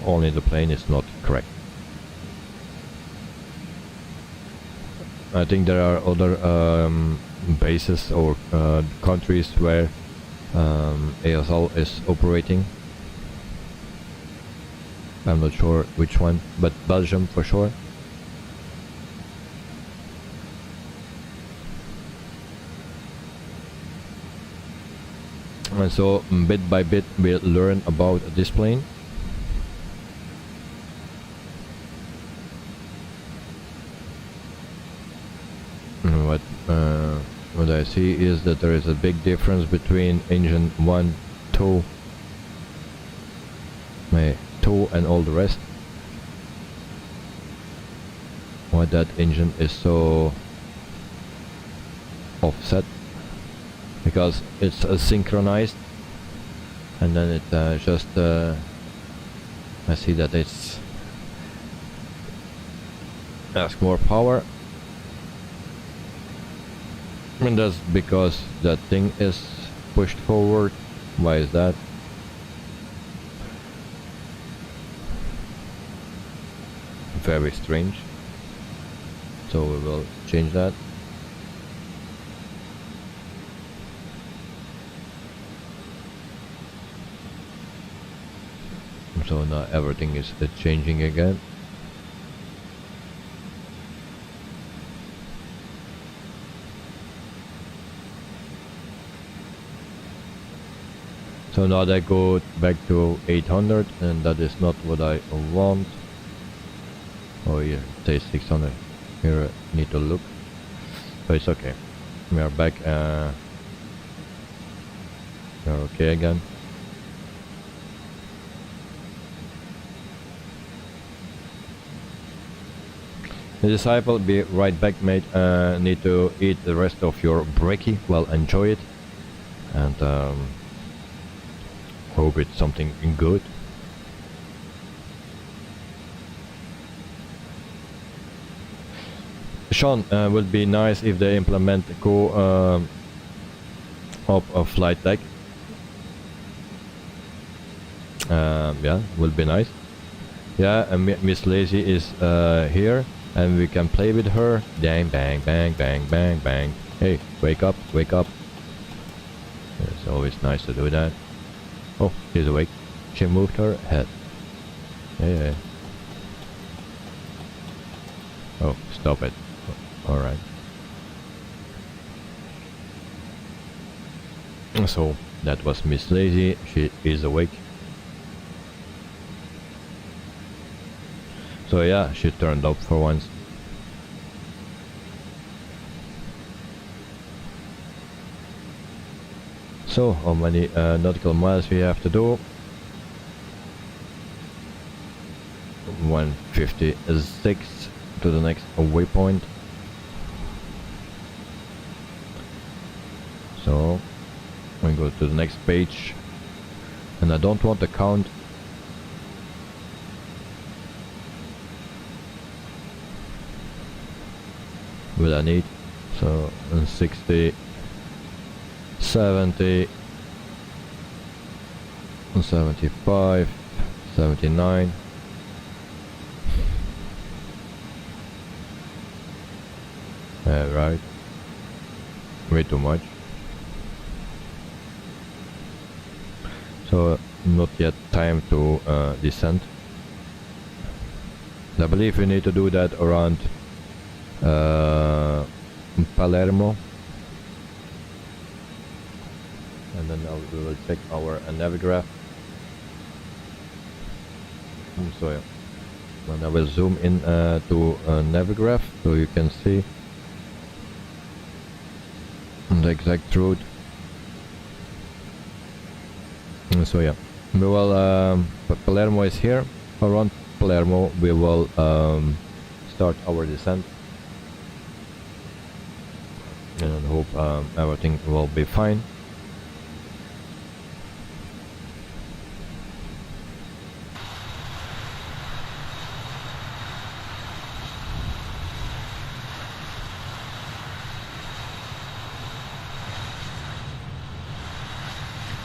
Only the plane is not correct. I think there are other bases or countries where ASL is operating. I'm not sure which one, but Belgium for sure. And so bit by bit we'll learn about this plane. And what I see is that there is a big difference between engine 1, 2, and all the rest. Why that engine is so offset, because it's synchronized, and then it just I see that it's asks more power, and that's because that thing is pushed forward. Why is that? Very strange. So we will change that. So now everything is changing again. So now they go back to 800, and that is not what I want. Oh, here it says 600. Here I need to look, but it's okay. We are back. We're okay again. The disciple, be right back, mate. Need to eat the rest of your brekkie. Well, enjoy it, and hope it's something good. Sean, would be nice if they implement go up a flight deck. Yeah, would be nice. Yeah, and Miss Lazy is here, and we can play with her. Bang, bang, bang, bang, bang, bang. Hey, wake up, wake up. It's always nice to do that. Oh, she's awake. She moved her head. Yeah. Oh, stop it. Alright. So, that was Miss Lazy. She is awake. So yeah, she turned up for once. So, how many nautical miles we have to do? 156 to the next waypoint. So, we go to the next page, and I don't want to count. What I need. So 60, 70, 75, 79. Right. Way too much. So not yet time to descend. I believe we need to do that around Palermo, and then we will check our navigraph. So yeah, and I will zoom in to navigraph so you can see the exact route. So yeah, we will Palermo is here. Around Palermo we will start our descent, and I hope everything will be fine.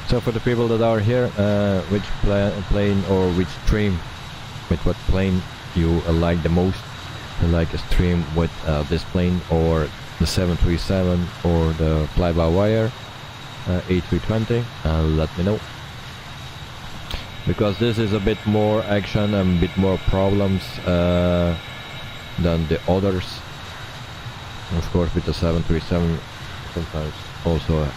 So for the people that are here, which plane or which stream, with what plane you like the most? You like a stream with this plane, or the 737, or the fly-by-wire A320? Let me know. Because this is a bit more action and a bit more problems than the others. Of course, with the 737, sometimes also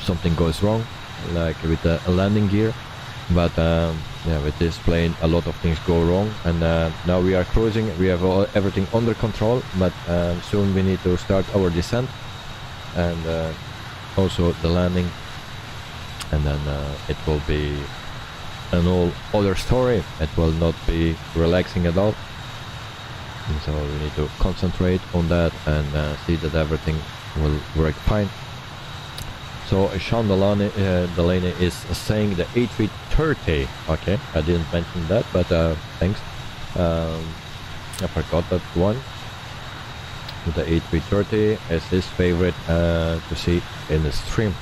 something goes wrong, like with the landing gear, but yeah, with this plane a lot of things go wrong, and now we are cruising, we have everything under control, but soon we need to start our descent and also the landing, and then it will be an all other story. It will not be relaxing at all, and so we need to concentrate on that and see that everything will work fine. So Sean Delaney is saying the A330. Okay, I didn't mention that, but thanks. I forgot that one. The A330 is his favorite to see in the stream.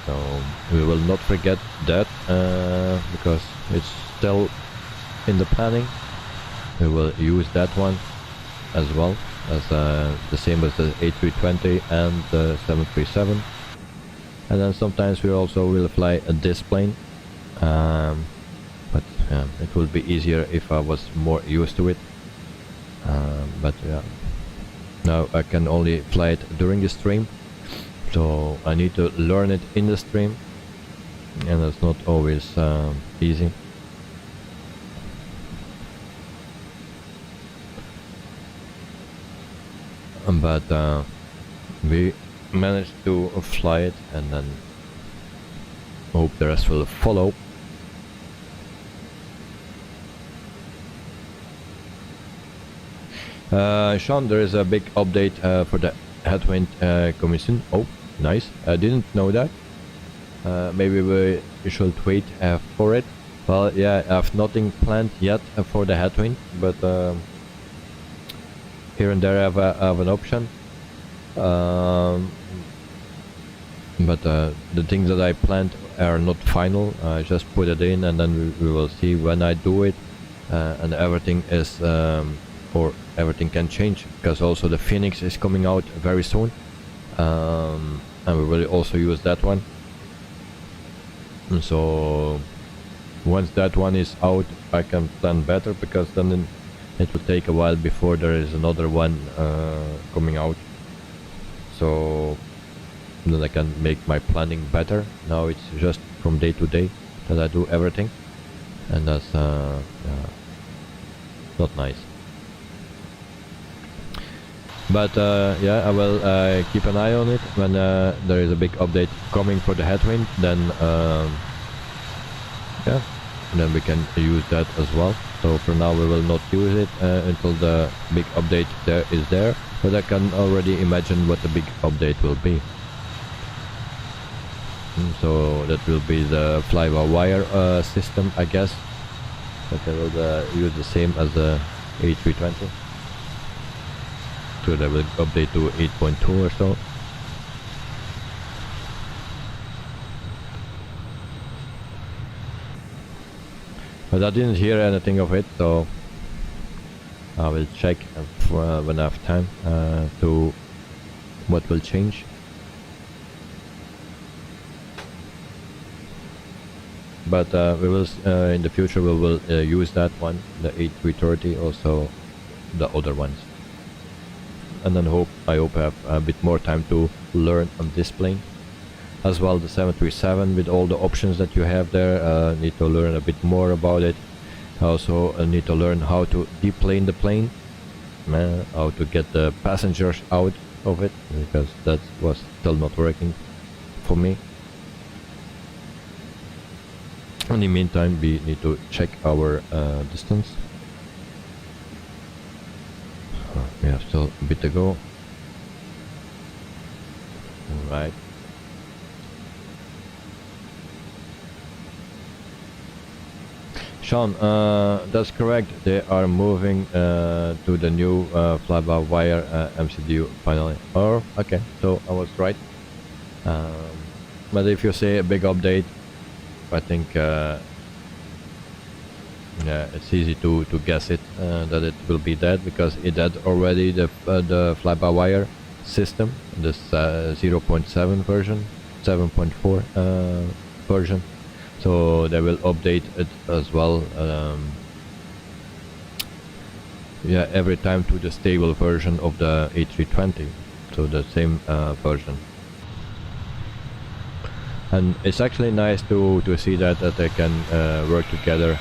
So we will not forget that because it's still in the planning. We will use that one as well as the same as the A320 and the 737. And then sometimes we also will fly this plane, but it will be easier if I was more used to it. But yeah, now I can only fly it during the stream, so I need to learn it in the stream, and it's not always easy. but we managed to fly it, and then hope the rest will follow. Sean, there is a big update for the headwind coming soon. Oh, nice. I didn't know that. Maybe we should wait for it. Well, yeah, I have nothing planned yet for the headwind, but here and there I have an option. But the things that I planned are not final. I just put it in, and then we will see when I do it. And everything is, or everything can change, because also the Phoenix is coming out very soon. And we will also use that one. And so once that one is out, I can plan better, because then it will take a while before there is another one coming out. So then I can make my planning better. Now it's just from day to day that I do everything, and that's not nice. But yeah, I will keep an eye on it. When there is a big update coming for the headwind, then yeah, then we can use that as well. So for now we will not use it until the big update is there, but I can already imagine what the big update will be. So that will be the fly-by-wire system, I guess. But they will use the same as the A320. So they will update to 8.2 or so. But I didn't hear anything of it, so I will check when I have time to what will change. But we will in the future we will use that one, the A330, also the other ones. And then I hope I have a bit more time to learn on this plane. As well, the 737 with all the options that you have there, need to learn a bit more about it. I also need to learn how to deplane the plane, how to get the passengers out of it, because that was still not working for me. In the meantime, we need to check our distance. We have still a bit to go. Alright. Sean, that's correct. They are moving to the new fly-by-wire MCU finally. Oh, okay. So I was right. But if you say a big update, I think yeah, it's easy to guess it that it will be that, because it had already the fly-by-wire system, this 0.7 version, 7.4 version. So they will update it as well. Yeah, every time to the stable version of the A320, so the same version. And it's actually nice to see that they can work together.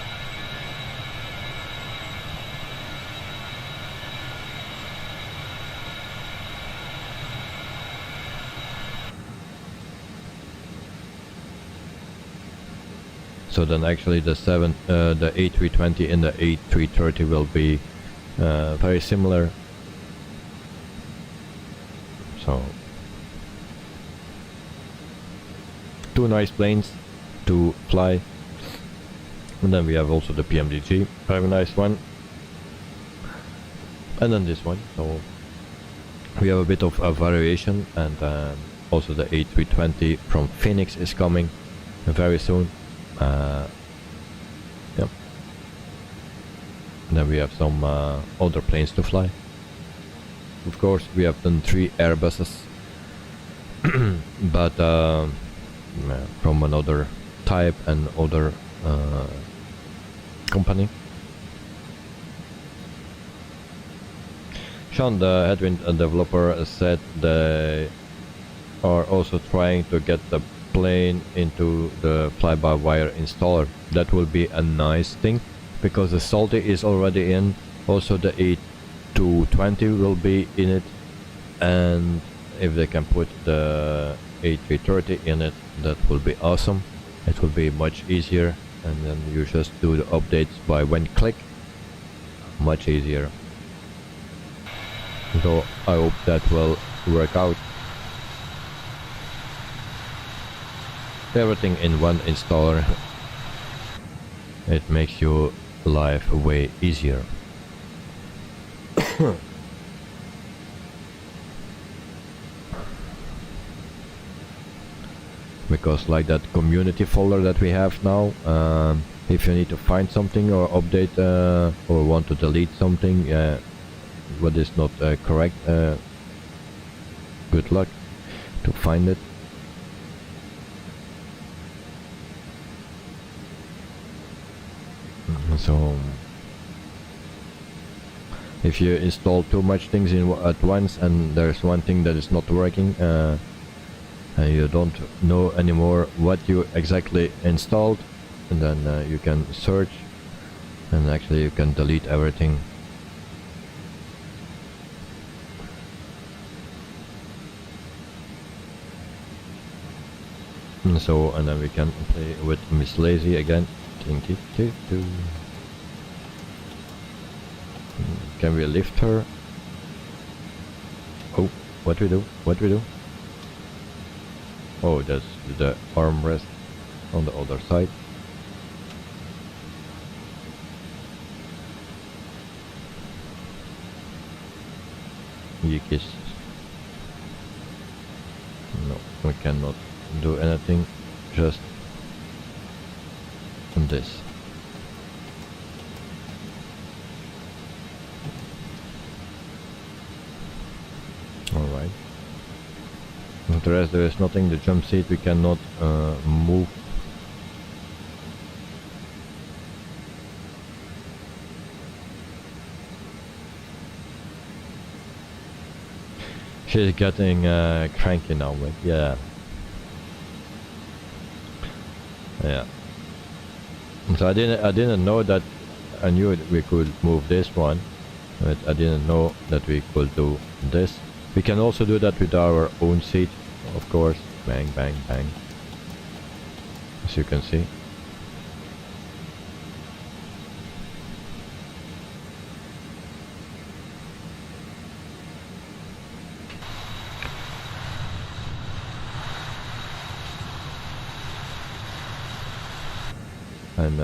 So then actually the A320 and the A330 will be very similar. So two nice planes to fly. And then we have also the PMDG, very nice one. And then this one. So we have a bit of a variation, and also the A320 from Phoenix is coming very soon. Yep. And then we have some other planes to fly. Of course, we have done 3 Airbuses, but from another type and other company. Sean, the headwind developer, said they are also trying to get the plane into the fly-by-wire installer. That will be a nice thing, because the Salty is already in. Also the A220 will be in it. and if they can put the A330 in it, that will be awesome. It will be much easier, and then you just do the updates by one click, much easier. So I hope that will work out. Everything in one installer, it makes your life way easier. Because like that community folder that we have now, if you need to find something or update or want to delete something what is not correct, good luck to find it. So if you install too much things at once and there's one thing that is not working, and you don't know anymore what you exactly installed, and then you can search and actually you can delete everything. And so, and then we can play with Miss Lazy again. Can we lift her? Oh, what we do? What we do? Oh, that's the armrest on the other side. Yikes. No, we cannot do anything, just this. Alright. The rest there is nothing. The jump seat we cannot move. She's getting cranky now, but yeah. Yeah. So I didn't know that. I knew we could move this one, but I didn't know that we could do this. We can also do that with our own seat, of course. Bang, bang, bang. As you can see. And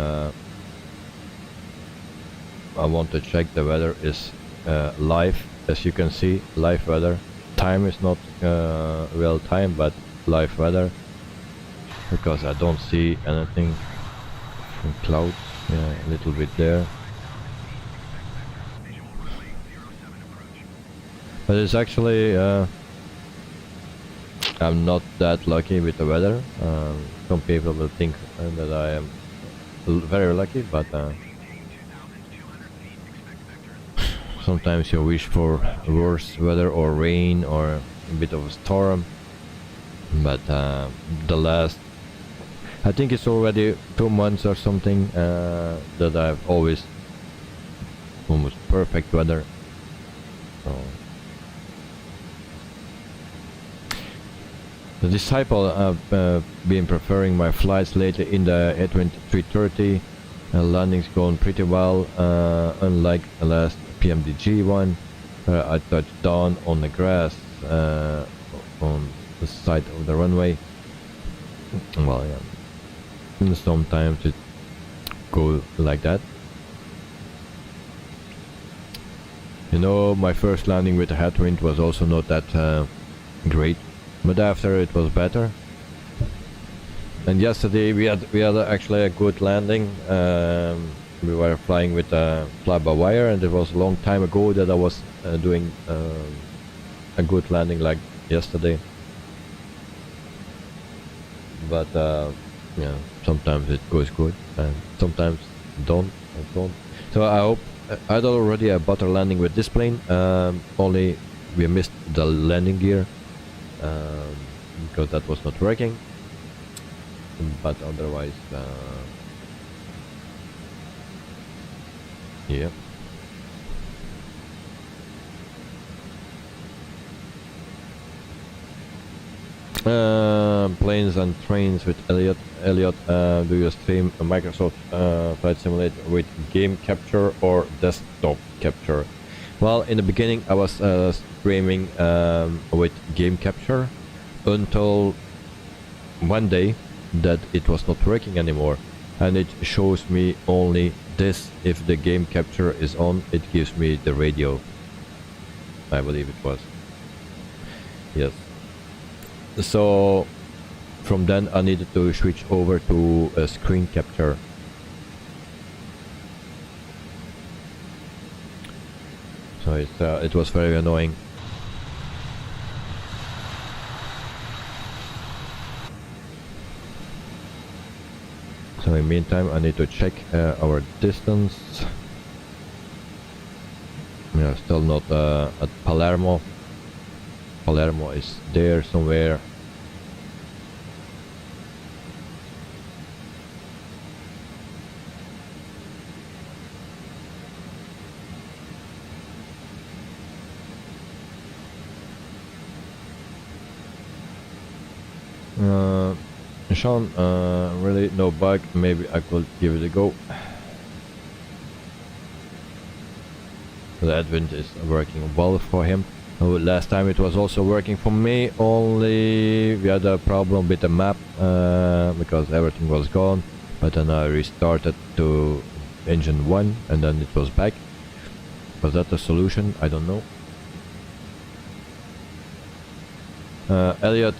I want to check the weather is live. As you can see, live weather. Time is not real time, but live weather, because I don't see anything from clouds. Yeah, a little bit there, but it's actually I'm not that lucky with the weather. Some people will think that I am very lucky, but sometimes you wish for worse weather or rain or a bit of a storm, but the last, I think it's already 2 months or something that I've always almost perfect weather. So the disciple I've been preferring my flights lately in the A330. Landing's going pretty well, unlike the last PMDG one, where I touched down on the grass on the side of the runway. Well, yeah, and sometimes it goes like that. You know, my first landing with the headwind was also not that great, but after it was better. And yesterday we had actually a good landing. We were flying with a fly-by-wire, and it was a long time ago that I was doing a good landing like yesterday. But yeah, sometimes it goes good, and sometimes don't. So I hope I had already a better landing with this plane. Only we missed the landing gear because that was not working. But otherwise, yeah. Planes and trains with Elliot. Elliot, do you stream a Microsoft Flight Simulator with game capture or desktop capture? Well, in the beginning I was streaming with game capture until one day that it was not working anymore, and it shows me only this. If the game capture is on, it gives me the radio. I believe it was. Yes. So from then I needed to switch over to a screen capture. So it was very annoying. So in the meantime I need to check our distance. We are still not at Palermo. Palermo is there somewhere. Sean, really no bug, maybe I could give it a go. The advent is working well for him. Last time it was also working for me, only we had a problem with the map because everything was gone, but then I restarted to engine 1 and then it was back. Was that the solution? I don't know. Elliot,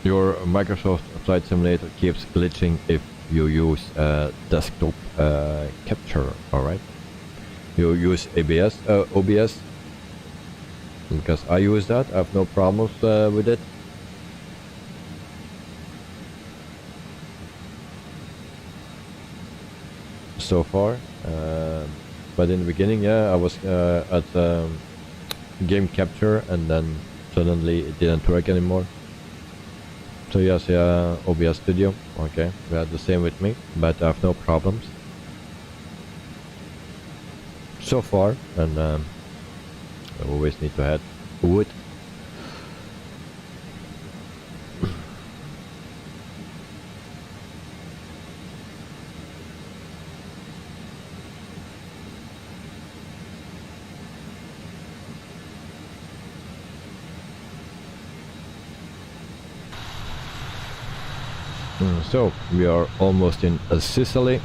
your Microsoft Flight Simulator keeps glitching if you use desktop capture. Alright, you use OBS, because I use that. I have no problems with it. So far, but in the beginning, yeah, I was at game capture and then suddenly it didn't work anymore. So yes, yeah, OBS Studio, okay, we had the same with me, but I have no problems so far, and I always need to add wood. So we are almost in Sicily.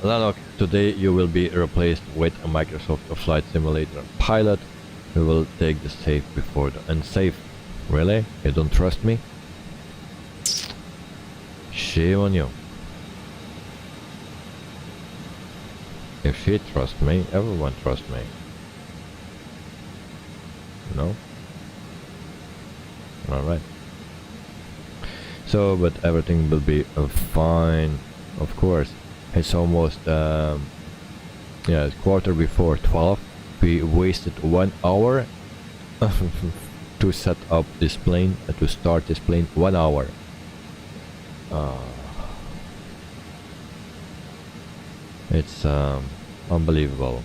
Lanok, today you will be replaced with a Microsoft Flight Simulator pilot. We will take the safe before the unsafe. Really? You don't trust me? Shame on you. If she trusts me, everyone trusts me. No? Alright. So, but everything will be fine, of course. It's almost, yeah, it's 12:15. We wasted 1 hour to set up this plane, to start this plane. 1 hour. It's unbelievable.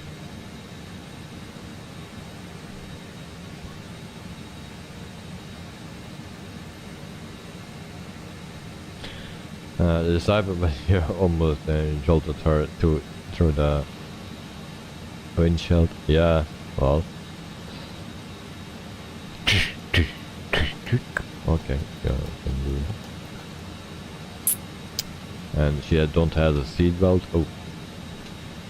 The disciple here almost jolted her through the windshield. Yeah, well. Okay, yeah, can do that. And she don't have a seatbelt. Oh.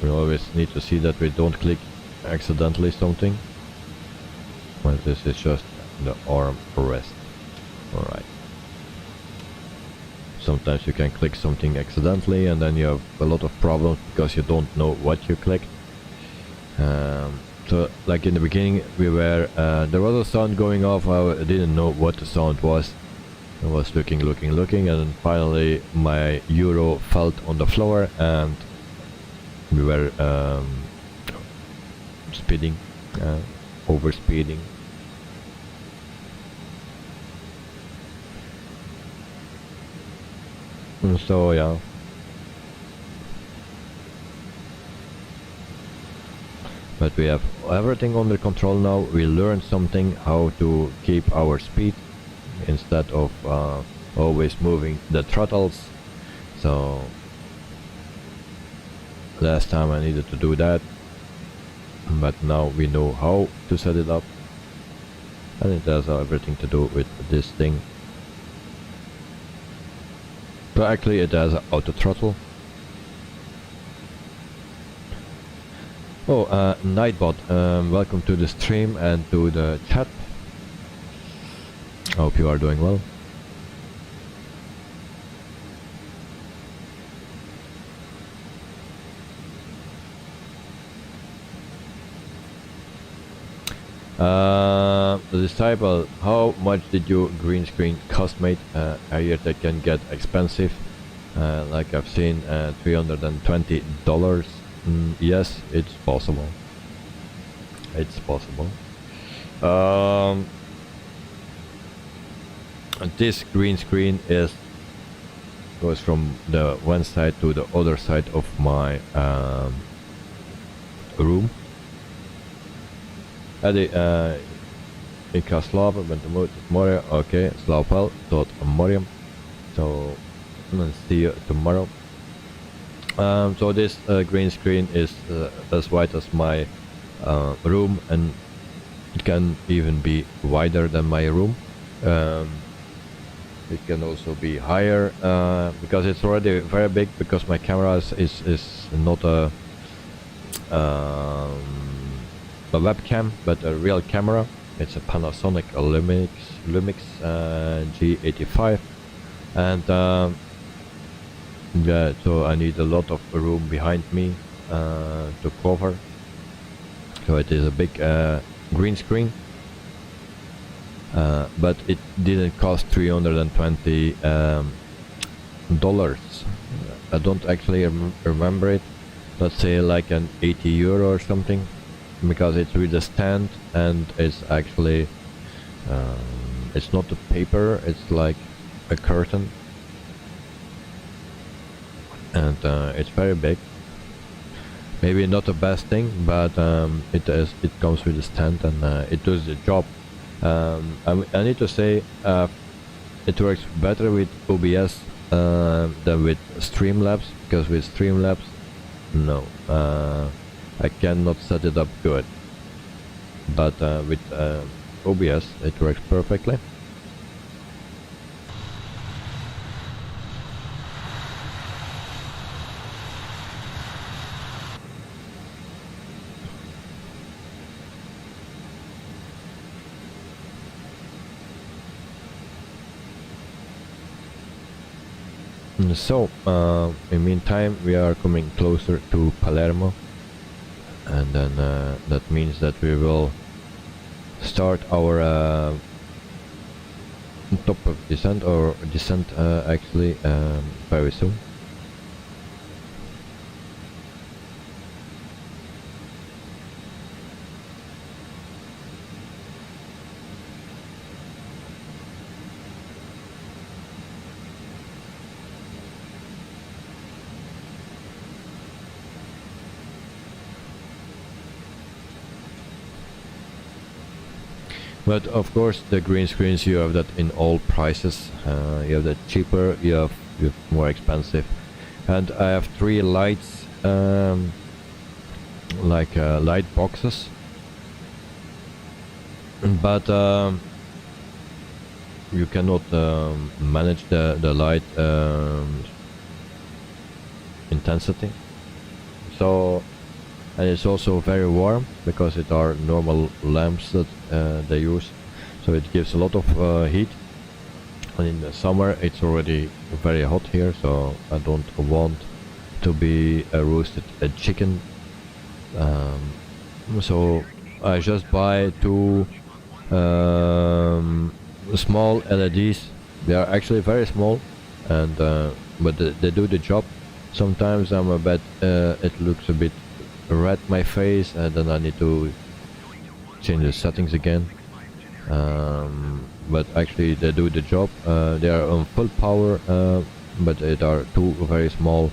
We always need to see that we don't click accidentally something. Well, this is just the arm rest. Alright. Sometimes you can click something accidentally and then you have a lot of problems because you don't know what you clicked. So like in the beginning we were, there was a sound going off, I didn't know what the sound was. I was looking and then finally my Euro fell on the floor and we were speeding, overspeeding. So yeah. But we have everything under control now. We learned something how to keep our speed instead of always moving the throttles. So last time I needed to do that, but now we know how to set it up, and it has everything to do with this thing. So actually it has auto throttle. Oh, Nightbot, welcome to the stream and to the chat. I hope you are doing well. The disciple, how much did your green screen cost, mate? I hear they can get expensive, like I've seen, $320. Yes, it's possible. It's possible. This green screen goes from the one side to the other side of my room. Ik ga slapen met de motor morgen. Okay, slaap wel tot morgen. So I'll see you tomorrow. So this green screen is as wide as my room, and it can even be wider than my room. It can also be higher because it's already very big, because my camera is not a webcam but a real camera. It's a Panasonic Lumix G85, and yeah, so I need a lot of room behind me to cover. So it is a big green screen, but it didn't cost $320. I don't actually remember it. Let's say like an €80 or something, because it's with a stand, and it's actually it's not a paper, it's like a curtain, and it's very big. Maybe not the best thing, but it comes with a stand, and it does the job. I need to say it works better with OBS than with Streamlabs, because with Streamlabs, no, I cannot set it up good, but with OBS it works perfectly. So in meantime we are coming closer to Palermo, and then that means that we will start our top of descent, or descent actually very soon. But of course the green screens, you have that in all prices. You have the cheaper, you have more expensive, and I have 3 lights, like light boxes, but you cannot manage the light intensity. So, and it's also very warm, because it are normal lamps that they use, so it gives a lot of heat. And in the summer it's already very hot here, so I don't want to be a roasted chicken. So I just buy 2 small LEDs. They are actually very small, and but they do the job. Sometimes I'm a bit it looks a bit red my face, and then I need to change the settings again, but actually they do the job. They are on full power but it are two very small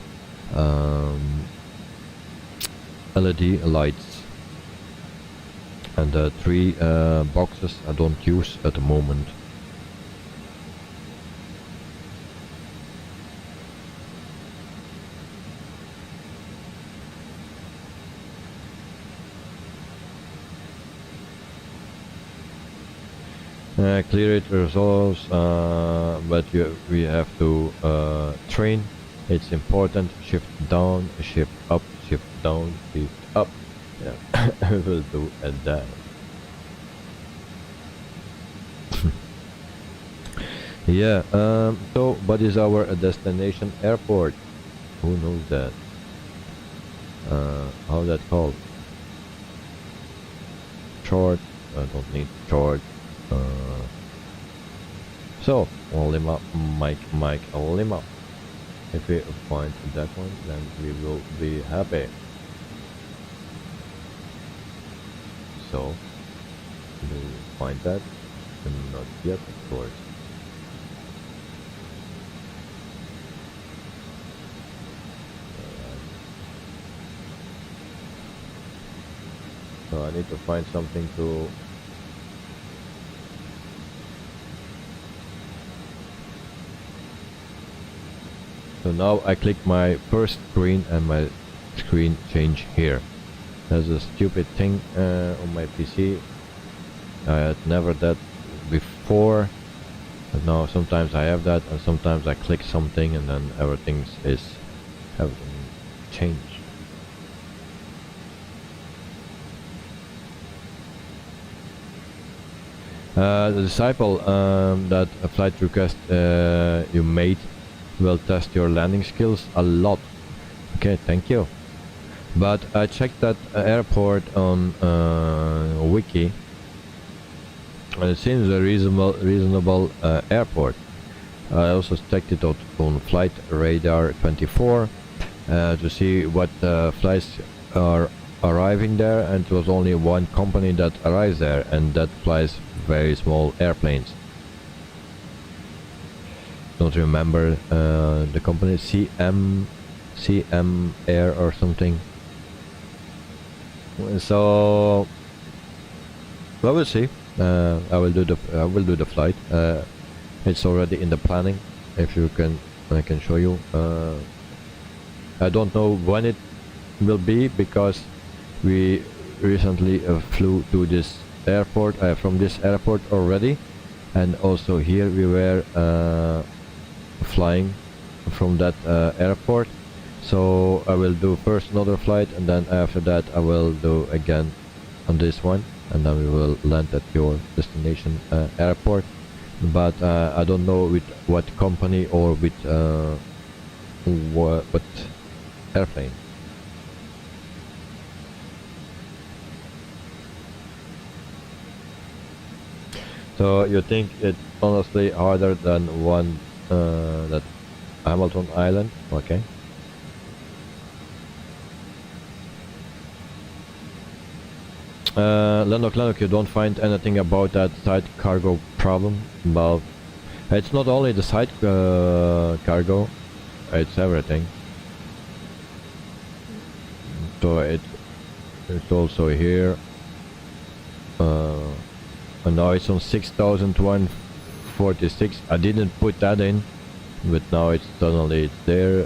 LED lights, and the three boxes I don't use at the moment. Clear it results, but we have to train. It's important. Shift down, shift up, shift down, shift up. Yeah, I will do that. Yeah. So, what is our destination airport? Who knows that? How that called? Chart. I don't need chart. So, Lima, Mike, Lima. If we find that one, then we will be happy. So, do we find that? Not yet, of course. So I need to find something to. So now I click my first screen and my screen change here. There's a stupid thing on my PC. I had never that before, but now sometimes I have that, and sometimes I click something and then everything changed. The disciple that a flight request you made will test your landing skills a lot. Okay, thank you. But I checked that airport on wiki, and it seems a reasonable airport. I also checked it out on Flight Radar 24 to see what flights are arriving there, and it was only one company that arrives there, and that flies very small airplanes. Don't remember the company, CM Air or something. So I will see. I will do the flight. It's already in the planning. If you can, I can show you. I don't know when it will be, because we recently flew to this airport, from this airport already, and also here we were flying from that airport. So I will do first another flight, and then after that I will do again on this one, and then we will land at your destination airport. But I don't know with what company or with what airplane. So you think it's honestly harder than one that Hamilton Island? Okay. Lennox, you don't find anything about that side cargo problem? Well, it's not only the side cargo, it's everything. So it's also here. And now it's on 6,146. I didn't put that in, but now it's suddenly there.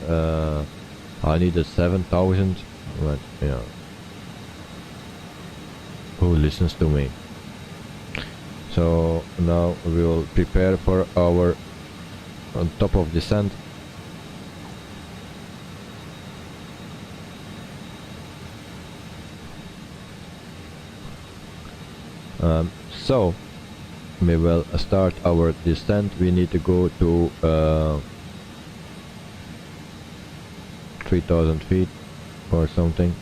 I needed 7,000, but yeah. Who listens to me? So now we will prepare for our on top of descent. So we will start our descent. We need to go to 3,000 feet or something.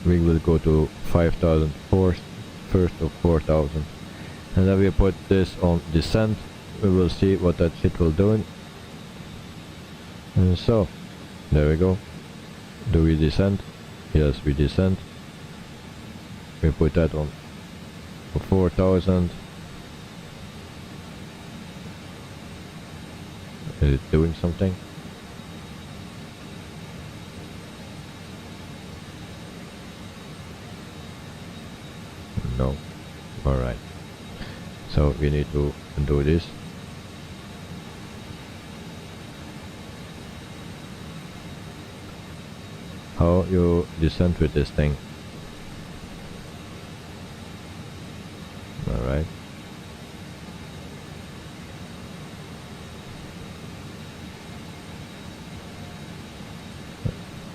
We will go to 5,000 first of 4,000, and then we put this on descent. We will see what that shit will do. And so there we go. Do we descend? Yes, we descend. We put that on 4,000. Is it doing something? No. Alright. So we need to do this. How you descend with this thing? Alright.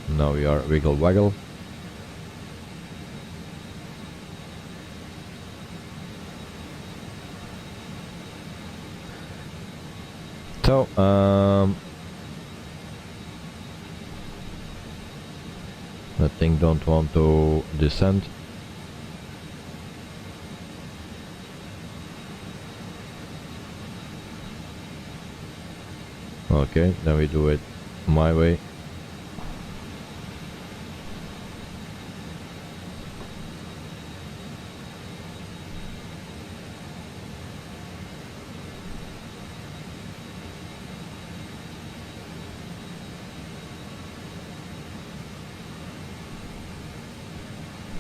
Now we are wiggle waggle. So that thing don't want to descend. Okay, then we do it my way.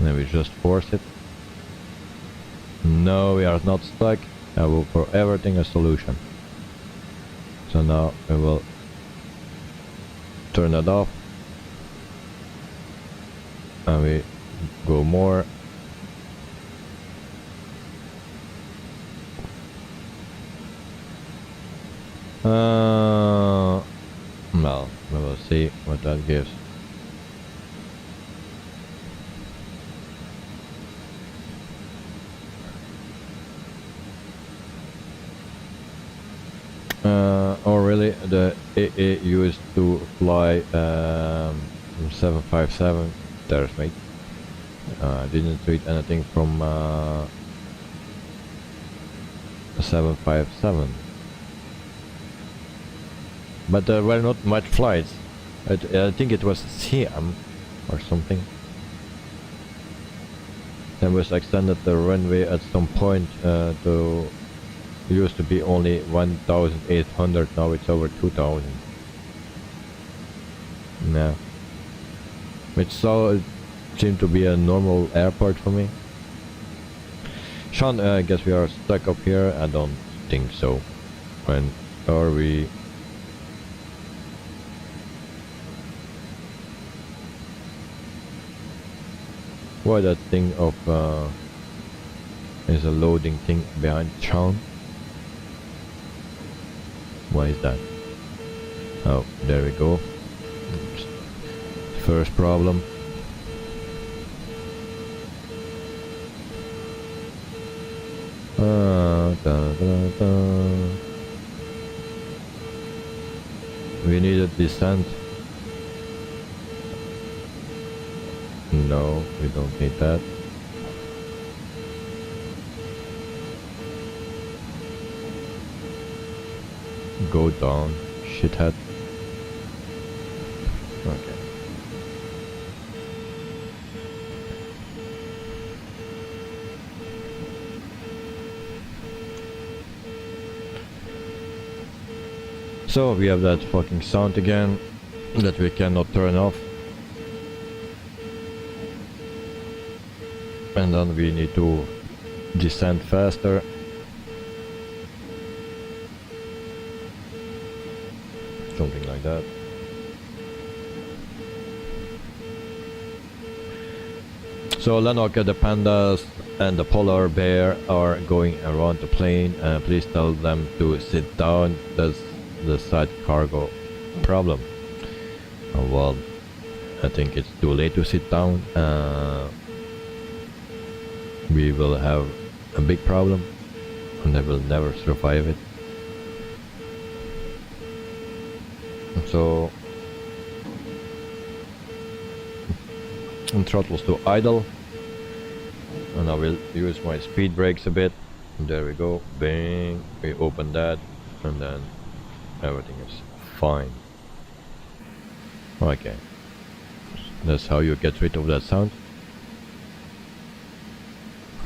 Then we just force it. No, we are not stuck. I will for everything a solution. So now I will turn it off. And we go more. Well, we will see what that gives. Or really, the AA used to fly 757. There's mate. Didn't read anything from 757. But there were not much flights. I think it was CM or something. Then was extended the runway at some point to used to be only 1,800, now it's over 2,000. Yeah. Which so seemed to be a normal airport for me. Sean, I guess we are stuck up here. I don't think so. When are we? Why that thing of is a loading thing behind Sean? Why is that? Oh, there we go. First problem. We need a descent. No, we don't need that. Go down, shithead. Okay. So we have that fucking sound again that we cannot turn off. And then we need to descend faster. Something like that. So Lenoka, the pandas and the polar bear are going around the plane. Please tell them to sit down. That's the side cargo problem. Well, I think it's too late to sit down. We will have a big problem and they will never survive it. So and throttles to idle, and I will use my speed brakes a bit. And there we go, bang, we open that, and then everything is fine. Okay, that's how you get rid of that sound.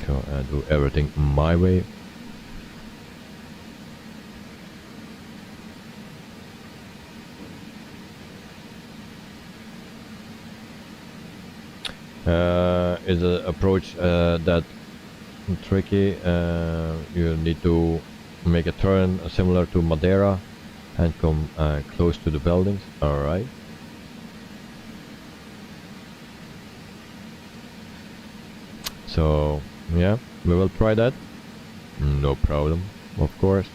So I do everything my way. is an approach that tricky. You need to make a turn similar to Madeira and come close to the buildings. Alright. So yeah, we will try that. No problem, of course.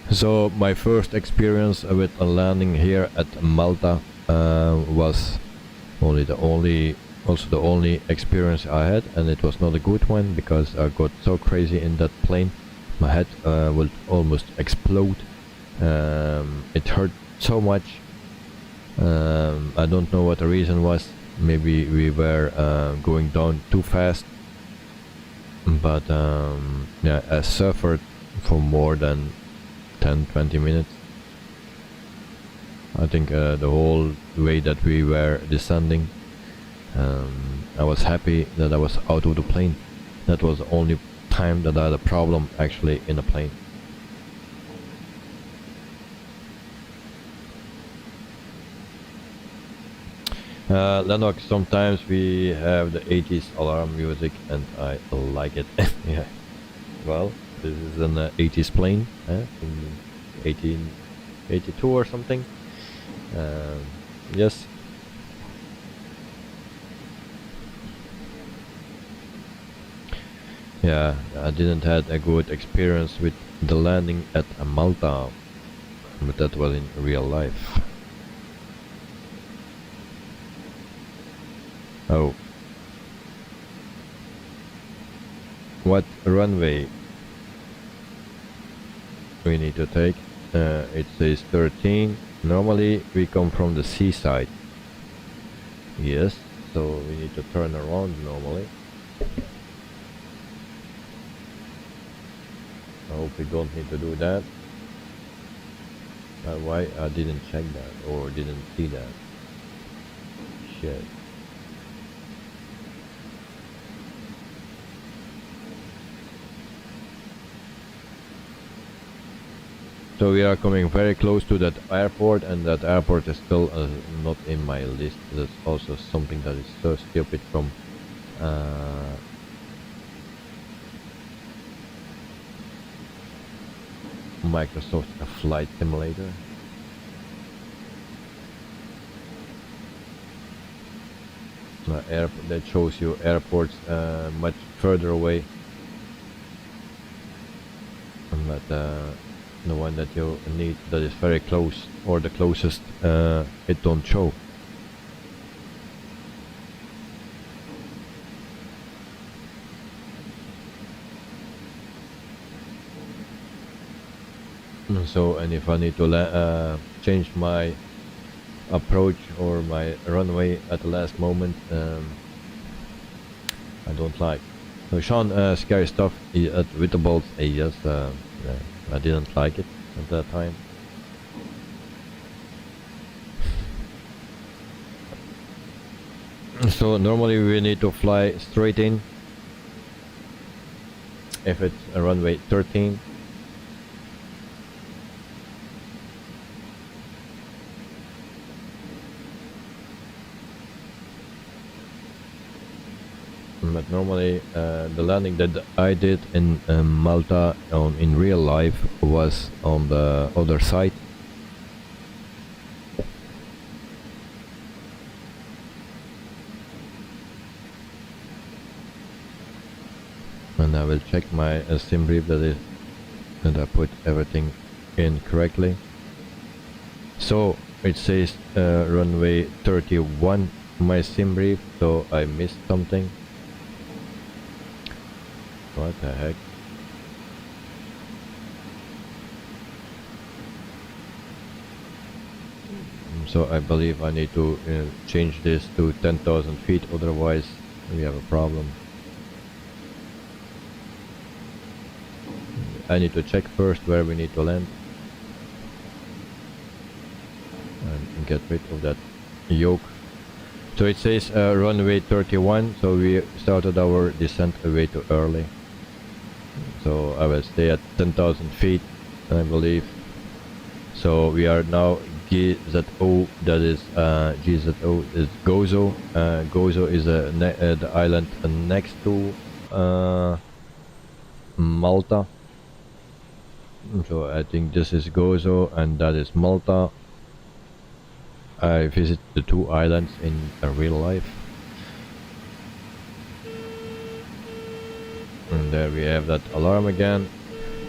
So my first experience with a landing here at Malta was also the only experience I had, and it was not a good one because I got so crazy in that plane. My head would almost explode. It hurt so much. I don't know what the reason was. Maybe we were going down too fast, but yeah, I suffered for more than 10-20 minutes. I think the whole way that we were descending, I was happy that I was out of the plane. That was the only time that I had a problem actually in the plane. Lennox, sometimes we have the 80s alarm music and I like it. Yeah. Well, this is an 80s plane in 1882 or something. Yes. Yeah, I didn't had a good experience with the landing at Malta, but that was in real life. Oh. What runway we need to take? It says 13. Normally we come from the seaside. Yes, so we need to turn around normally. I hope we don't need to do that. Why I didn't check that or didn't see that. Shit. So we are coming very close to that airport, and that airport is still not in my list. That's also something that is so stupid from Microsoft Flight Simulator. Airport that shows you airports much further away, but the one that you need that is very close or the closest, it don't show. So, and if I need to change my approach or my runway at the last moment, I don't like. So Sean, scary stuff with the bolts. Yes, I didn't like it at that time. So normally we need to fly straight in if it's a runway 13. But normally the landing that I did in Malta in real life was on the other side. And I will check my sim brief that I put everything in correctly. So it says runway 31 my sim brief, so I missed something. What the heck? So I believe I need to change this to 10,000 feet, otherwise we have a problem. I need to check first where we need to land and get rid of that yoke. So it says runway 31, so we started our descent way too early. So I will stay at 10,000 feet, I believe. So we are now GZO, that is GZO is Gozo. Gozo is the island next to Malta. So I think this is Gozo and that is Malta. I visit the two islands in real life. And there we have that alarm again.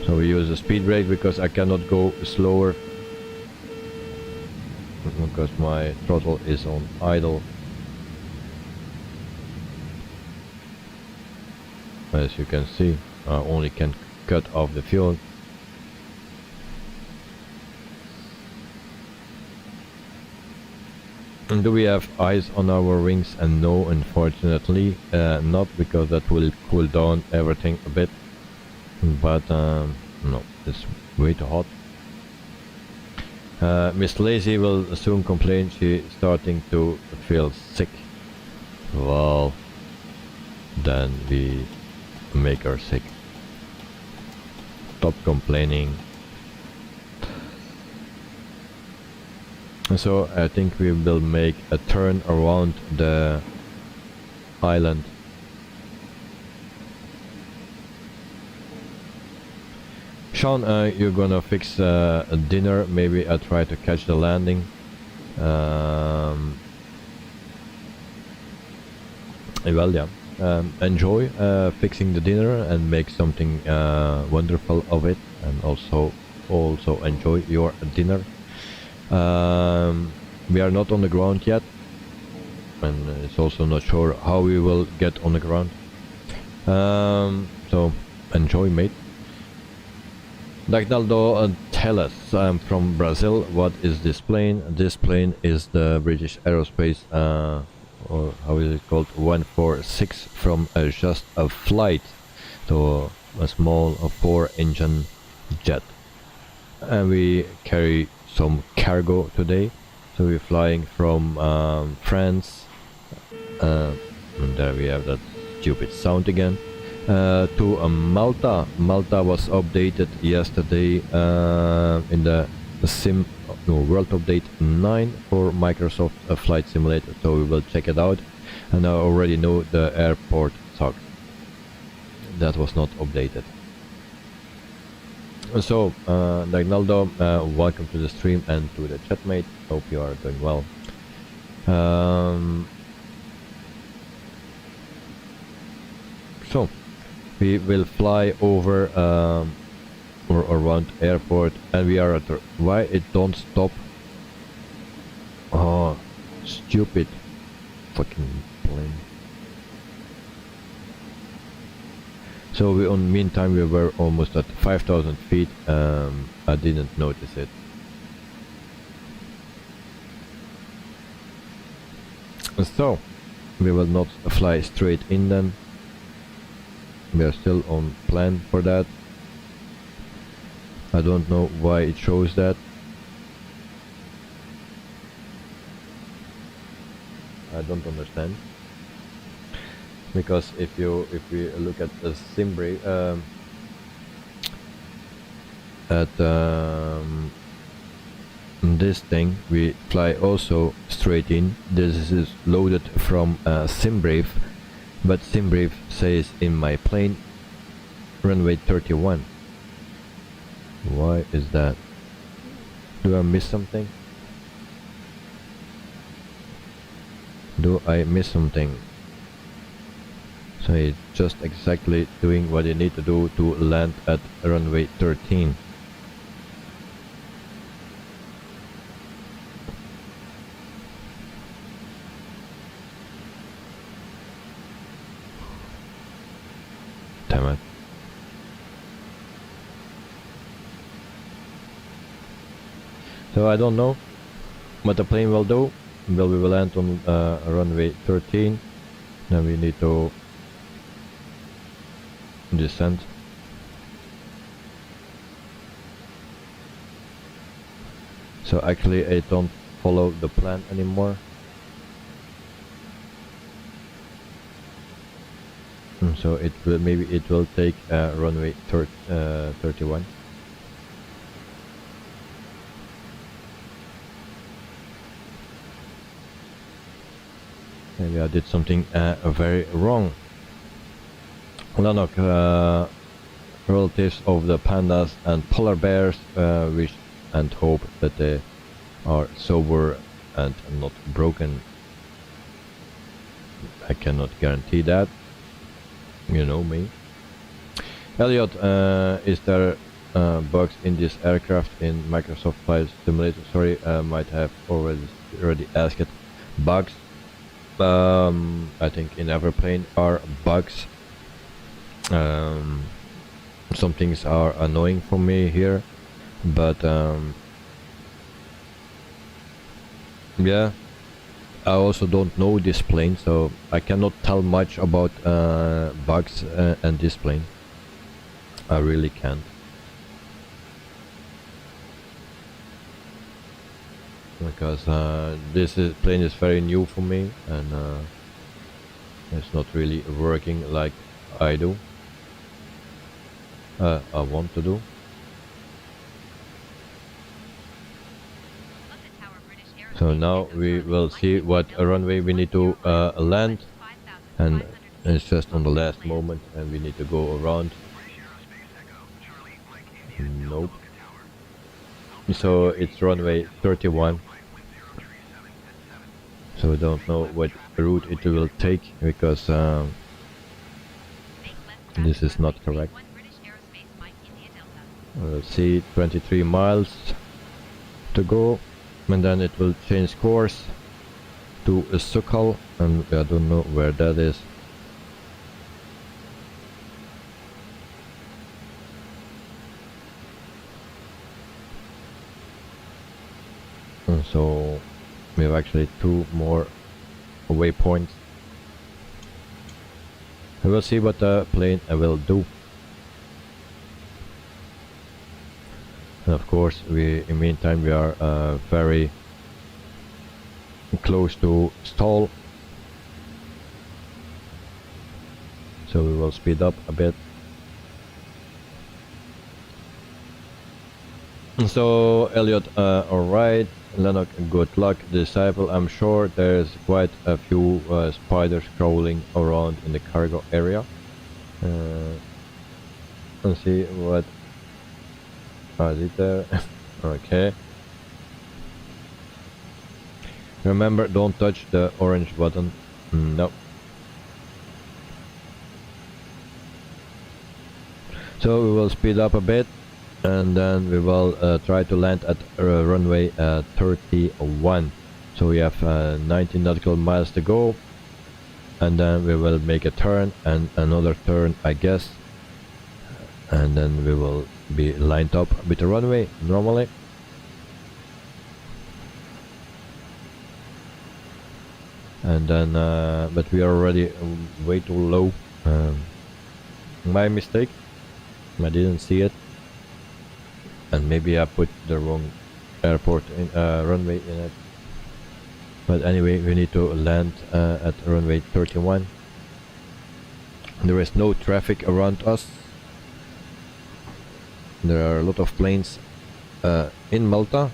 So we use the speed brake because I cannot go slower because my throttle is on idle. As you can see, I only can cut off the fuel. And do we have ice on our wings? And no, unfortunately not, because that will cool down everything a bit. But no, it's way too hot. Miss Lazy will soon complain she's starting to feel sick. Well, then we make her sick. Stop complaining. So I think we will make a turn around the island. Sean, you're gonna fix a dinner. Maybe I try to catch the landing. Well, yeah. Enjoy fixing the dinner and make something wonderful of it, and also enjoy your dinner. We are not on the ground yet, and it's also not sure how we will get on the ground. So enjoy, mate. Dagnaldo, tell us, I'm from Brazil, what is this plane? This plane is the British Aerospace, or how is it called, 146, from just a flight to a small 4-engine jet. And we carry some cargo today, so we're flying from France, and there we have that stupid sound again, to Malta. Malta was updated yesterday in the World Update 9 for Microsoft Flight Simulator, so we will check it out. And I already know the airport sucks. That was not updated. So, Dagnaldo, welcome to the stream and to the chatmate. Hope you are doing well. So, we will fly over or around airport, and we are at the... Why it don't stop? Oh, stupid fucking plane. So meantime we were almost at 5,000 feet. I didn't notice it. So we will not fly straight in then. We are still on plan for that. I don't know why it shows that. I don't understand. Because if we look at the SimBrave this thing, we fly also straight in. This is loaded from SimBrave, but SimBrave says in my plane runway 31. Why is that? Do I miss something? Do I miss something? So it's just exactly doing what you need to do to land at runway 13. Damn it. So I don't know what the plane will do. Well, we will land on runway 13. Then we need to descend. So actually I don't follow the plan anymore. So it will, maybe it will take runway 31. Maybe I did something very wrong. Lanok, relatives of the pandas and polar bears, wish and hope that they are sober and not broken. I cannot guarantee that. You know me. Elliot, is there bugs in this aircraft in Microsoft Flight Simulator? Sorry, might have already asked it. Bugs? I think in every plane are bugs. Some things are annoying for me here, but yeah, I also don't know this plane, so I cannot tell much about bugs and this plane. I really can't. Because this plane is very new for me, and it's not really working like I do. I want to do. So now we will see what runway we need to land, and it's just on the last moment, and we need to go around. Nope. So it's runway 31. So we don't know what route it will take, because this is not correct. Let's see, 23 miles to go, and then it will change course to Sukkal, and I don't know where that is. And so we have actually 2 more waypoints. We will see what the plane will do. And of course, in the meantime, we are very close to stall, so we will speed up a bit. So Elliot, alright. Lennox, good luck. Disciple, I'm sure there's quite a few spiders crawling around in the cargo area. Let's see what. Is it there? Okay. Remember, don't touch the orange button. No. So we will speed up a bit, and then we will try to land at runway 31. So we have 19 nautical miles to go, and then we will make a turn and another turn, I guess, and then we will be lined up with the runway normally. And then but we are already way too low. My mistake, I didn't see it, and maybe I put the wrong airport in runway in it. But anyway, we need to land at runway 31. There is no traffic around us. There are a lot of planes in Malta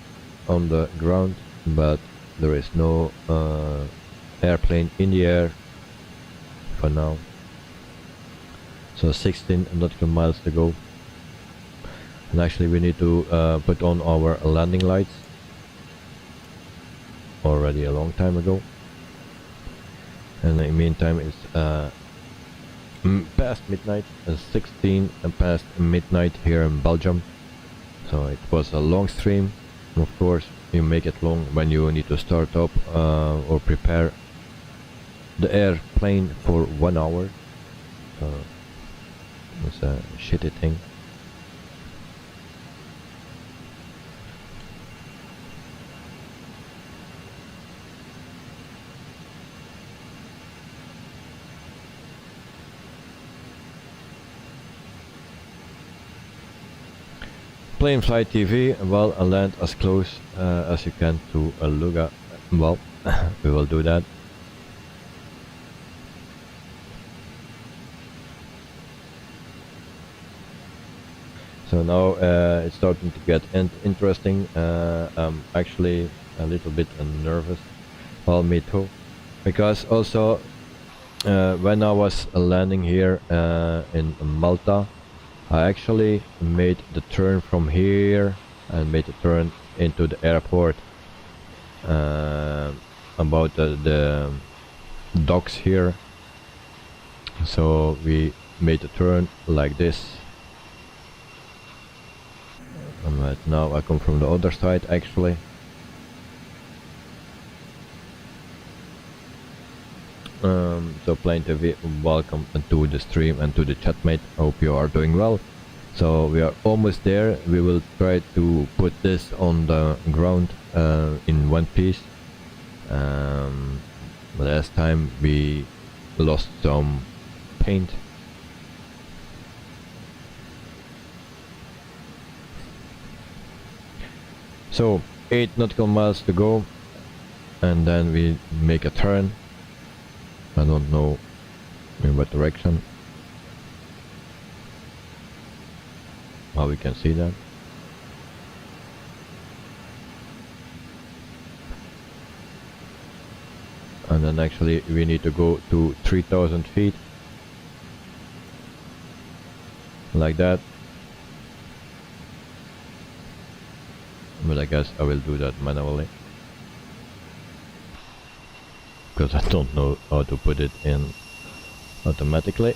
on the ground, but there is no airplane in the air for now. So 16 nautical miles to go, and actually we need to put on our landing lights already a long time ago. And in the meantime, it's past midnight, 16 and past midnight here in Belgium. So it was a long stream. Of course, you make it long when you need to start up or prepare the airplane for 1 hour. So it's a shitty thing. Plane Flight TV, well, land as close as you can to Luga. Well, we will do that. So now it's starting to get interesting. I'm actually a little bit nervous. Well, me too. because also when I was landing here in Malta, I actually made the turn from here and made the turn into the airport about the docks here. So we made the turn like this, and right now I come from the other side actually. So Plane TV, welcome to the stream and to the chatmate. Hope you are doing well. So we are almost there. We will try to put this on the ground in one piece. Last time we lost some paint. So 8 nautical miles to go, and then we make a turn. I don't know in what direction. How we can see that. And then actually we need to go to 3000 feet. Like that. But I guess I will do that manually, because I don't know how to put it in automatically.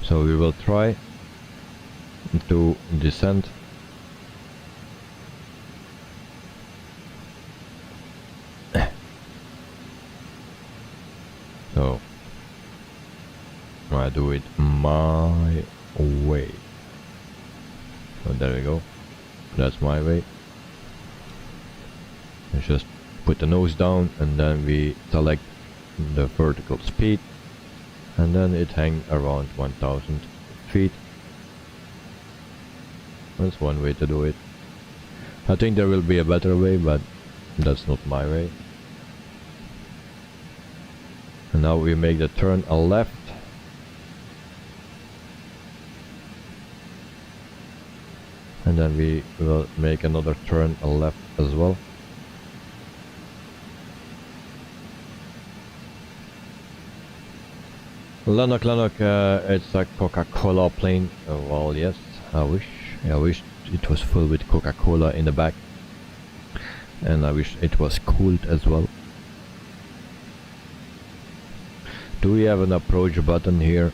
So we will try to descend. So I do it my way. So there we go. That's my way. Let's just put the nose down, and then we select the vertical speed, and then it hangs around 1000 feet. That's one way to do it. I think there will be a better way, but that's not my way. And now we make the turn a left. And then we will make another turn a left as well. Lanok, it's a Coca-Cola plane. Well, yes, I wish it was full with Coca-Cola in the back. And I wish it was cooled as well. Do we have an approach button here?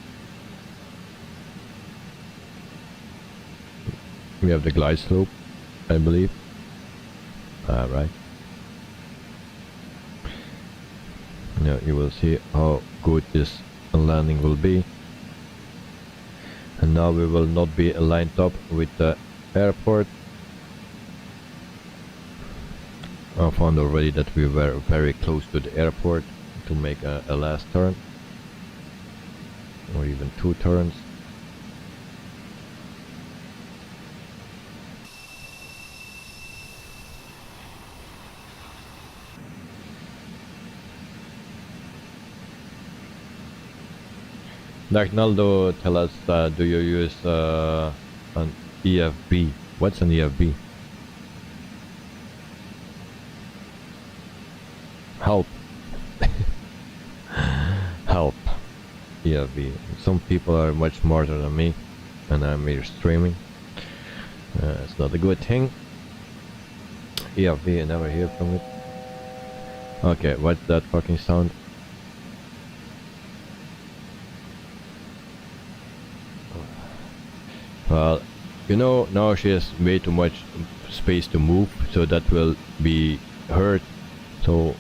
We have the glide slope, I believe. Right. Now you will see how good this landing will be. And now we will not be lined up with the airport. I found already that we were very close to the airport to make a last turn, or even 2 turns. Dagnaldo, tell us, do you use an EFB? What's an EFB? Help. Help. EFB. Some people are much smarter than me, and I'm here streaming. It's not a good thing. EFB, I never hear from it. Okay, what's that fucking sound? Well, you know, now she has way too much space to move, so that will be hurt. So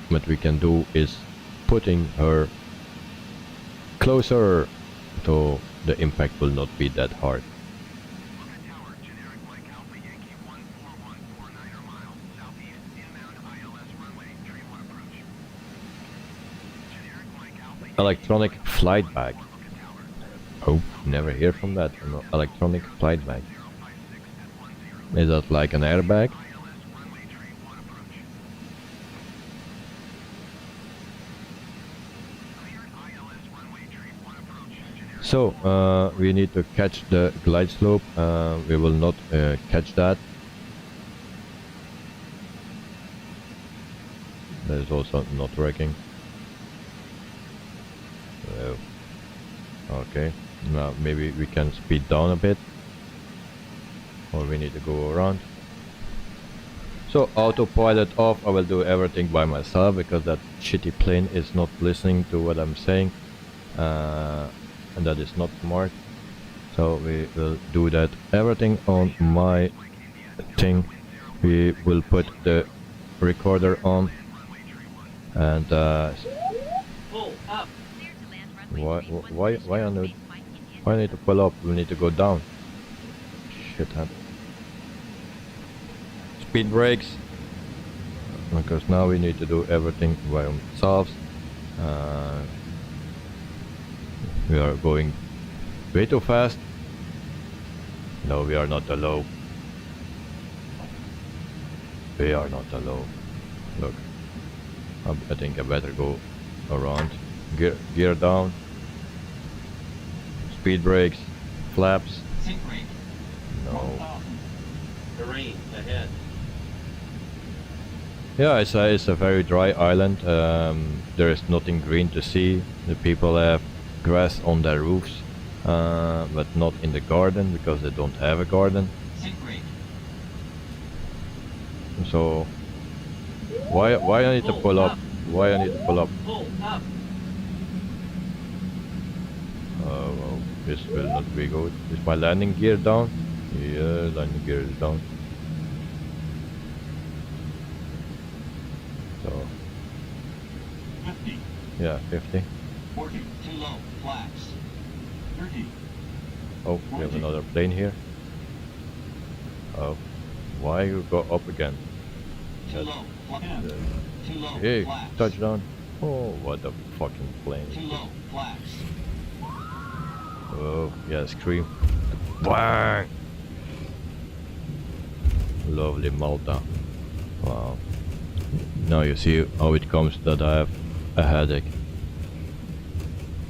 what we can do is putting her closer, so the impact will not be that hard. Lookout Tower, generic Mike Alpha Yankee 14149 mile, southeast, inbound ILS runway, tree 1 approach. Generic Mike Alpha Yankee Electronic flight bag. Lookout Tower, Oh, never hear from that. No, electronic flight bag. 056 at 10. Is that like an airbag? ILS runway, tree 1 approach. Cleared ILS runway, tree 1 approach. Generic So we need to catch the glide slope. We will not catch that. That is also not working. Oh. Okay, now maybe we can speed down a bit, or we need to go around. So autopilot off. I will do everything by myself because that shitty plane is not listening to what I'm saying, and that is not smart. So we will do that everything on my thing. We will put the recorder on, and Pull up. Clear to land runway why on the Aerospace, Mike India why I need to pull up? We need to go down. Shit happened. Speed brakes, because now we need to do everything by ourselves. We are going way too fast. No, we are not low. We are not low. Look, I think I better go around. Gear down. Speed brakes, flaps. Sink brake. No. Terrain ahead. Yeah, it's a very dry island. There is nothing green to see. The people have grass on their roofs, but not in the garden because they don't have a garden. Sink brake. So why I need to pull up? Why I need to pull up? Pull up. Well, this will not be good. Is my landing gear down? Yeah, landing gear is down. So 50. yeah, 50. 40. Too low. Flaps. 30. Oh, we have another plane here. Oh, why you go up again? Too low. Flaps. Too low. Hey, Flaps. touchdown. Oh, what a fucking plane. Too low. Flaps. Oh, yeah, scream. Bang! Lovely Malta. Wow. Now you see how it comes that I have a headache.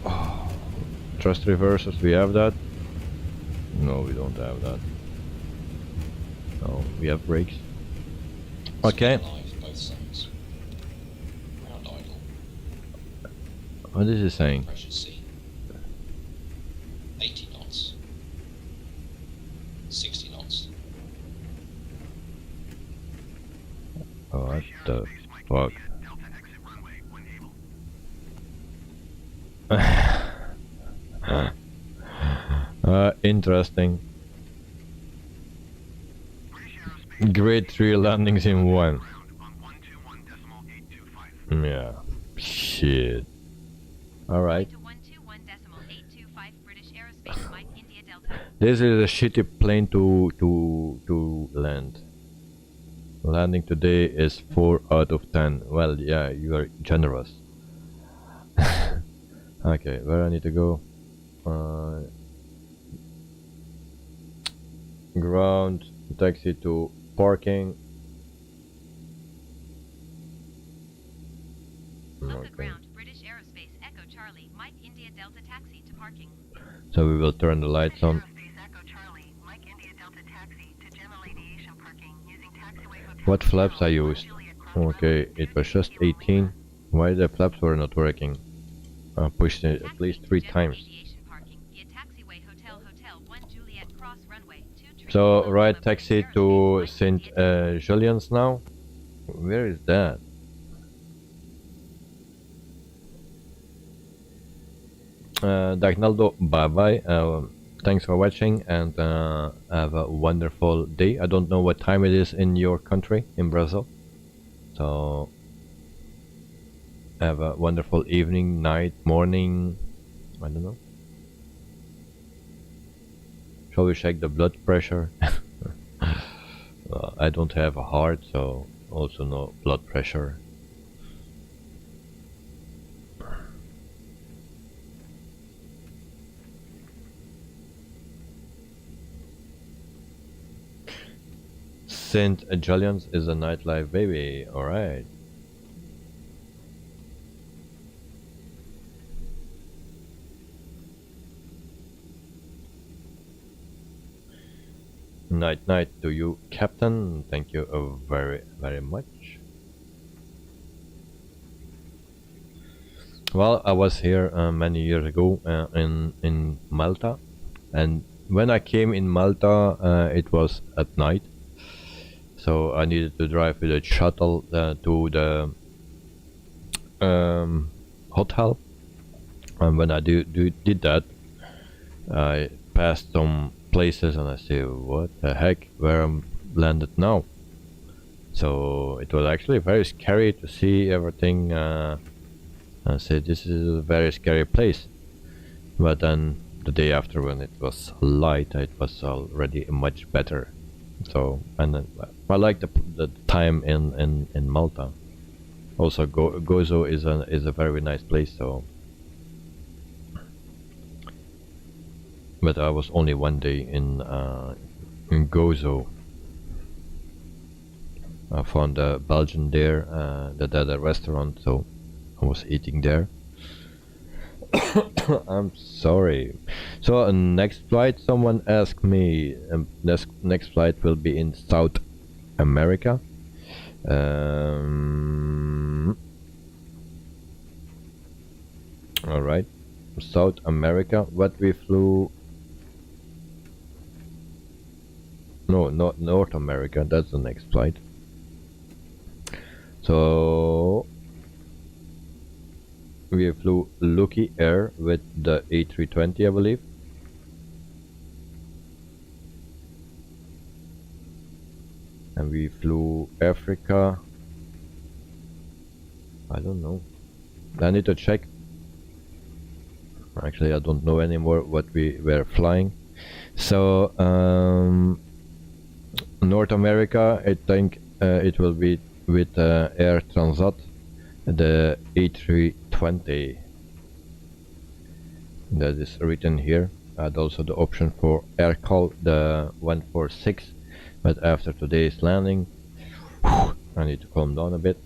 Oh. Thrust reversers, we have that? No, we don't have that. No, we have brakes. Okay. Both sides. Ground idle. What is it saying? Pressure C. 80 knots. 60 knots. What the fuck? Delta exit runway when able. Interesting. British Aerospace Great 3 landings in one. ground on 121.825. Yeah. Shit. Alright. to 121.825 British Aerospace, Mike India Delta. This is a shitty plane to land. Landing today is 4 out of 10. Well, yeah, you are generous. Okay, where I need to go? Ground, taxi to parking. On the Okay. ground, British Aerospace, Echo Charlie, Mike India Delta taxi to parking. So we will turn the lights on. Aerospace Echo Charlie, Mike India Delta Taxi to General Aviation Parking using taxiway hotel. What flaps I used? Juliet Cross Okay, it was just 18. Why the flaps were not working? I pushed it at least 3 General times. Aviation Parking via taxiway hotel 1 Juliet Cross runway 2 So Tree- right taxi to Aerospace, St. Mike India Julian's now. Where is that? Dagnaldo, bye bye. Thanks for watching and have a wonderful day. I don't know what time it is in your country, in Brazil. So have a wonderful evening, night, morning. I don't know. Shall we check the blood pressure? I don't have a heart, so also no blood pressure. St. Julian's is a nightlife baby, alright. Night night to you, Captain. Thank you very very much. Well, I was here many years ago in Malta, and when I came in Malta, it was at night, so I needed to drive with a shuttle to the hotel. And when I did that, I passed some places and I say, what the heck, where I'm landed now? So it was actually very scary to see everything. I said, this is a very scary place. But then the day after, when it was light, it was already much better. So, and then I like the time in Malta. Also, Gozo is a very nice place. So, but I was only one day in Gozo. I found a Belgian there that had a restaurant, so I was eating there. I'm sorry. So next flight, someone asked me. Next flight will be in South America. All right, South America. What we flew? No, not North America. That's the next flight. So we flew Lucky Air with the A320, I believe. And we flew Africa. I don't know. I need to check. Actually, I don't know anymore what we were flying. So North America, I think it will be with Air Transat, the A320. That is written here. I had also the option for aircall, the 146, but after today's landing, I need to calm down a bit.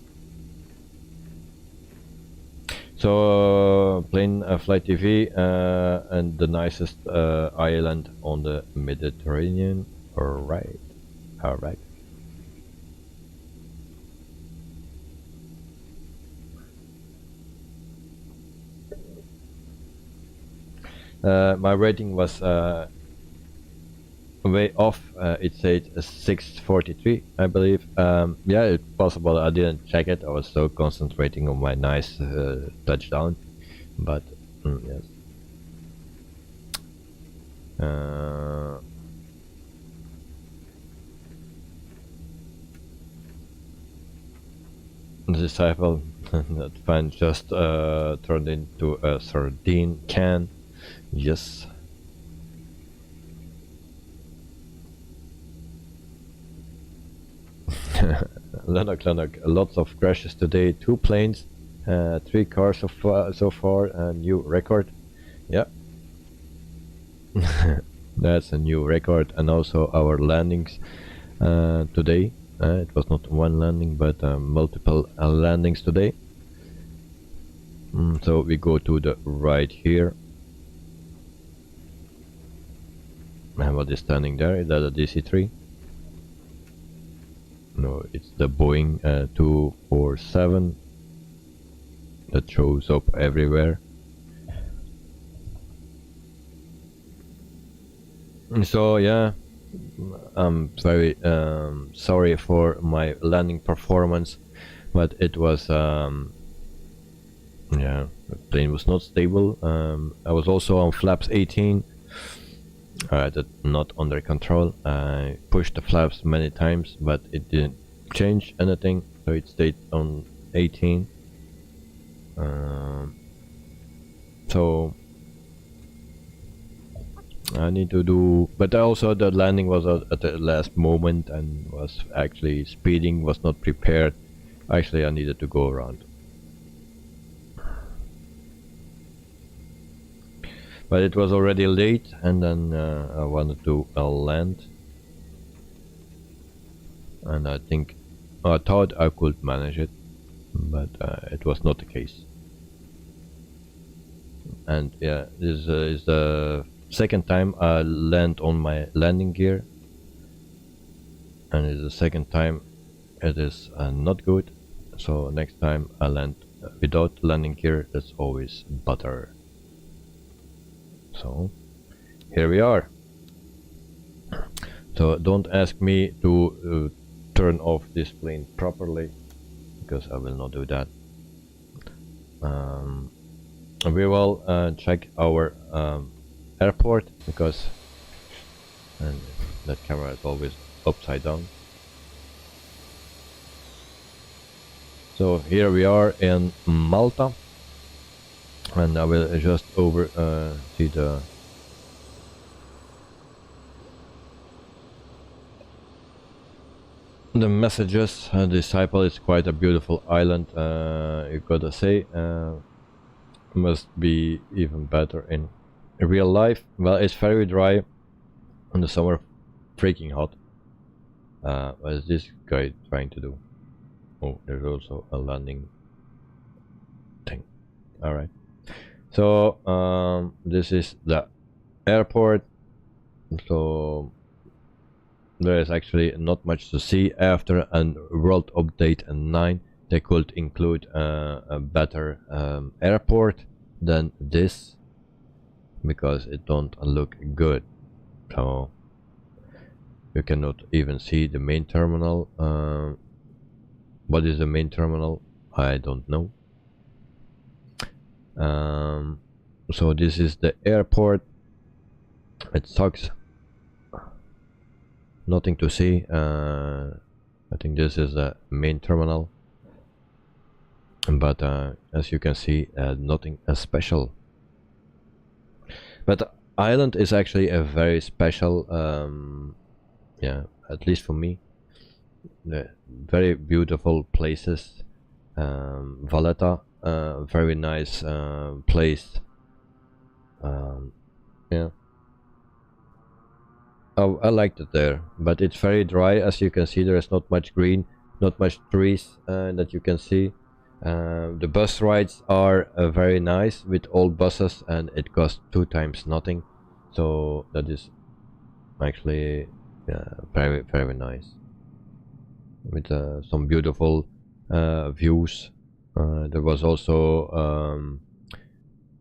So plane flight TV and the nicest island on the Mediterranean. Alright, alright. My rating was way off. It said 643, I believe. Yeah, it's possible I didn't check it. I was so concentrating on my nice touchdown. But yes. This rifle, that fan just turned into a sardine can. Yes. Lennox, lots of crashes today. 2 planes, 3 cars so far, a new record. Yeah. That's a new record, and also our landings today. It was not one landing, but multiple landings today. So we go to the right here. And what is standing there? Is that a DC-3? No, it's the Boeing 247 that shows up everywhere. So yeah, I'm very sorry for my landing performance, but it was yeah, the plane was not stable. I was also on flaps 18. That not under control. I pushed the flaps many times, but it didn't change anything, so it stayed on 18. So I need to do, but also the landing was at the last moment and was actually speeding, was not prepared. Actually, I needed to go around. But it was already late, and then I wanted to land, and I thought I could manage it, but it was not the case. And yeah, this is the second time I land on my landing gear, and it's the second time it is not good. So next time I land without landing gear, that's always better. So here we are. So don't ask me to turn off this plane properly, because I will not do that. We will check our airport, because and that camera is always upside down. So here we are in Malta, and I will just over see the messages. Disciple is quite a beautiful island, you gotta say. Must be even better in real life. Well, it's very dry in the summer, freaking hot. What is this guy trying to do? Oh, there's also a landing thing. Alright. So this is the airport. So there is actually not much to see. After a world update 9, they could include a better airport than this, because it don't look good. So you cannot even see the main terminal. What is the main terminal? I don't know. So this is the airport. It sucks. Nothing to see. I think this is the main terminal, but as you can see, nothing special. But the island is actually a very special, yeah, at least for me. Very beautiful places. Valletta, very nice place. Yeah. Oh, I liked it there, but it's very dry. As you can see, there is not much green, not much trees that you can see. The bus rides are very nice with old buses, and it costs 2 times nothing. So that is actually very, very nice. With some beautiful views. There was also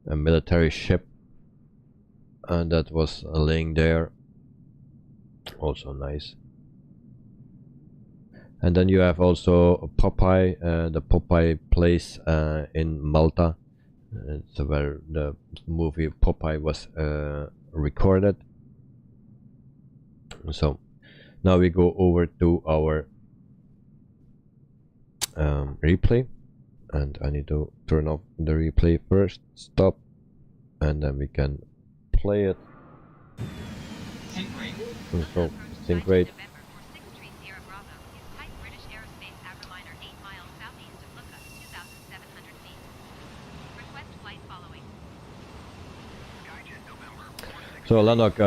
a military ship that was laying there. Also nice. And then you have also Popeye, the Popeye place in Malta. It's where the movie Popeye was recorded. So now we go over to our replay, and I need to turn off the replay first, stop, and then we can play it. So sync rate. So Lanok,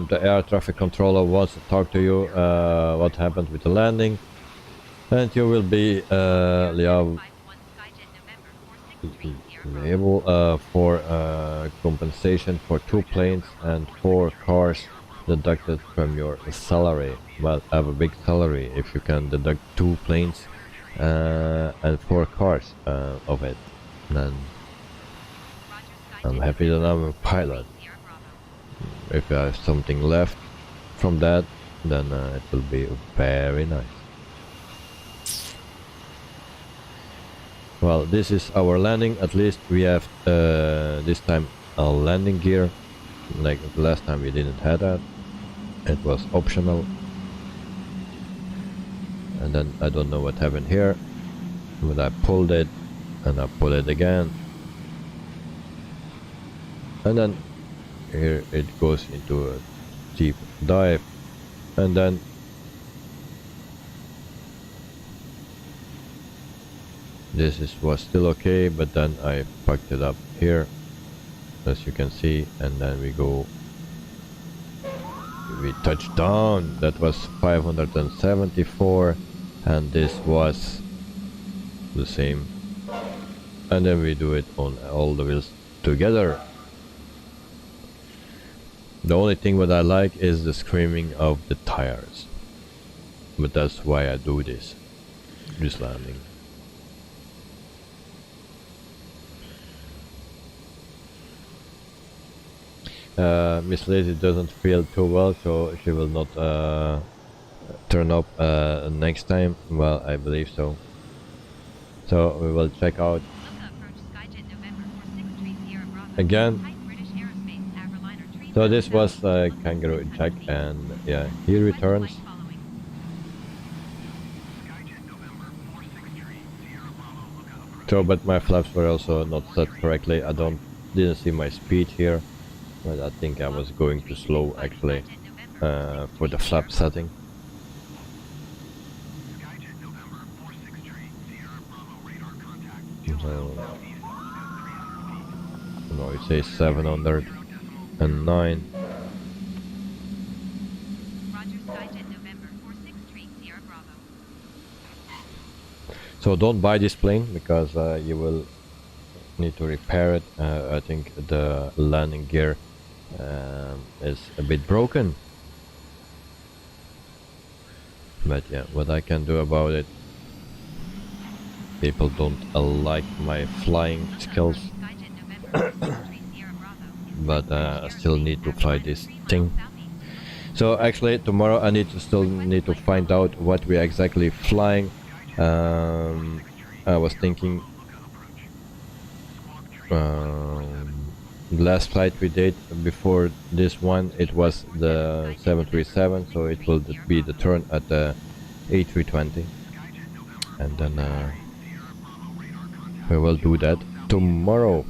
the air traffic controller wants to talk to you. What happened with the landing, and you will be able for compensation for 2 planes and 4 cars deducted from your salary. Well, I have a big salary if you can deduct 2 planes and 4 cars of it. Then I'm happy that I'm a pilot. If I have something left from that, then it will be very nice. Well, this is our landing. At least we have this time a landing gear. Like the last time we didn't have that. It was optional. And then I don't know what happened here, but I pulled it and I pulled it again, and then here it goes into a deep dive, and then this was still okay, but then I fucked it up here, as you can see, and then we touched down. That was 574, and this was the same, and then we do it on all the wheels together. The only thing what I like is the screaming of the tires. but that's why I do this landing. Miss Lizzie doesn't feel too well, so she will not turn up next time. Well, I believe so. So we will check out again. So this was Kangaroo Jack, and yeah, he returns. So, but my flaps were also not set correctly. I didn't see my speed here, but I think I was going too slow actually for the flap setting. So, no, it says 709. So don't buy this plane because you will need to repair it. I think the landing gear is a bit broken. But yeah, what I can do about it. People don't like my flying skills. But I still need to fly this thing. So actually tomorrow I still need to find out what we're exactly flying. I was thinking the last flight we did before this one, it was the 737, so it will be the turn at the A320, and then we will do that tomorrow.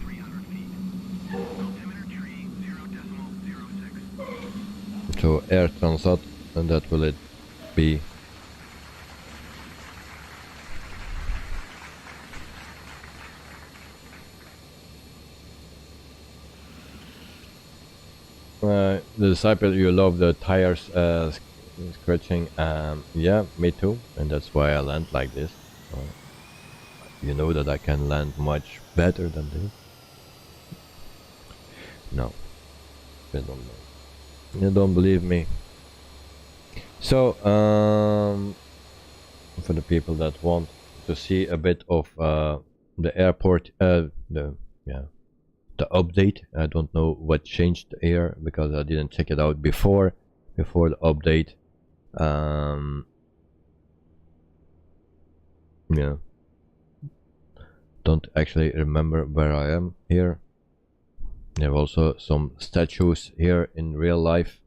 So air transat, and that will it be. The disciple, you love the tires scratching. Yeah, me too, and that's why I land like this. You know that I can land much better than this. No, you don't know. You don't believe me. So, for the people that want to see a bit of the airport, the update. I don't know what changed here because I didn't check it out before the update. Yeah, don't actually remember where I am here. There are also some statues here in real life.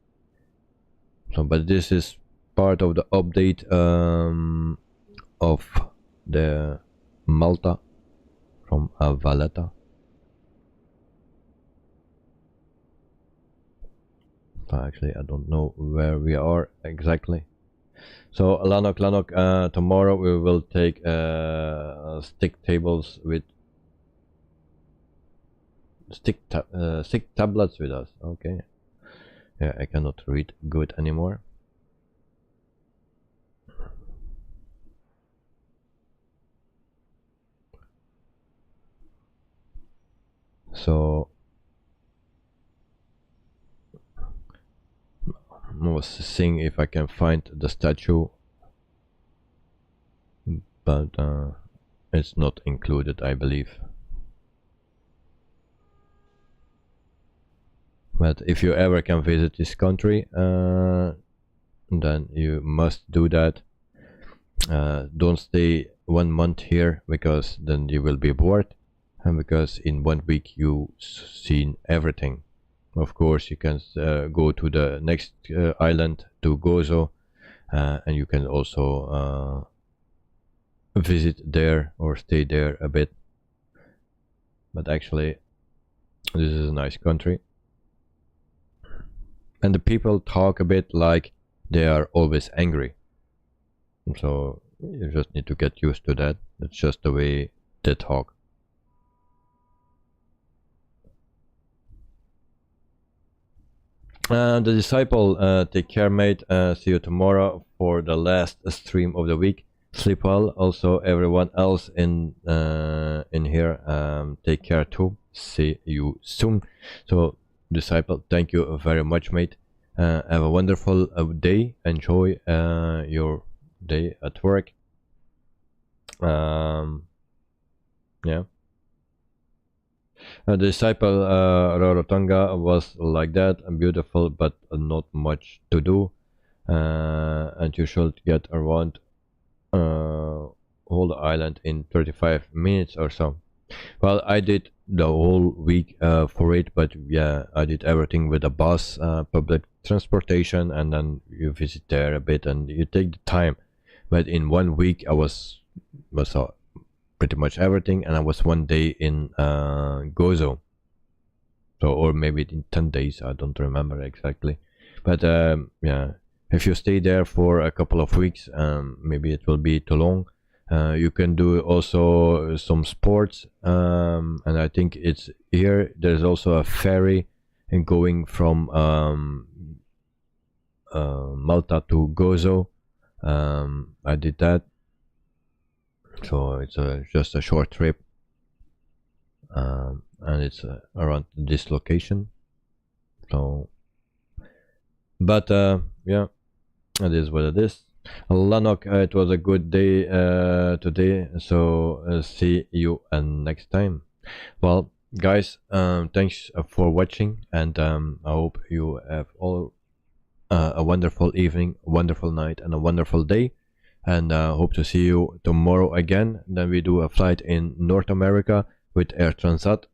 So, but this is part of the update of the Malta from Valletta. Actually, I don't know where we are exactly. So Lanok, tomorrow we will take stick tables with stick tablets with us. Okay. Yeah, I cannot read good anymore. So I was seeing if I can find the statue, but it's not included, I believe. But if you ever can visit this country, then you must do that. Don't stay 1 month here because then you will be bored, and because in 1 week you've seen everything. Of course, you can go to the next island, to Gozo, and you can also visit there or stay there a bit. But actually, this is a nice country. And the people talk a bit like they are always angry. So you just need to get used to that. That's just the way they talk. The disciple, take care, mate. See you tomorrow for the last stream of the week. Sleep well. Also, everyone else in here, take care too. See you soon. So, disciple, thank you very much, mate. Have a wonderful day. Enjoy your day at work. Yeah. The Disciple Rarotonga was like that, beautiful, but not much to do. And you should get around whole island in 35 minutes or so. Well, I did the whole week for it, but yeah, I did everything with a bus, public transportation, and then you visit there a bit and you take the time. But in 1 week I was pretty much everything, and I was 1 day in Gozo. So, or maybe in 10 days, I don't remember exactly. But yeah, if you stay there for a couple of weeks, maybe it will be too long. You can do also some sports, and I think it's here. There's also a ferry and going from Malta to Gozo. I did that, so it's just a short trip, and it's around this location. So, but yeah, it is what it is. Lanok, it was a good day today, so see you next time. Well, guys, thanks for watching, and I hope you have all a wonderful evening, wonderful night, and a wonderful day, and hope to see you tomorrow again. Then we do a flight in North America with Air Transat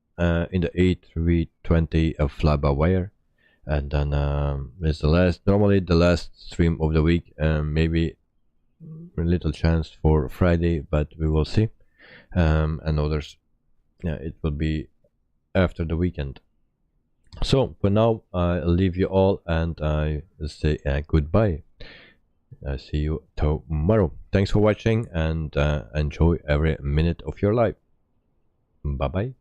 in the A320 fly-by-wire. And then it's normally the last stream of the week, maybe a little chance for Friday, but we will see. And others, yeah, it will be after the weekend. So for now, I'll leave you all, and I say goodbye. I see you tomorrow. Thanks for watching, and enjoy every minute of your life. Bye bye.